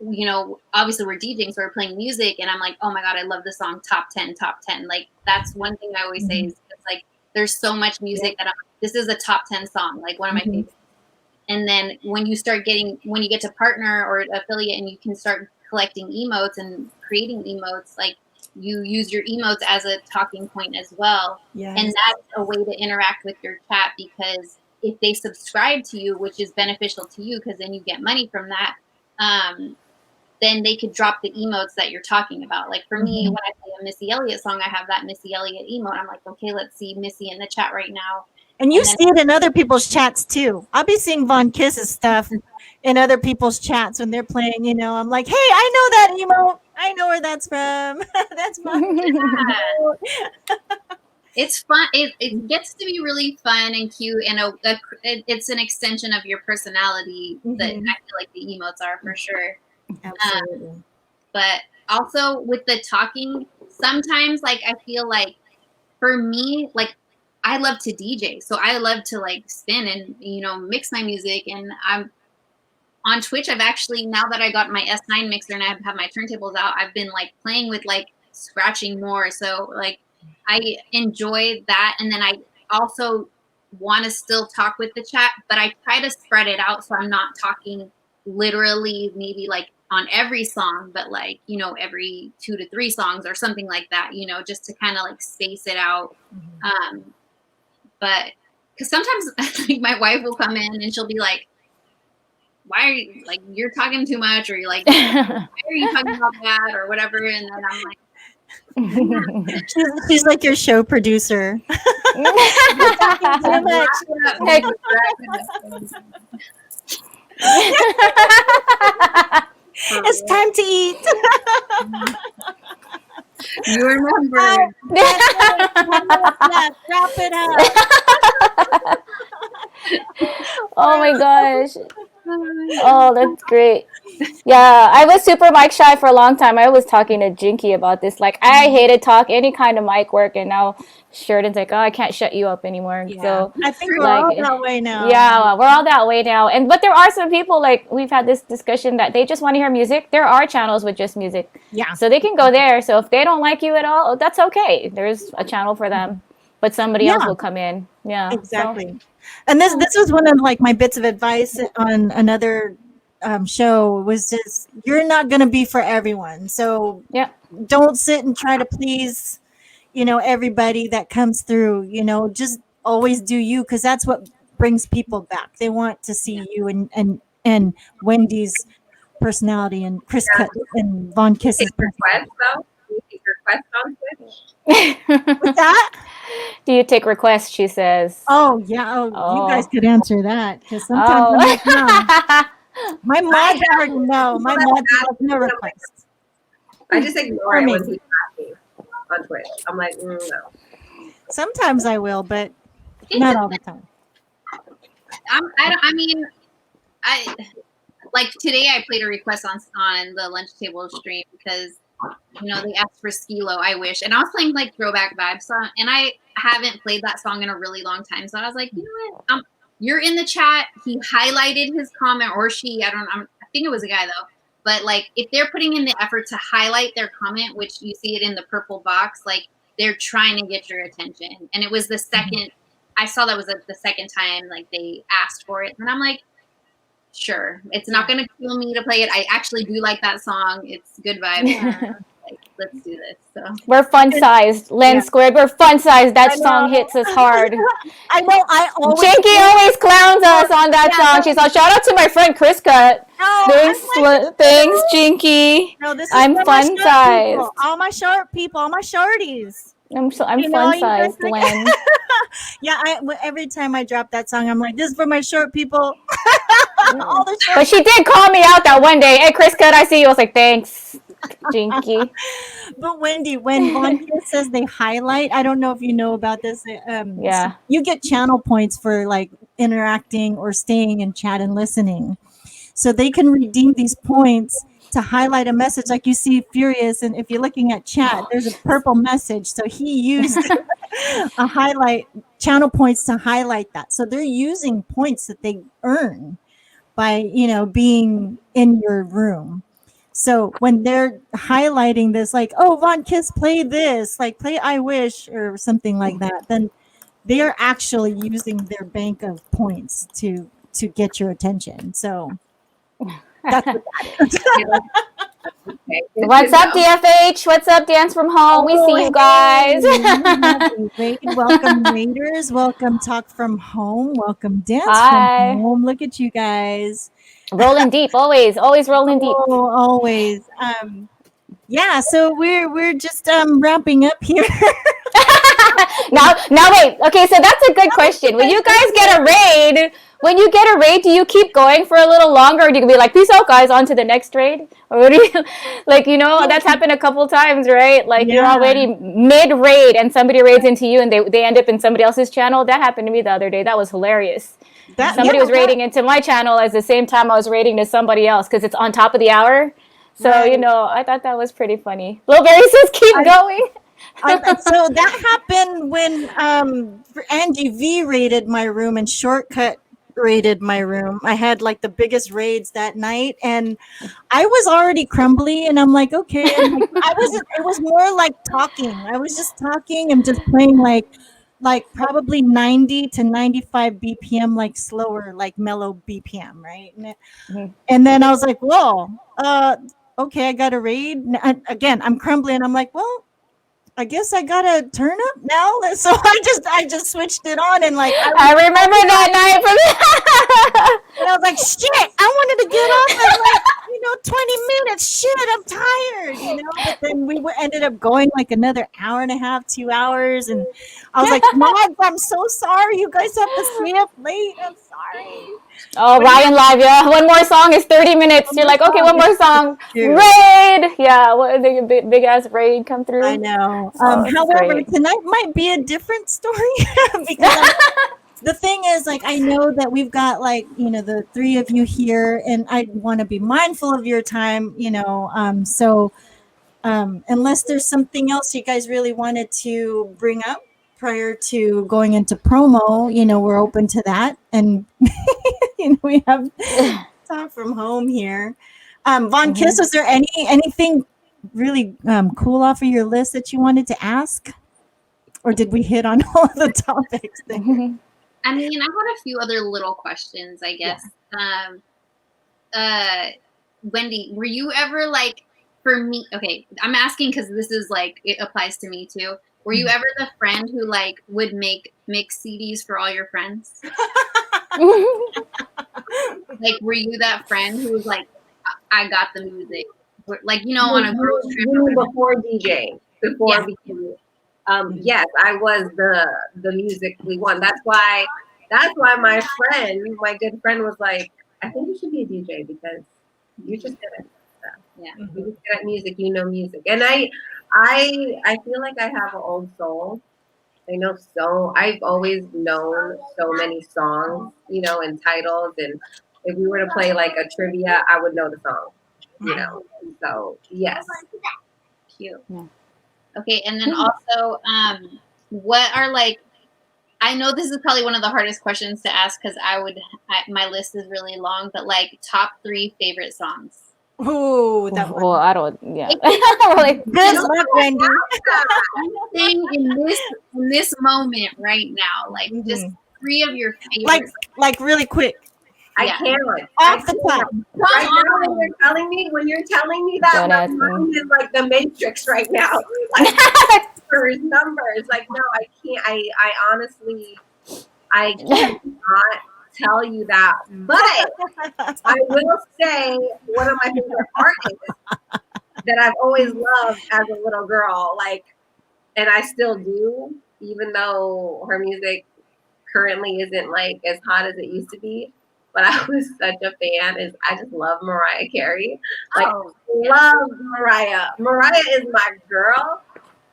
you know, obviously we're DJing, so we're playing music, and I'm like, oh my god, I love the song top 10, top 10. Like that's one thing I always say is it's like there's so much music that this is a top 10 song, like one of my favorites. And then when you get to partner or affiliate and you can start collecting emotes and creating emotes, like you use your emotes as a talking point as well. Yes. And that's a way to interact with your chat, because if they subscribe to you, which is beneficial to you because then you get money from that, then they could drop the emotes that you're talking about. Like for me, when I play a Missy Elliott song, I have that Missy Elliott emote. I'm like, okay, let's see Missy in the chat right now. And you see it in other people's chats too. I'll be seeing Von Kiss's stuff in other people's chats when they're playing, you know. I'm like, hey, I know that emote. I know where that's from. That's mine. It's fun. It gets to be really fun and cute, and it's an extension of your personality that I feel like the emotes are for sure. Absolutely. But also with the talking, sometimes like I feel like for me, like I love to DJ, so I love to like spin and, you know, mix my music. And I'm on Twitch. I've actually, now that I got my S9 mixer and I have my turntables out, I've been like playing with like scratching more. So like I enjoy that. And then I also want to still talk with the chat, but I try to spread it out so I'm not talking literally maybe like on every song, but like, you know, every 2 to 3 songs or something like that, you know, just to kind of like space it out. But because sometimes like my wife will come in and she'll be like, why are you like, you're talking too much, or you're like, why are you talking about that or whatever? And then I'm like, she's like your show producer. You're talking too much. It's time to eat. You remember. Wrap it up. Oh my gosh. Oh, that's great. Yeah, I was super mic shy for a long time. I was talking to Jinky about this. Like, I hated any kind of mic work, and now Sheridan's like, oh, I can't shut you up anymore. Yeah. So I think we're all that way now. Yeah, we're all that way now. But there are some people, like we've had this discussion, that they just want to hear music. There are channels with just music. Yeah. So they can go there. So if they don't like you at all, that's okay. There's a channel for them. But somebody else will come in. Yeah. Exactly. And this was one of like my bits of advice on another show, was just, you're not going to be for everyone. So don't sit and try to please, you know, everybody that comes through. You know, just always do you, because that's what brings people back. They want to see you and Wendy's personality and Kriscut and Von Kiss's request though. You take requests on Twitch. What's that? Do you take requests? She says. Oh yeah. Oh, you guys Oh. could answer that because sometimes I'm like, no. Oh. My mods already know. My mods are like, no requests. I just ignore Or it when maybe. people ask me on Twitch. I'm like, no. Sometimes I will, but not all the time. I mean, I like today I played a request on the lunch table stream because they asked for Skilo, I Wish, and I was playing like throwback vibes song, and I haven't played that song in a really long time, so I was like, you know what, you're in the chat. He highlighted his comment, or she, I don't know, I think it was a guy though, but like if they're putting in the effort to highlight their comment, which you see it in the purple box, like they're trying to get your attention. And it was the second I saw that was the second time like they asked for it, and I'm like, sure, it's not going to kill me to play it. I actually do like that song. It's good vibes. Like, let's do this. So We're fun sized. Len Squared, we're fun sized. That song hits us hard. I know. I always. Jinky always clowns us on that song. She's like, shout out to my friend Kriscut. No, Thanks, Jinky. No, this is I'm for fun my short sized. people. All my short people, all my shorties. I'm You know, fun you guys sized, like- Len. Yeah, every time I drop that song, I'm like, this is for my short people. All the short But she did call me out that one day. Hey, Kriscut, I see you. I was like, thanks, Jinky. But Wendy, when Von says they highlight, I don't know if you know about this. Yeah. So you get channel points for like interacting or staying in chat and listening. So they can redeem these points to highlight a message like you see Furious. And if you're looking at chat, there's a purple message. So he used a highlight channel points to highlight that. So they're using points that they earn by, being in your room. So when they're highlighting this, like, oh, Von Kiss, play this, like play I Wish or something like that, then they are actually using their bank of points to get your attention. So that's what that is. Okay. What's up, DFH? What's up, Dance from Home? We see you guys. Welcome, Raiders. Welcome, Talk from Home. Welcome, Dance Hi. from Home. Look at you guys. Rolling deep, always rolling deep. Oh, always. Yeah, so we're just wrapping up here. Now wait. Okay, so that's a good question. When you guys get a raid, do you keep going for a little longer, or do you be like, peace out, guys, on to the next raid? Or what do you like? That's happened a couple times, right? Like you're already mid raid, and somebody raids into you, and they end up in somebody else's channel. That happened to me the other day. That was hilarious. Somebody was raiding into my channel at the same time I was raiding to somebody else because it's on top of the hour. So I thought that was pretty funny. Little Berry says, keep going. So that happened when Angie V raided my room and Shortcut raided my room. I had like the biggest raids that night, and I was already crumbly, and I'm like, okay. And it was more like talking. I was just talking and just playing like probably 90 to 95 BPM, like slower, like mellow BPM, right? And then I was like, whoa, okay, I got a raid. And again, I'm crumbling. I'm like, well, I guess I gotta turn up now. So I just switched it on, and like I remember that night and I was like, shit, I wanted to get off at like 20 minutes. Shit, I'm tired, But then we ended up going like another hour and a half, 2 hours, and I was like, mods, I'm so sorry. You guys have to stay up late. I'm sorry. Oh, Ryan Live, yeah. One more song is 30 minutes. You're like, okay, one more song. Raid! Yeah, what a big ass raid come through. I know. However, great. Tonight might be a different story because the thing is, like, I know that we've got like, the three of you here, and I want to be mindful of your time, so unless there's something else you guys really wanted to bring up prior to going into promo, we're open to that. And we have Talk from Home here. Von Kiss, was there anything really cool off of your list that you wanted to ask, or did we hit on all of the topics there? I mean, I had a few other little questions, I guess. Wendy, were you ever like, for me, okay, I'm asking because this is like, it applies to me too. Were you ever the friend who like would make mix CDs for all your friends? Like, were you that friend who was like, I got the music? Like, on a girls trip. Before DJ. Before. Yes, I was the musically one. That's why my good friend was like, I think you should be a DJ because you're just good at stuff. Yeah. You're just good at music, you know music. And I feel like I have an old soul. I've always known so many songs, and titles. And if we were to play like a trivia, I would know the song. So yes. Cute. Yeah. Okay, and then also, what are like? I know this is probably one of the hardest questions to ask because my list is really long, but like top 3 favorite songs. Ooh, that Well, one. I don't. Yeah. Like, Good luck, Wendi. Anything in this moment right now, like just 3 of your favorites. Like really quick. I Yeah. can't. Off the top. Right now, when you're telling me that, Don't my ask me. mind is like the Matrix right now. Like numbers. Like no, I can't. I honestly, I cannot tell you that. But I will say one of my favorite artists that I've always loved as a little girl, like, and I still do, even though her music currently isn't like as hot as it used to be. But I was such a fan. I just love Mariah Carey. Like, love Mariah. Mariah is my girl.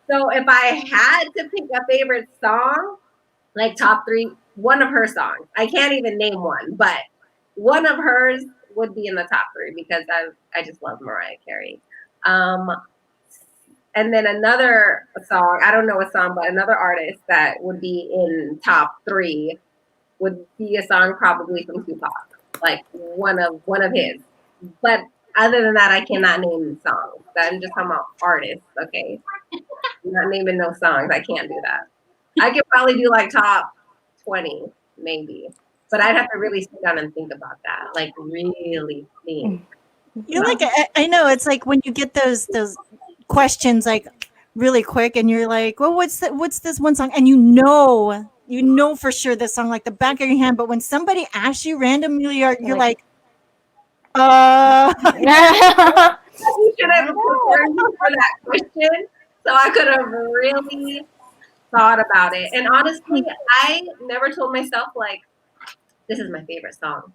So if I had to pick a favorite song, like top 3, one of her songs. I can't even name one, but one of hers would be in the top 3 because I just love Mariah Carey. And then another song, I don't know a song, but another artist that would be in top 3 would be a song probably from Tupac, like one of his. But other than that, I cannot name songs. I'm just talking about artists, okay? I'm not naming no songs. I can't do that. I could probably do like top 20, maybe. But I'd have to really sit down and think about that. Like really think. You're like I know it's like when you get those questions like really quick and you're like, well, what's this one song? And you know for sure this song like the back of your hand, but when somebody asks you randomly, you're like, You should have prepared me for that question so I could have really thought about it. And honestly, I never told myself like this is my favorite song.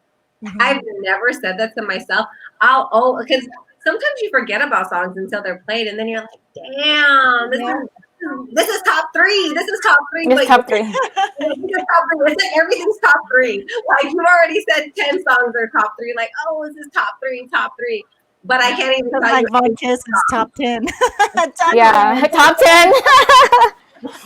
I've never said that to myself. Because sometimes you forget about songs until they're played, and then you're like, damn, this is top 3. This is top 3. It's top 3. This is top 3. It's like everything's top 3. Like you already said 10 songs are top 3. Like, oh, this is top 3, top 3. But I can't even tell like you. Von Kiss is top 10. Yeah, top 10.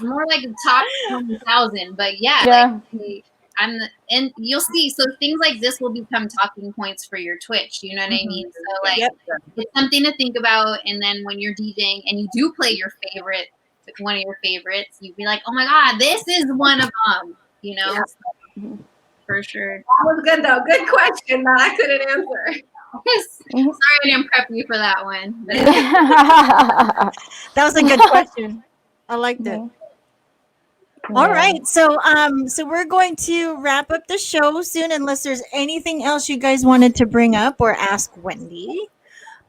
More like top 1,000, but yeah. Like, and you'll see. So things like this will become talking points for your Twitch. You know what I mean? So like, it's something to think about. And then when you're DJing and you do play one of your favorites, you'd be like, oh my god, this is one of them. You know, so, for sure. That was good though. Good question that I couldn't answer. Sorry, I didn't prep you for that one. That was a good question. I liked it. All right, so we're going to wrap up the show soon, unless there's anything else you guys wanted to bring up or ask Wendi. Is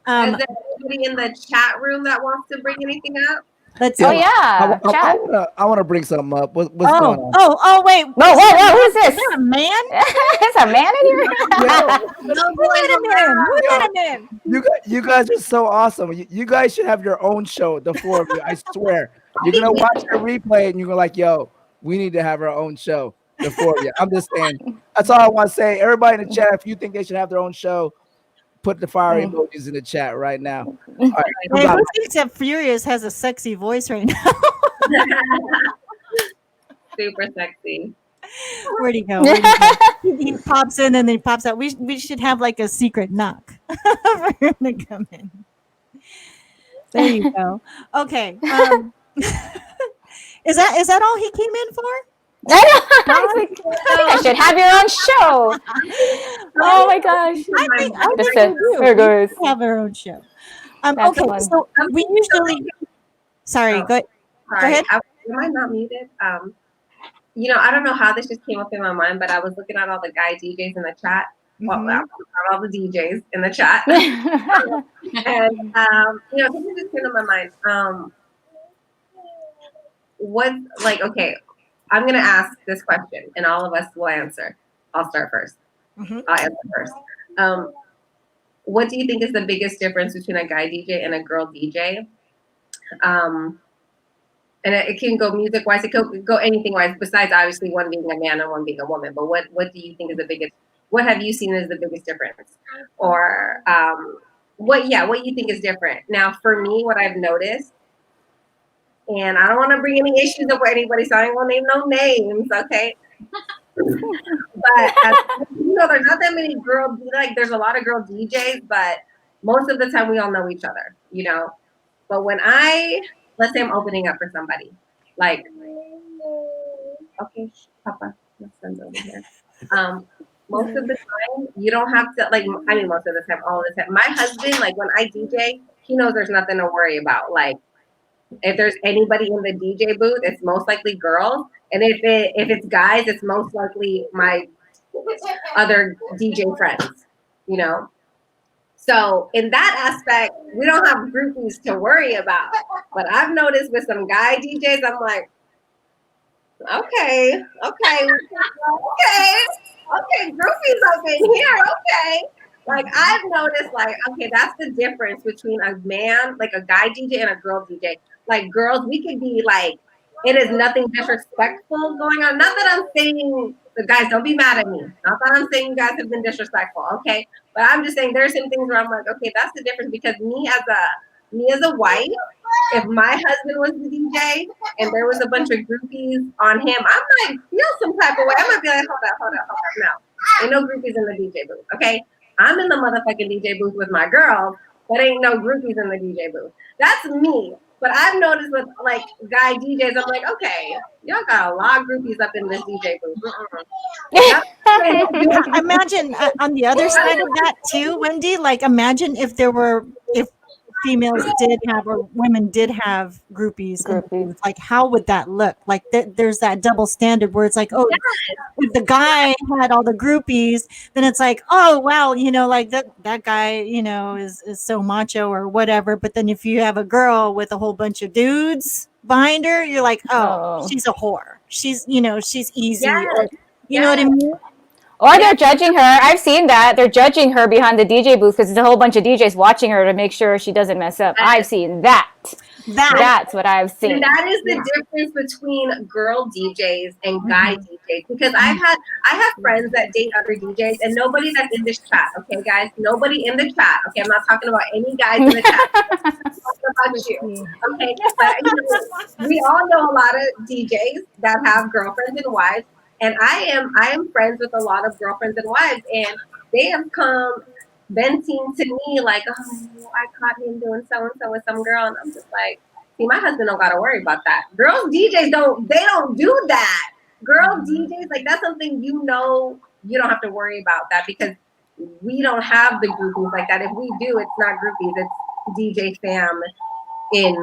there anybody in the chat room that wants to bring anything up? Let's. Oh yeah, chat. I want to bring something up. What's going on? Oh, wait. Whoa, who's this? Is that a man? It's a man in here? Let him in. You guys are so awesome. You guys should have your own show, the 4 of you. I swear. You're gonna watch the replay and you're like, yo, we need to have our own show, the 4 of you. I'm just saying. That's all I want to say. Everybody in the chat, if you think they should have their own show, put the fire emojis in the chat right now. All right, hey, who thinks that Furious has a sexy voice right now? Super sexy. Where'd he go? He pops in and then he pops out. We should have like a secret knock for him to come in. There you go. Okay. Is that all he came in for? I think I should have your own show. Oh my gosh. I think there goes. we have our own show. That's Okay, fun. so we usually. Sorry, go ahead. Am I not muted? I don't know how this just came up in my mind, but I was looking at all the guy DJs in the chat. Well, all the DJs in the chat. And something just came to my mind. what's like, okay, I'm going to ask this question and all of us will answer. I'll start first. I'll answer first. What do you think is the biggest difference between a guy DJ and a girl DJ? And it can go music wise, it can go anything wise, besides obviously one being a man and one being a woman. But what do you think is the biggest, what have you seen as the biggest difference? Or what you think is different? Now, for me, what I've noticed, and I don't want to bring any issues up with anybody, so I ain't gonna name no names, okay? But there's not that many girl, like there's a lot of girl DJs, but most of the time we all know each other, But when let's say I'm opening up for somebody, like, okay, Papa, my son's over here. Most of the time, you don't have to, most of the time, all the time. My husband, like when I DJ, he knows there's nothing to worry about. Like, if there's anybody in the DJ booth, it's most likely girls. And if it's guys, it's most likely my other DJ friends, So in that aspect, we don't have groupies to worry about. But I've noticed with some guy DJs, I'm like, okay, groupies up in here, okay. Like I've noticed, okay, that's the difference between a man, like a guy DJ and a girl DJ. Like girls, we could be like, it is nothing disrespectful going on. Not that I'm saying, the guys, don't be mad at me. Not that I'm saying you guys have been disrespectful, okay? But I'm just saying there's some things where I'm like, okay, that's the difference, because me as a wife, if my husband was the DJ and there was a bunch of groupies on him, I might feel some type of way. I might be like, hold up. No, ain't no groupies in the DJ booth, okay? I'm in the motherfucking DJ booth with my girls, but ain't no groupies in the DJ booth. That's me. But I've noticed with like guy DJs, I'm like, okay, y'all got a lot of groupies up in this DJ booth. Imagine on the other side of that too, Wendy. Like, imagine if females did have or women did have groupies. Like, how would that look? Like, there's that double standard where it's like, oh, if the guy had all the groupies, then it's like, oh, wow, like that guy, is so macho or whatever. But then if you have a girl with a whole bunch of dudes behind her, you're like, oh. She's a whore. She's, she's easy. Yes. Or, you know what I mean? Or they're judging her. I've seen that. They're judging her behind the DJ booth because there's a whole bunch of DJs watching her to make sure she doesn't mess up. I've seen that. That's what I've seen. And that is the difference between girl DJs and guy DJs. Because I have friends that date other DJs, and nobody that's in this chat, okay, guys? Nobody in the chat, okay? I'm not talking about any guys in the chat. I'm talking about you, okay? But, we all know a lot of DJs that have girlfriends and wives. And I am friends with a lot of girlfriends and wives, and they have come venting to me like, oh, I caught him doing so and so with some girl, and I'm just like, see, my husband don't gotta worry about that. Girls DJs don't do that. Girl DJs, like that's something you don't have to worry about that, because we don't have the groupies like that. If we do, it's not groupies, it's DJ fam in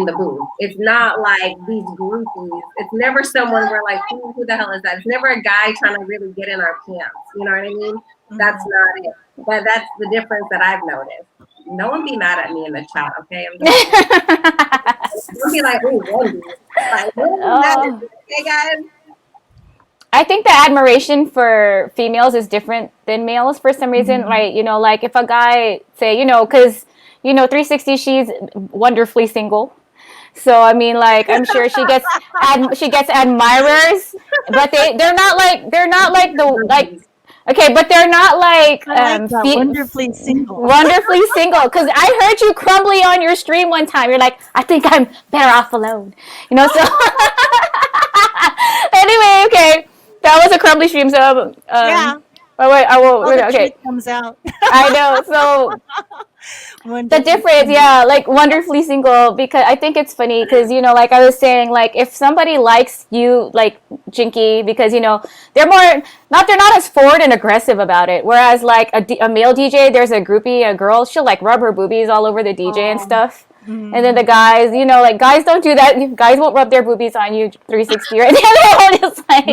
the booth. It's not like these groupies. It's never someone where like, who the hell is that? It's never a guy trying to really get in our pants. You know what I mean? That's not it. But that's the difference that I've noticed. No one be mad at me in the chat, okay? Don't be like, oh, Wendi. Like, okay, guys? I think the admiration for females is different than males for some reason. Like, like if a guy say, because 360, she's wonderfully single. So I mean, like I'm sure she gets admirers, but they're not like the like. Okay, but they're not like wonderfully single. Wonderfully single, because I heard you crumbly on your stream one time. You're like, I think I'm better off alone. So anyway, okay, that was a crumbly stream. So yeah. Oh, wait, I will. Okay, comes out. I know. So the difference, like wonderfully single, because I think it's funny because like I was saying, like if somebody likes you, like Jinky, because they're not as forward and aggressive about it. Whereas like a male DJ, there's a groupie, a girl, she'll like rub her boobies all over the DJ and stuff. And then the guys, you know, like guys don't do that. Guys won't rub their boobies on you 360, right? They're all just like,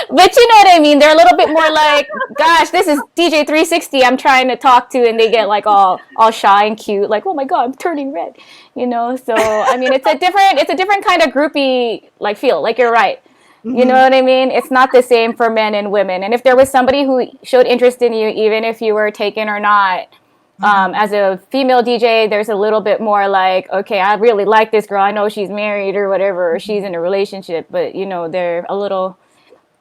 but you know what I mean? They're a little bit more like, gosh, this is DJ 360 I'm trying to talk to, and they get like all shy and cute, like, oh my God, I'm turning red, you know? So, I mean, it's a different kind of groupie like feel, like you're right. You know what I mean? It's not the same for men and women. And if there was somebody who showed interest in you, even if you were taken or not, as a female DJ, there's a little bit more like, okay, I really like this girl. I know she's married or whatever, or she's in a relationship, but you know, they're a little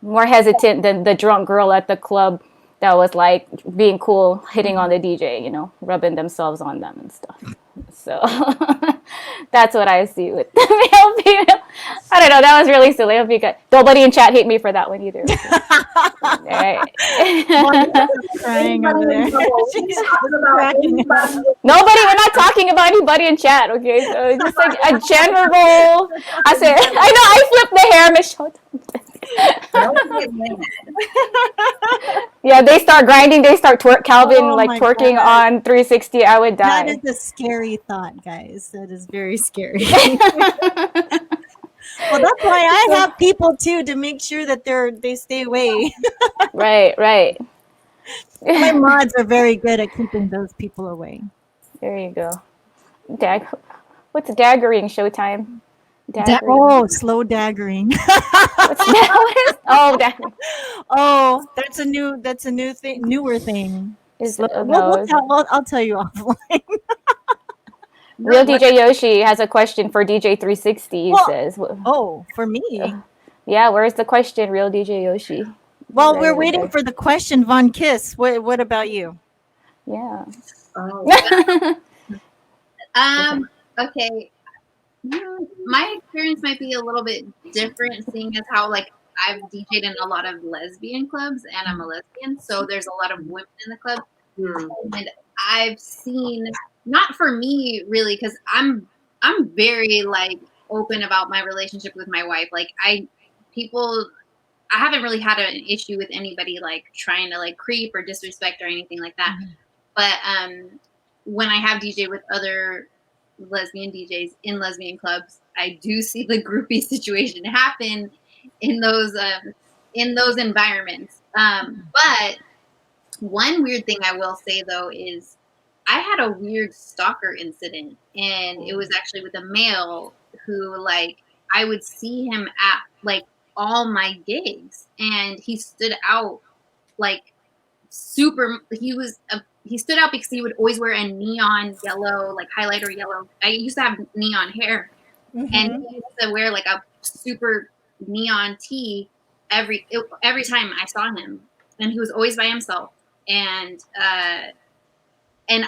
more hesitant than the drunk girl at the club that was like being cool, hitting on the DJ, you know, rubbing themselves on them and stuff. So that's what I see with the male female. I don't know. That was really silly. I hope you got nobody in chat hate me for that one either. All right. Crying over there. She's cracking up. Nobody, we're not talking about anybody in chat, okay? So it's just like a general. I said, I know, I flipped the hair, Michelle. Yeah, they start grinding, they start Calvin Oh like my twerking God. on 360. I would That die. is a scary thought, guys. That is very scary. Well, that's why I have people too to make sure that they stay away. Right. My mods are very good at keeping those people away. There you go. What's daggering showtime? Daggering. Oh, slow daggering. What's that? What is? Oh, daggering. Oh, that's a new thing, newer thing. Is Slow, no. I'll tell you offline. Real DJ Yoshi has a question for DJ 360. He says, "Oh, for me." Yeah, where's the question, Real DJ Yoshi? Well, Right we're over waiting there. for the question, Von Kiss. What about you? Yeah. Oh, Okay. My experience might be a little bit different, seeing as how like I've DJed in a lot of lesbian clubs, and I'm a lesbian, so there's a lot of women in the club, and I've seen, not for me really, because I'm very like open about my relationship with my wife. Like I haven't really had an issue with anybody like trying to like creep or disrespect or anything like that. But when I have DJ with other lesbian DJs in lesbian clubs, I do see the groupie situation happen in those environments. But one weird thing I will say though is I had a weird stalker incident, and it was actually with a male who, like, I would see him at like all my gigs, and he stood out like super. He stood out because he would always wear a neon yellow, like highlighter yellow. I used to have neon hair, and he used to wear like a super neon tee every time I saw him, and he was always by himself. And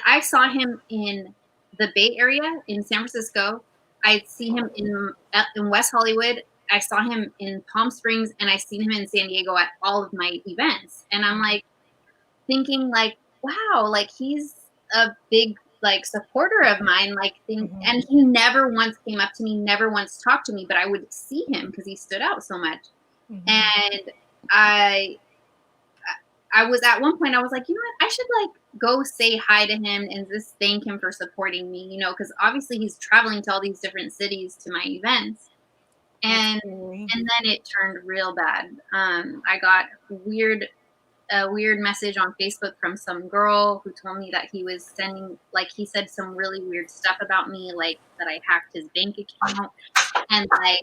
I saw him in the Bay Area in San Francisco. I see him in West Hollywood. I saw him in Palm Springs, and I seen him in San Diego at all of my events. And I'm like thinking like, wow, like he's a big like supporter of mine, like and he never once came up to me, never once talked to me, but I would see him because he stood out so much. And I was at one point, I was like, you know what, I should like go say hi to him and just thank him for supporting me, you know, because obviously he's traveling to all these different cities to my events. And then it turned real bad. I got a weird message on Facebook from some girl who told me that he was sending, like, he said some really weird stuff about me, like that I hacked his bank account, and like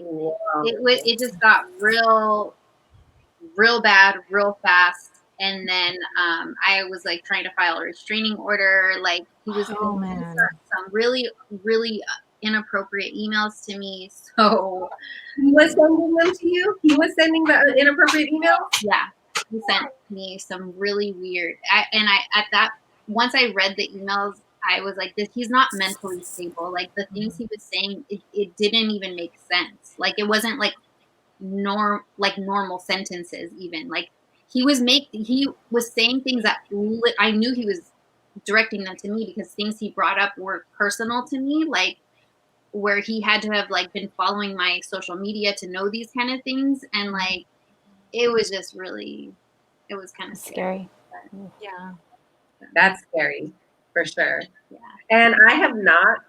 it just got real bad real fast. And then I was like trying to file a restraining order. Like he was sending some really inappropriate emails to me. So he was sending them to you? He was sending the inappropriate emails? Yeah. He sent me some really weird. Once I read the emails, I was like, he's not mentally stable. Like the things he was saying, it didn't even make sense. Like it wasn't like normal sentences even. Like he was saying things that I knew he was directing them to me, because things he brought up were personal to me, like where he had to have like been following my social media to know these kind of things. And like it was just really, it was kind of scary. Yeah, that's scary. for sure. Yeah. And I have not,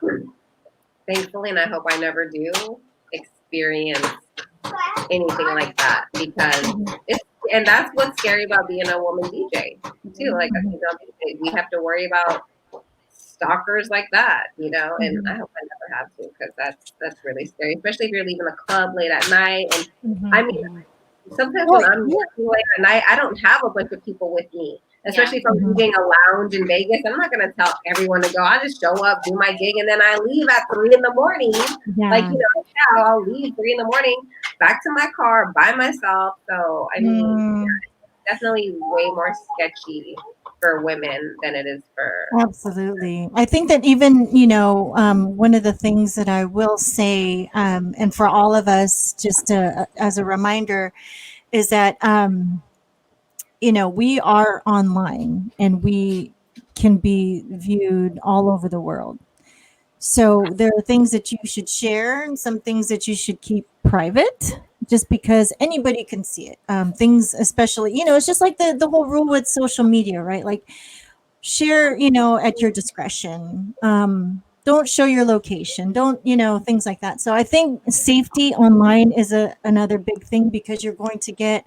thankfully, and I hope I never do, experience anything like that because it's, and that's what's scary about being a woman DJ too. Like a female DJ, we have to worry about stalkers like that, you know. And I hope I never have to because that's really scary, especially if you're leaving a club late at night. And I mean, sometimes when I'm working late at night, I don't have a bunch of people with me. Especially if I'm DJing a lounge in Vegas, I'm not gonna tell everyone to go. I just show up, do my gig, and then I leave at 3 in the morning. Like, you know, yeah, I'll leave 3 in the morning, back to my car by myself. So I mean, it's definitely way more sketchy for women than it is for. Absolutely. I think that even, you know, one of the things that I will say, and for all of us, just as a reminder, is that, you know, we are online and we can be viewed all over the world. So there are things that you should share and some things that you should keep private just because anybody can see it. Things, especially, you know, it's just like the whole rule with social media, right? Like, share, you know, at your discretion. Don't show your location. Don't, you know, things like that. So I think safety online is another big thing because you're going to get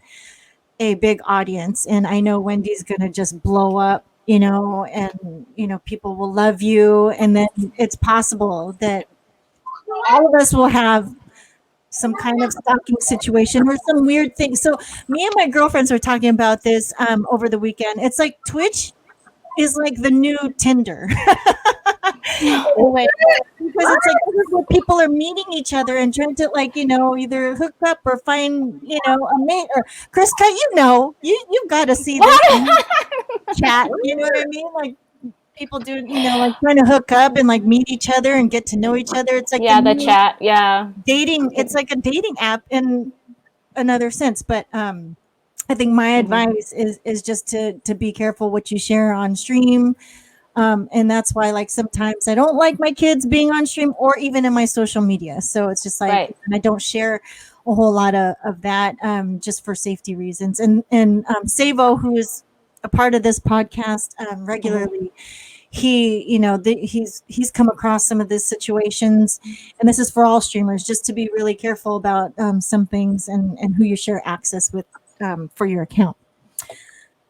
a big audience. And I know Wendy's going to just blow up, you know, and, you know, people will love you. And then it's possible that all of us will have some kind of stalking situation or some weird thing. So me and my girlfriends were talking about this over the weekend. It's like Twitch is like the new Tinder. Oh my Because it's like this is where people are meeting each other and trying to, like, you know, either hook up or find, you know, a mate. Or Kriscut, you know, you've got to see this chat. You know what I mean? Like people do, you know, like trying to hook up and like meet each other and get to know each other. It's like Yeah, the new chat. Yeah. dating. It's like a dating app in another sense. But I think my advice is just to be careful what you share on stream. And that's why, like, sometimes I don't like my kids being on stream or even in my social media. So it's just like, Right. I don't share a whole lot of that just for safety reasons. And Savo, who is a part of this podcast regularly, he, you know, he's come across some of these situations, and this is for all streamers, just to be really careful about some things and who you share access with for your account.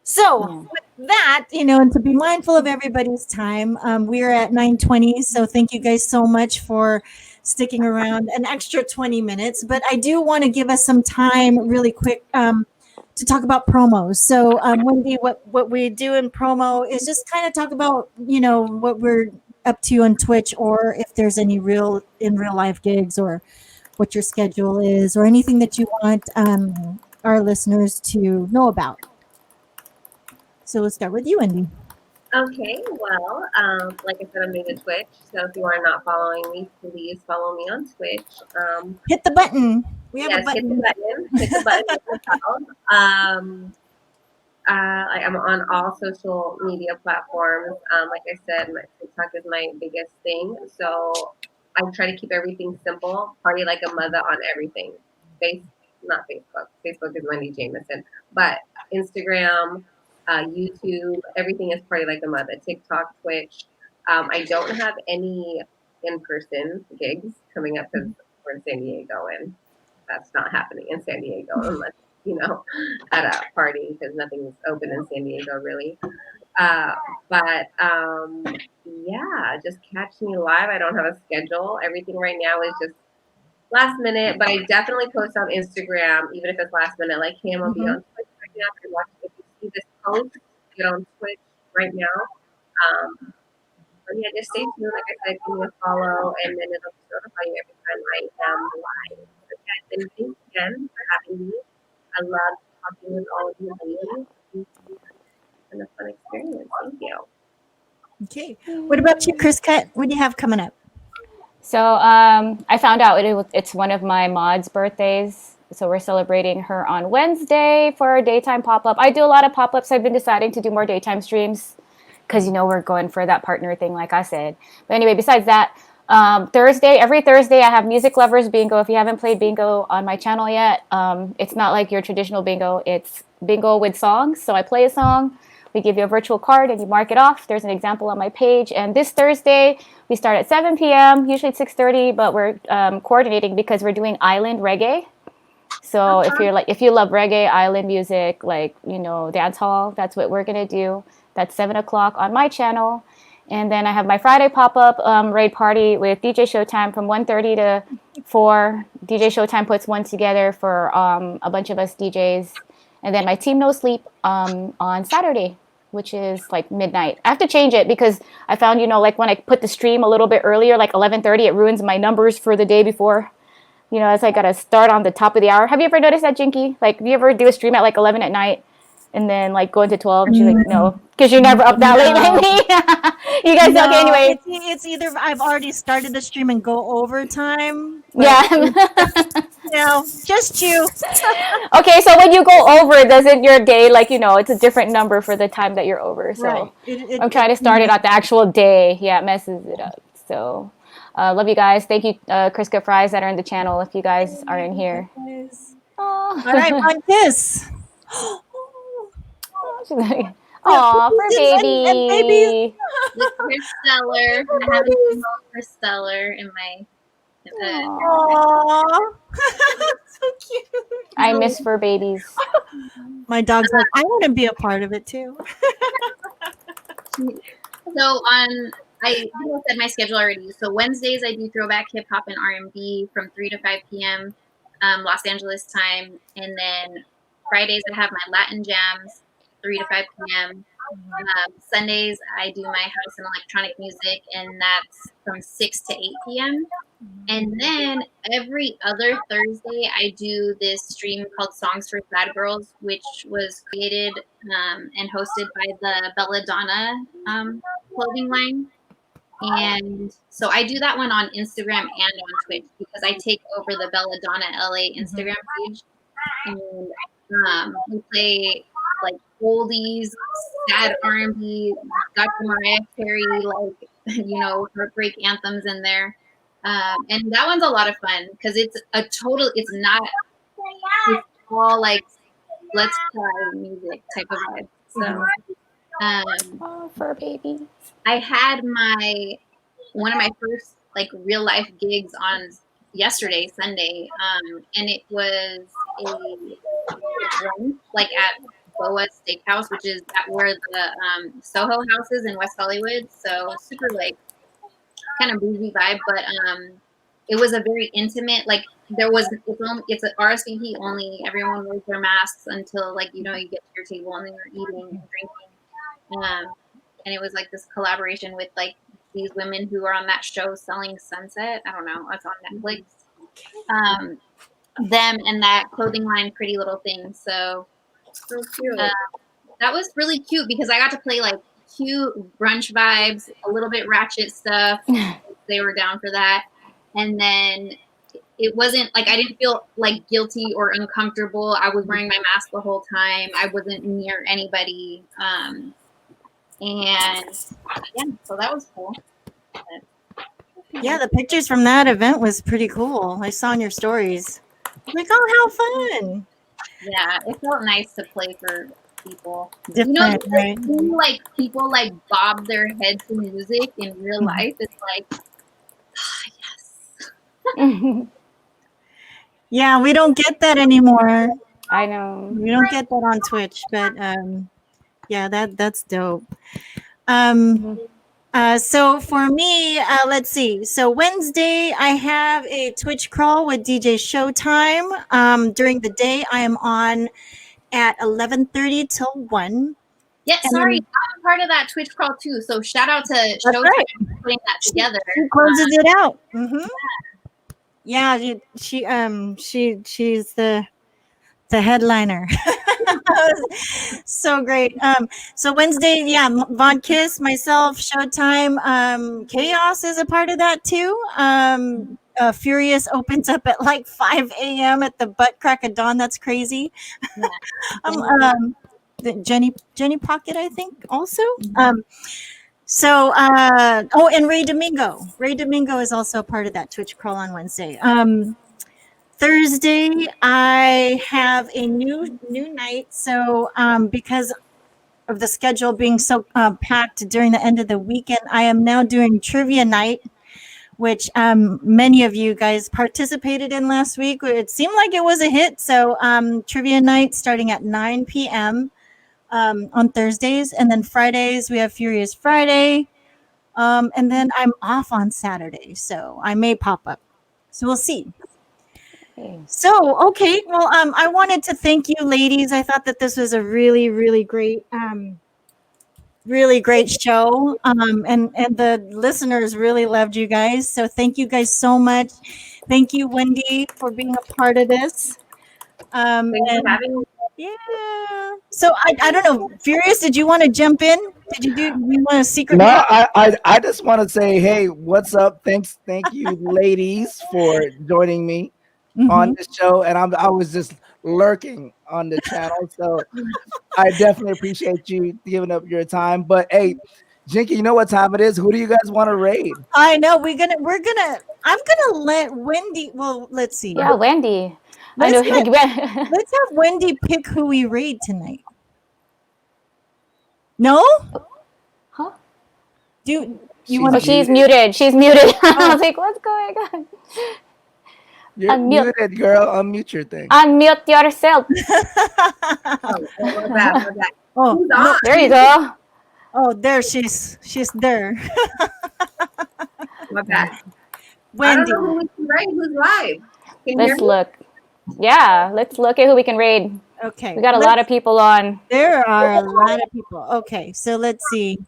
So with that, you know, and to be mindful of everybody's time, we're at 9:20. So thank you guys so much for sticking around an extra 20 minutes. But I do want to give us some time really quick to talk about promos. So Wendy, what we do in promo is just kind of talk about, you know, what we're up to on Twitch, or if there's any real life gigs, or what your schedule is, or anything that you want our listeners to know about. So we'll start with you, Wendy. Okay, well, like I said, I'm new to Twitch, so if you are not following me, please follow me on Twitch. Hit the button. We have a Yes, hit the button. button. Hit the button. I'm on all social media platforms. Like I said, my TikTok is my biggest thing, so I try to keep everything simple. Party like a mother on everything. Not Facebook. Facebook is Wendy Jamison, but Instagram, YouTube, everything is Party Like a Mother. TikTok, Twitch. I don't have any in-person gigs coming up because we're in San Diego, and that's not happening in San Diego unless, you know, at a party, because nothing's open in San Diego really. But yeah, just catch me live. I don't have a schedule. Everything right now is just last minute, but I definitely post on Instagram, even if it's last minute. Like, hey, I'm gonna be on Twitch right now. If you see this post, get on Twitch right now. But yeah, just stay tuned. Like I said, give me a follow, and then it'll notify you every time I am live. So yeah, and thanks again for having me. I love talking with all of you ladies. It's been a fun experience. Thank you. Okay. What about you, Kriscut? What do you have coming up? So I found out it's one of my mod's birthdays. So we're celebrating her on Wednesday for our daytime pop-up. I do a lot of pop-ups. I've been deciding to do more daytime streams because, you know, we're going for that partner thing, like I said. But anyway, besides that, every Thursday, I have Music Lovers Bingo. If you haven't played bingo on my channel yet, it's not like your traditional bingo. It's bingo with songs. So I play a song. We give you a virtual card and you mark it off. There's an example on my page. And this Thursday, we start at 7 p.m., usually at 6:30, but we're coordinating because we're doing island reggae. So if you love reggae, island music, like, dance hall, that's what we're going to do. That's 7 o'clock on my channel. And then I have my Friday pop-up raid party with DJ Showtime from 1:30 to 4. DJ Showtime puts one together for a bunch of us DJs. And then my Team No Sleep on Saturday, which is like midnight. I have to change it because I found, like when I put the stream a little bit earlier, like 11:30, it ruins my numbers for the day before. It's like got to start on the top of the hour. Have you ever noticed that, Jinky? Like, do you ever do a stream at like 11 at night and then like go into 12? And she's like, no, because you're never up that late like me. You guys know, okay, anyway. It's either I've already started the stream and go overtime. Yeah. Just you. Okay, so when you go over, doesn't your day, like, it's a different number for the time that you're over. So right. I'm trying to start it at the actual day. Yeah, it messes it up. So love you guys. Thank you, Kriscut Fries that are in the channel if you guys are in here. All right, on kiss. Aw, for baby. With Stellar. I have a Stellar in my. Aww. So cute. I miss fur babies. My dog's like, I want to be a part of it too. So I think I said my schedule already. So Wednesdays I do throwback hip hop and R&B from 3 to 5 p.m. Los Angeles time, and then Fridays I have my Latin jams 3 to 5 p.m. Sundays I do my house and electronic music, and that's from 6 to 8 p.m. And then every other Thursday I do this stream called Songs for Sad Girls, which was created and hosted by the Belladonna clothing line. And so I do that one on Instagram and on Twitch because I take over the Belladonna LA Instagram page. And we play like oldies, sad R&B, Dr. Mariah Carey, heartbreak anthems in there. And that one's a lot of fun because it's all like let's cry music type of vibe. So for baby. I had one of my first like real life gigs on yesterday, Sunday, and it was a brunch like at Boa Steakhouse, which is where the Soho House is in West Hollywood. So super like kind of bougie vibe, but it was a very intimate. Like it's an RSVP only. Everyone wears their masks until you get to your table and then you're eating and drinking. And it was like this collaboration with like these women who are on that show Selling Sunset. I don't know, it's on Netflix. Them and that clothing line, Pretty Little Thing. So cute. That was really cute because I got to play like cute brunch vibes, a little bit ratchet stuff. They were down for that. And then it wasn't like I didn't feel like guilty or uncomfortable. I was wearing my mask the whole time. I wasn't near anybody. And yeah, so that was cool. Yeah, the pictures from that event was pretty cool. I saw in your stories. Like, how fun. Yeah, it felt nice to play for people. Different, right? Like people like bob their head to music in real life. It's like, yes. Yeah, we don't get that anymore. I know. We don't get that on Twitch, but yeah, that's dope. So for me, let's see. So Wednesday, I have a Twitch crawl with DJ Showtime. During the day, I am on at 11:30 till 1. Yeah, sorry, I'm part of that Twitch crawl too. So shout out to Showtime for putting that together. She closes it out. Mm-hmm. Yeah, she's the headliner. So great. So Wednesday, yeah, Von Kiss, myself, Showtime, Chaos is a part of that too. Furious opens up at like 5 a.m. at the butt crack of dawn. That's crazy. Yeah. Jenny Pocket, I think, also. And Ray Domingo. Ray Domingo is also a part of that Twitch crawl on Wednesday. Thursday, I have a new night. So because of the schedule being so packed during the end of the weekend, I am now doing trivia night, which many of you guys participated in last week. It seemed like it was a hit. So trivia night starting at 9 p.m. On Thursdays, and then Fridays we have Furious Friday, and then I'm off on Saturday, so I may pop up. So we'll see. So okay, well, I wanted to thank you, ladies. I thought that this was a really, really great show, and the listeners really loved you guys, so thank you guys so much. Thank you, Wendi, for being a part of this. Thanks for having me. Yeah, so I don't know, Furious, did you want to jump in? You want a secret? No, I just want to say, hey, what's up? Thank you, ladies, for joining me on this show. And I was just lurking on the channel, so I definitely appreciate you giving up your time. But hey, Jinky, you know what time it is? Who do you guys want to raid? I know I'm gonna let Wendi. Well, let's see. Yeah, Wendi. Let's have Wendi pick who we raid tonight. No? Huh? Do you want? Oh, she's muted. She's muted. I was like, what's going on? You're Unmute. muted, girl. Unmute your thing. Unmute yourself. We're back. Oh, Who's on? There you go. oh, there she's there. We're back. I don't Wendi. know who we can write. Who's live? Can you hear Let's me? look. Yeah, let's look at who we can raid. Okay. We got a lot of people on. There are a lot of people. Okay, so let's see.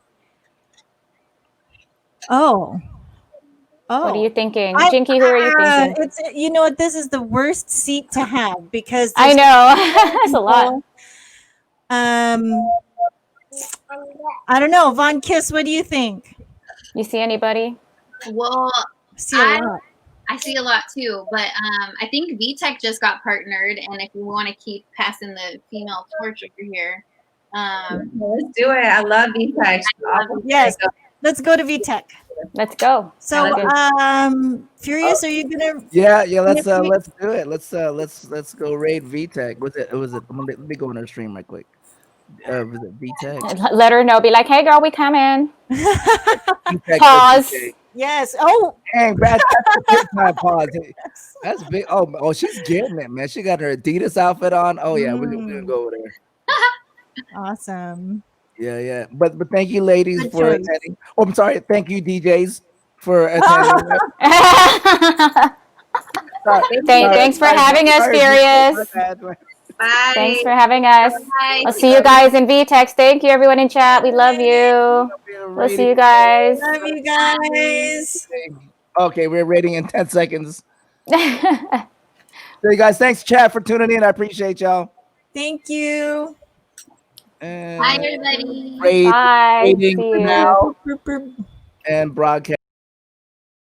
Oh. What are you thinking? I- Jinky, who are you thinking? It's, you know what? This is the worst seat to have because I there's know. That's a lot. I don't know. Von Kiss, what do you think? You see anybody? Well, See a lot. I see a lot too, but I think VTech just got partnered, and if you want to keep passing the female torch over here, Let's do it. I love VTech. Yes. Let's go to VTech. Let's go. So, Sounds Furious, are you gonna? Yeah. Let's do it. Let's go raid VTech. Was it? Let me go on her stream right quick. Was it VTech? Let her know. Be like, hey, girl, we coming. VTech Pause. VTech. Yes. Oh, Dang, that's a big time pause. That's big. Oh, she's getting it, man. She got her Adidas outfit on. Oh yeah, we're gonna go over there. awesome. Yeah. But thank you, ladies, Good for choice. attending. Oh, I'm sorry. Thank you, DJs, for attending. Thanks for having us, Furious. Bye. Thanks for having us. Bye. I'll see you guys in VTech. Thank you, everyone in chat. We love you. We'll see you guys. Love you guys. Okay, we're rating in 10 seconds. So you guys, thanks, chat, for tuning in. I appreciate y'all. Thank you. And Bye, everybody. Bye. rating See you. now and broadcast.